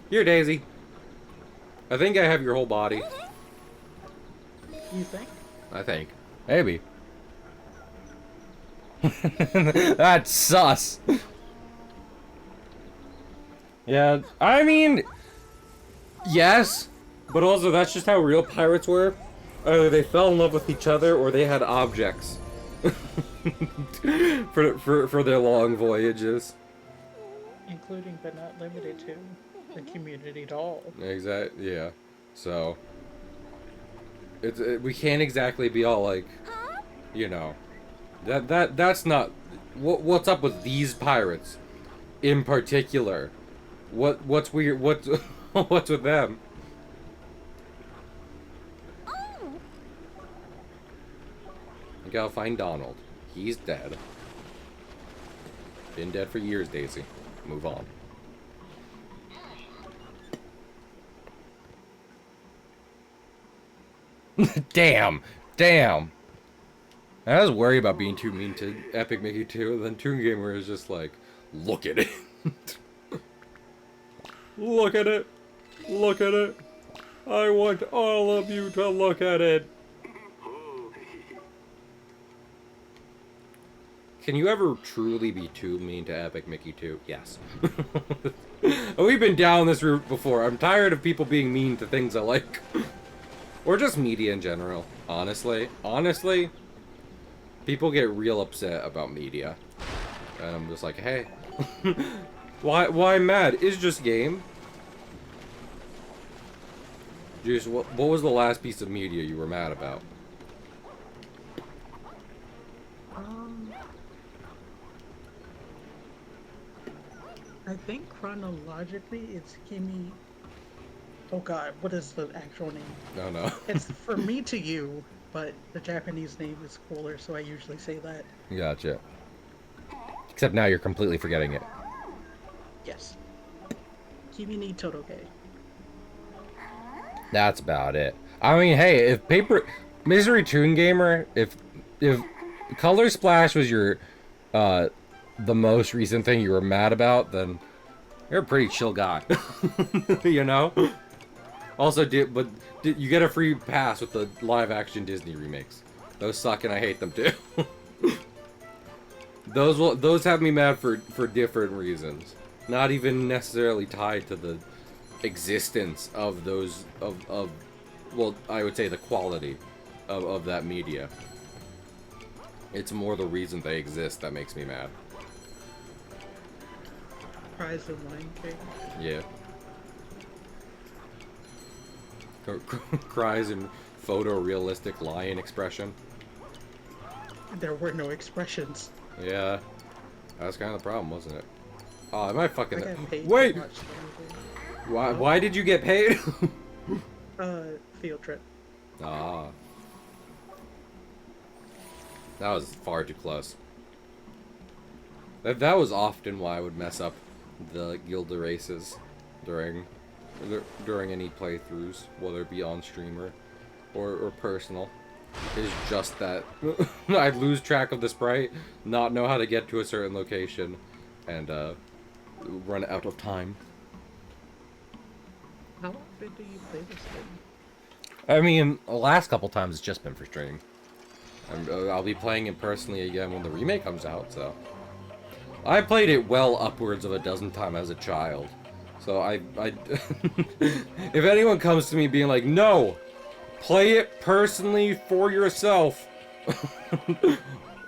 here, Daisy. I think I have your whole body. You think? I think. Maybe. That's sus. Yeah, I mean. Yes, but also that's just how real pirates were. Either they fell in love with each other or they had objects for their long voyages. Including but not limited to the community doll. Exactly. Yeah. So we can't exactly be all like, you know, that's not what's up with these pirates in particular. What's weird? What's with them? You gotta find Donald. He's dead. Been dead for years, Daisy. Move on. Damn! I was worried about being too mean to Epic Mickey 2, and then Toon Gamer is just like, look at it. Look at it. Look at it. I want all of you to look at it. Can you ever truly be too mean to Epic Mickey 2? Yes. We've been down this route before. I'm tired of people being mean to things I like. Or just media in general. Honestly, people get real upset about media. And I'm just like, hey. Why mad? It's just game. Juice, what was the last piece of media you were mad about? I think chronologically it's Kimi. Oh god, what is the actual name? No. It's From Me to You, but the Japanese name is cooler, so I usually say that. Gotcha. Except now you're completely forgetting it. Yes. Kimi ni Toroke. That's about it. I mean, hey, if Misery Toon Gamer, if Color Splash was your the most recent thing you were mad about, then you're a pretty chill guy. You know? Also, you get a free pass with the live-action Disney remakes. Those suck and I hate them too. those have me mad for different reasons. Not even necessarily tied to the existence of those of well, I would say the quality of that media. It's more the reason they exist that makes me mad. Cries of Lion King. Yeah. Cries and photorealistic lion expression. There were no expressions. Yeah. That's kind of the problem, wasn't it? Oh, am I fucking... I got paid Wait! to watch everything. Why did you get paid? Field trip. Ah. That was far too close. That was often why I would mess up the Gilda races during any playthroughs, whether it be on streamer or personal. Is just that I'd lose track of the sprite, not know how to get to a certain location, and run out of time. How often do you play this game? I mean, the last couple times it's just been frustrating. I'll be playing it personally again when the remake comes out, so... I played it well upwards of a dozen times as a child. So I if anyone comes to me being like, no! Play it personally for yourself!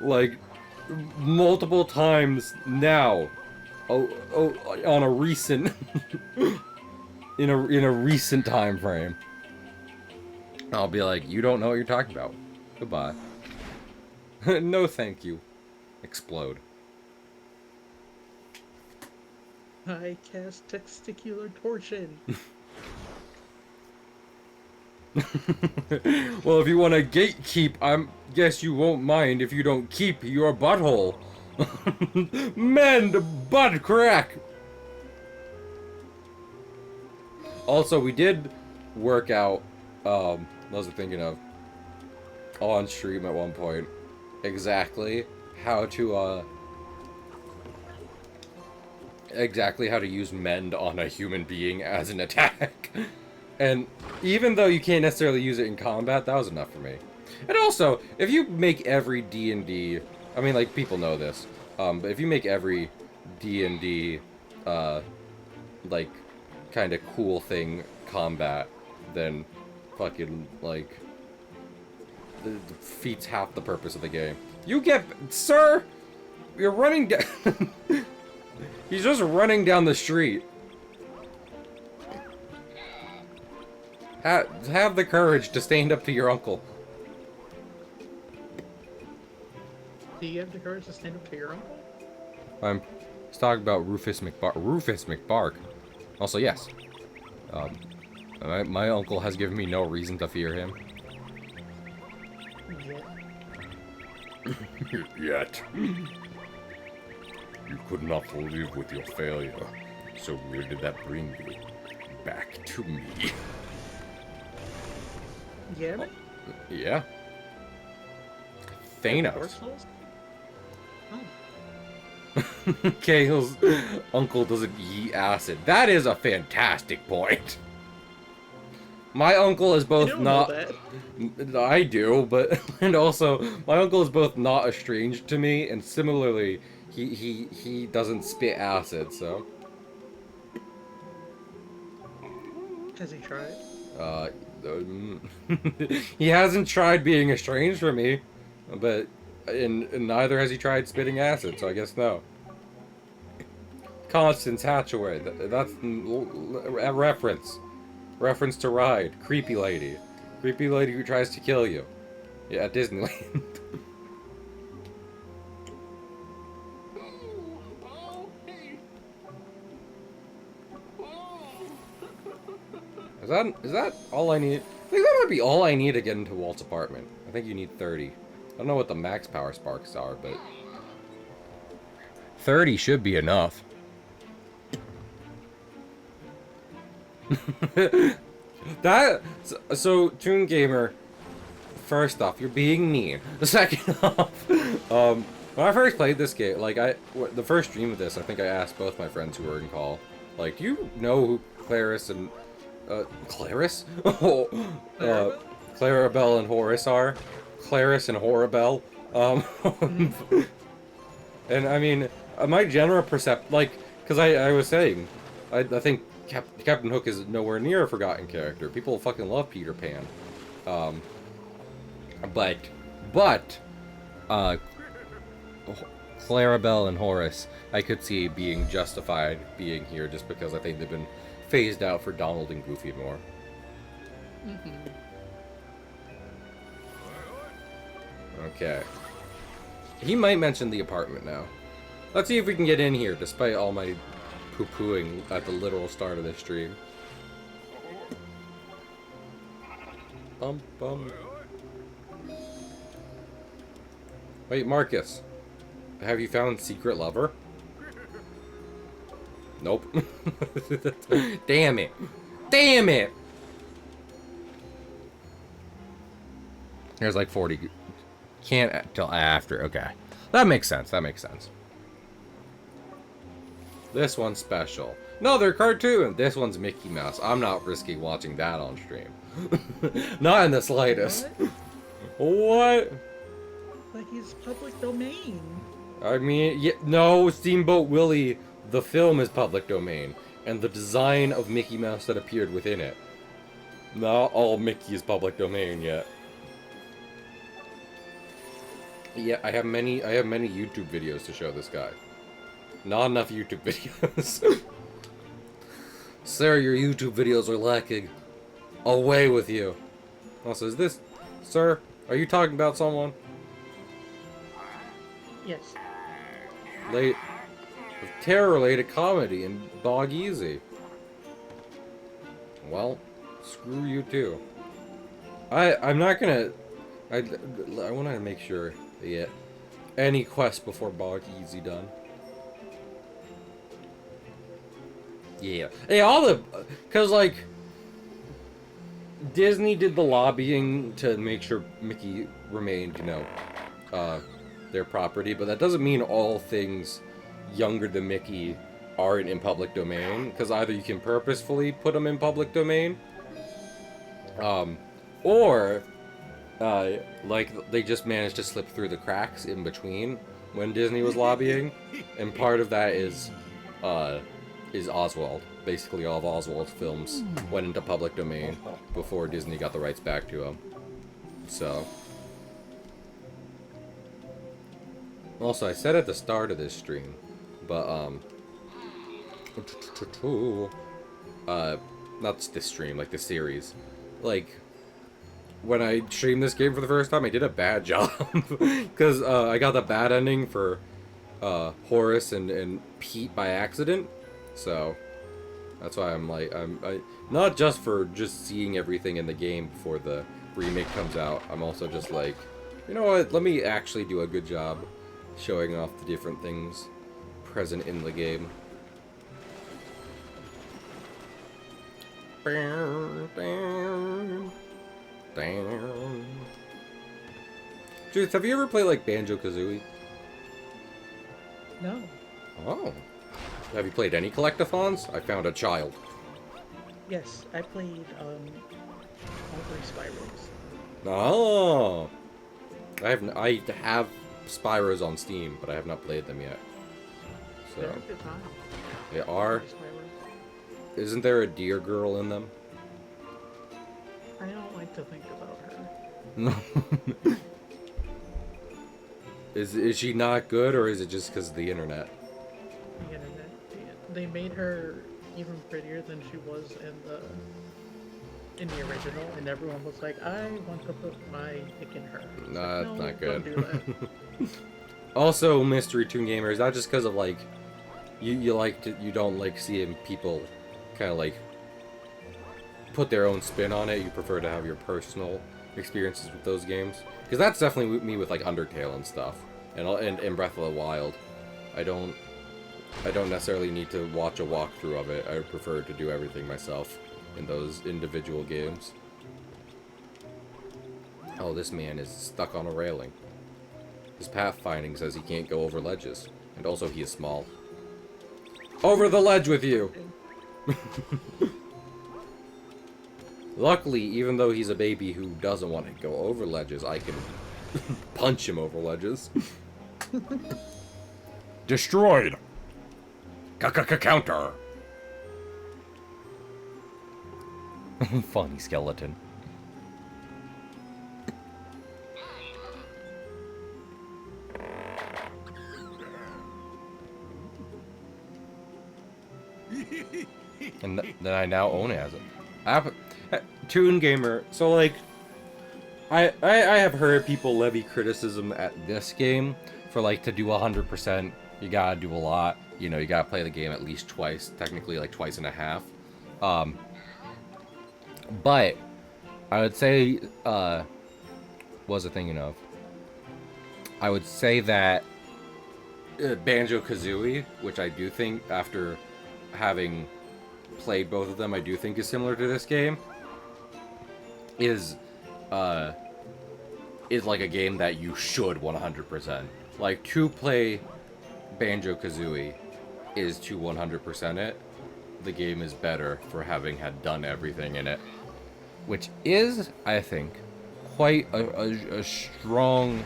Like, multiple times now. On a recent... in a recent time frame. I'll be like, you don't know what you're talking about. Goodbye. No thank you. Explode. I cast testicular torsion. Well, if you want to gatekeep, guess you won't mind if you don't keep your butthole. Mend butt crack! Also, we did work out, what was I thinking of? On stream at one point. Exactly how to, exactly how to use mend on a human being as an attack. And even though you can't necessarily use it in combat, that was enough for me. And also, if you make every D&D, I mean, like, people know this, but if you make every D&D, like, kind of cool thing combat, then fucking, like, it defeats half the purpose of the game. You get... Sir! You're running down... He's just running down the street. Have the courage to stand up to your uncle. Do you have the courage to stand up to your uncle? I'm talking about Rufus McBark. Also, yes. My uncle has given me no reason to fear him. Yet. You could not live with your failure, so where did that bring you? Back to me. Yeah, man? Yeah. Thanos. Oh. Kale's uncle doesn't eat acid. That is a fantastic point. My uncle is both not... I do, but... And also, my uncle is both not estranged to me, and similarly, he doesn't spit acid, so... Has he tried? He hasn't tried being estranged from me, but... And neither has he tried spitting acid, so I guess no. Constance Hatchaway, that's a reference. Reference to Ride. Creepy lady. Creepy lady who tries to kill you. Yeah, at Disneyland. Is that all I need? I think that might be all I need to get into Walt's apartment. I think you need 30. I don't know what the max power sparks are, but 30 should be enough. So Toon Gamer, first off, you're being mean. Second off, when I first played this game, like the first stream of this, I think I asked both my friends who were in call, like, do you know who Clarice and Clarabelle and Horace are? Clarice and Horabelle. And I mean, my general percept, like, because I was saying, I think Captain Hook is nowhere near a forgotten character. People fucking love Peter Pan. Um, but, but, uh, Clarabelle and Horace, I could see being justified being here just because I think they've been phased out for Donald and Goofy more. Mm-hmm. Okay. He might mention the apartment now. Let's see if we can get in here, despite all my poo-pooing at the literal start of this stream. Bum, bum. Wait, Marcus. Have you found Secret Lover? Nope. Damn it. Damn it! There's like 40. Can't till after. Okay. That makes sense. That makes sense. This one's special. No, they're cartoon. This one's Mickey Mouse. I'm not risking watching that on stream. Not in the slightest. What? Like he's public domain. I mean, yeah, no, Steamboat Willie, the film is public domain. And the design of Mickey Mouse that appeared within it. Not all Mickey is public domain yet. Yeah, I have many YouTube videos to show this guy. Not enough YouTube videos. Sir, your YouTube videos are lacking. Away with you. Also, is this... Sir, are you talking about someone? Yes. Late... Terror-related comedy in Bog Easy. Well, screw you too. I'm not gonna... I want to make sure they get any quest before Bog Easy done. Yeah. Hey, all the... Because, like... Disney did the lobbying to make sure Mickey remained, you know, their property, but that doesn't mean all things younger than Mickey aren't in public domain, because either you can purposefully put them in public domain, or, like, they just managed to slip through the cracks in between when Disney was lobbying, and part of that is Oswald. Basically, all of Oswald's films went into public domain before Disney got the rights back to them. So. Also, I said at the start of this stream, but, not this stream, like the series. Like, when I streamed this game for the first time, I did a bad job. Because, I got the bad ending for, Horace and Pete by accident. So. That's why I'm like, I not just for just seeing everything in the game before the remake comes out. I'm also just like, you know what? Let me actually do a good job showing off the different things present in the game. Judith, have you ever played like Banjo-Kazooie? No. Oh. Have you played any collectathons? I found a child. Yes, I played all 3 Spyros. Oh. I have Spyros on Steam, but I have not played them yet. So They're a good time. they are. Isn't there a deer girl in them? I don't like to think about her. No. Is she not good, or is it just because of the internet? The internet. They made her even prettier than she was in the original, and everyone was like, I want to put my pick in her. Nah, like, that's no, not good. Don't do that. Also, Mystery Toon Gamer, is that just because of like you don't like seeing people kind of like put their own spin on it? You prefer to have your personal experiences with those games? Because that's definitely me with like Undertale and stuff, and Breath of the Wild. I don't necessarily need to watch a walkthrough of it. I would prefer to do everything myself in those individual games. Oh, this man is stuck on a railing. His pathfinding says he can't go over ledges. And also he is small. Over the ledge with you! Luckily, even though he's a baby who doesn't want to go over ledges, I can punch him over ledges. Destroyed. Counter. Funny skeleton. And then I now own it as a Toon Gamer. So like, I have heard people levy criticism at this game for like to do 100%. You gotta do a lot. You know, you gotta play the game at least twice. Technically, like twice and a half. But I would say, what was I thinking of? I would say that Banjo-Kazooie, which I do think, after having played both of them, I do think is similar to this game, is like a game that you should 100%. Like, to play Banjo-Kazooie is to 100% it. The game is better for having had done everything in it. Which is, I think, quite a strong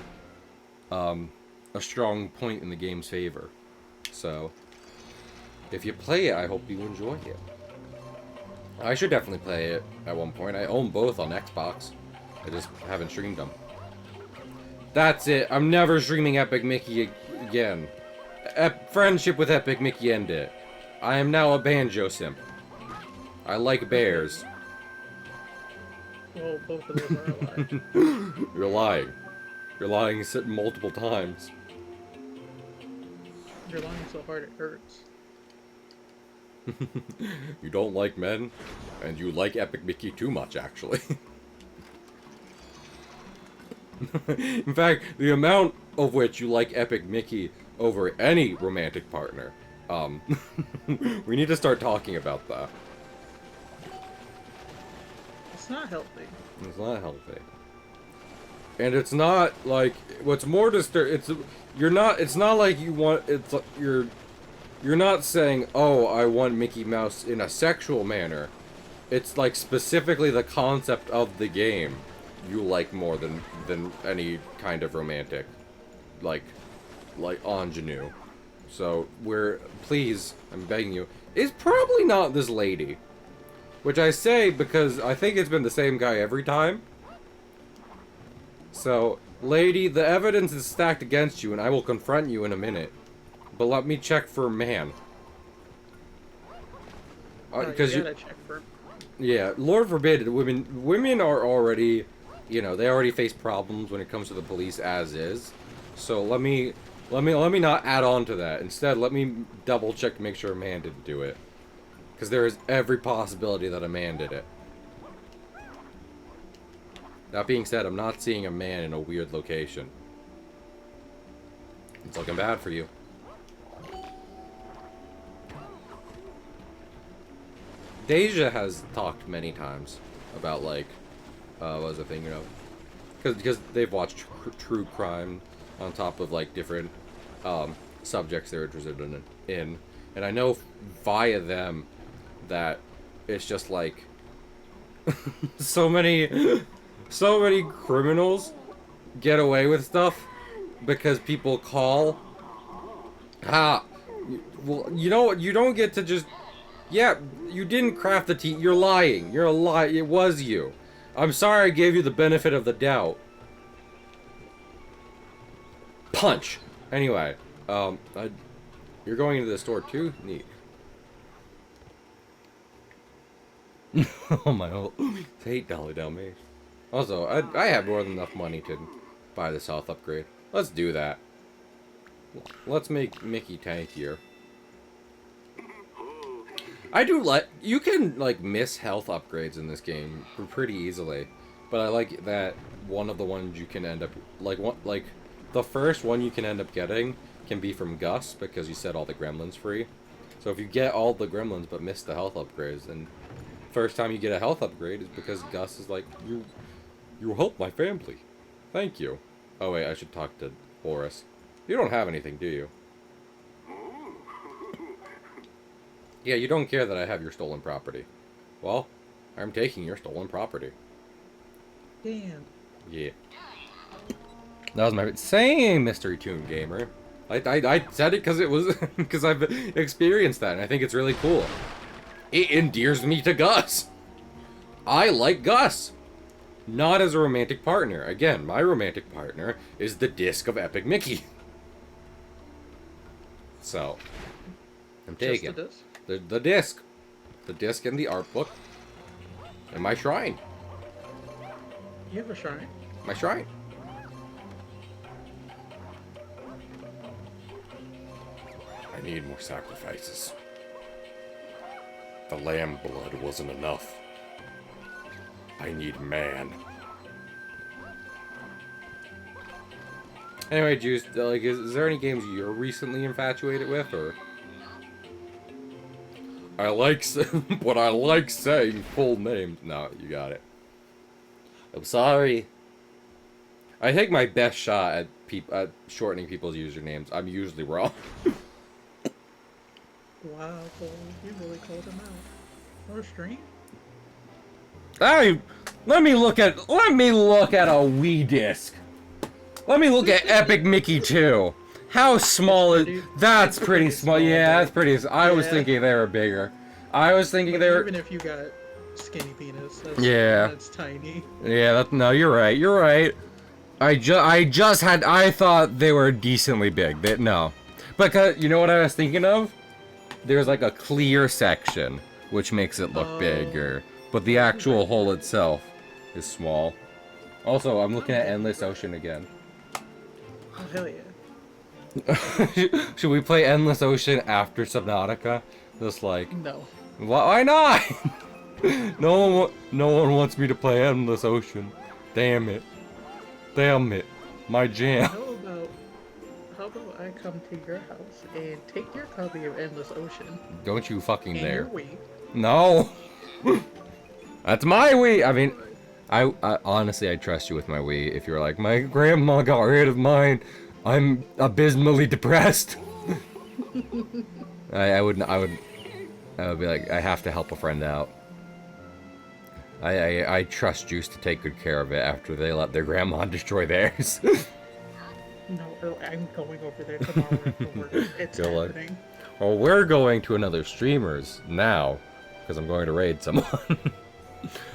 point in the game's favor. So, if you play it, I hope you enjoy it. I should definitely play it at one point. I own both on Xbox. I just haven't streamed them. That's it. I'm never streaming Epic Mickey again. Friendship with Epic Mickey ended. I am now a Banjo simp. I like bears. Well, both of them are alive. You're lying. You're lying multiple times. You're lying so hard it hurts. You don't like men, and you like Epic Mickey too much, actually. In fact, the amount of which you like Epic Mickey over any romantic partner, we need to start talking about that. It's not healthy. It's not healthy. And it's not like what's more it's not like you want you're not saying, "Oh, I want Mickey Mouse in a sexual manner." It's like specifically the concept of the game you like more than any kind of romantic like ingenue. So, please, I'm begging you, it's probably not this lady. Which I say because I think it's been the same guy every time. So, lady, the evidence is stacked against you, and I will confront you in a minute. But let me check for a man. Because you gotta check for. Yeah, Lord forbid, women are already, you know, they already face problems when it comes to the police as is. So let me not add on to that. Instead, let me double check to make sure a man didn't do it. Because there is every possibility that a man did it. That being said, I'm not seeing a man in a weird location. It's looking bad for you. Deja has talked many times about, like, what was I thinking of? Because they've watched true crime on top of, like, different subjects they're interested in. And I know via them that it's just, like, so many criminals get away with stuff because people call. Well, you know what? You don't get to just... Yeah, you didn't craft the tea. You're lying. You're a lie. It was you. I'm sorry I gave you the benefit of the doubt. Punch. Anyway, you're going into the store too? Neat. Oh my god. It's $8 Dalmatian. Also, I have more than enough money to buy this health upgrade. Let's do that. Let's make Mickey tankier. You can, like, miss health upgrades in this game pretty easily. But I like that one of the ones you can end up, the first one you can end up getting can be from Gus, because you set all the gremlins free. So if you get all the gremlins but miss the health upgrades, then first time you get a health upgrade is because Gus is like, you helped my family. Thank you. Oh wait, I should talk to Boris. You don't have anything, do you? Yeah, you don't care that I have your stolen property. Well, I'm taking your stolen property. Damn. Yeah. That was my... Same, Mystery Toon Gamer. I said it because it was because I've experienced that, and I think it's really cool. It endears me to Gus. I like Gus. Not as a romantic partner. Again, my romantic partner is the disc of Epic Mickey. So, I'm taking the disc. The disc and the art book. And my shrine. You have a shrine? My shrine. I need more sacrifices. The lamb blood wasn't enough. I need man. Anyway, Juice, like, is there any games you're recently infatuated with, or? But I like saying full names. No, you got it. I'm sorry. I take my best shot at shortening people's usernames. I'm usually wrong. Wow, Cole, you really called him out. Or stream? Hey, let me look at a Wii disc. Let me look at Epic Mickey 2. How small is that's pretty small. Yeah, that's pretty. I was thinking they were bigger. I was thinking they were. Even if you got skinny penis, that's tiny. Yeah, no, you're right. You're right. I thought they were decently big. No, because you know what I was thinking of? There's like a clear section, which makes it look bigger, but the actual hole itself is small. Also, I'm looking at Endless Ocean again. Oh, hell yeah. Should we play Endless Ocean after Subnautica? Just like... No. Why not? No one wants me to play Endless Ocean. Damn it. Damn it. My jam. How about I come to your house and take your copy of Endless Ocean? Don't you fucking and dare. Your Wii. No. That's my Wii. I mean, I honestly, I trust you with my Wii. If you're like, my grandma got rid of mine, I'm abysmally depressed. I would be like, I have to help a friend out. I trust Juice to take good care of it after they let their grandma destroy theirs. No, I'm going over there tomorrow after work. It's happening. Well, we're going to another streamer's now, because I'm going to raid someone.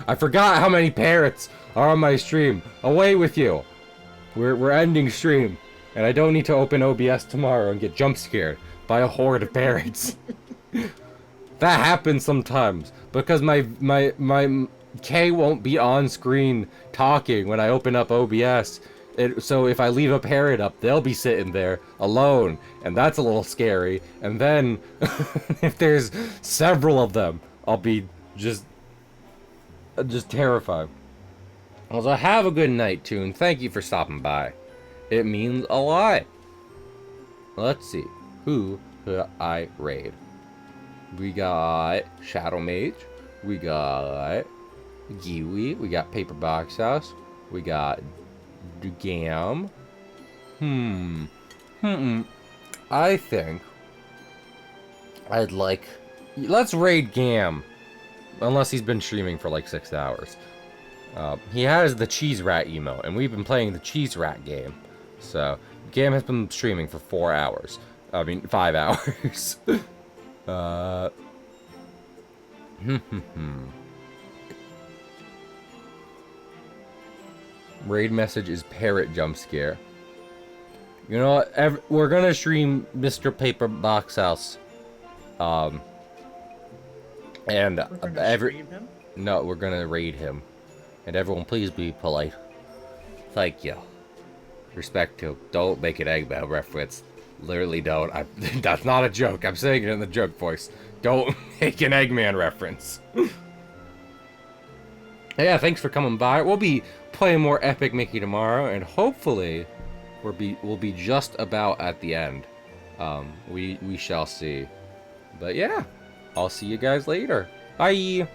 I forgot how many parrots are on my stream. Away with you. We're ending stream, and I don't need to open OBS tomorrow and get jump scared by a horde of parrots. That happens sometimes because my K won't be on screen talking when I open up OBS. So if I leave a parrot up, they'll be sitting there alone, and that's a little scary. And then if there's several of them, I'll be just terrified. Also, have a good night, Toon. Thank you for stopping by. It means a lot. Let's see. Who could I raid? We got Shadow Mage. We got Giwi. We got Paper Box House. We got Gam. I think I'd like... Let's raid Gam. Unless he's been streaming for like 6 hours. He has the Cheese Rat emote, and we've been playing the Cheese Rat game. So, Gam has been streaming for 4 hours. I mean, 5 hours. Raid message is parrot jump scare. You know what? We're gonna stream Mr. Paper Box House. And no, we're gonna raid him. And everyone, please be polite. Thank you. Respect to. Don't make an Eggman reference. Literally don't. That's not a joke. I'm saying it in the joke voice. Don't make an Eggman reference. Yeah, thanks for coming by. We'll be playing more Epic Mickey tomorrow, and hopefully we'll be just about at the end. We shall see. But yeah, I'll see you guys later. Bye.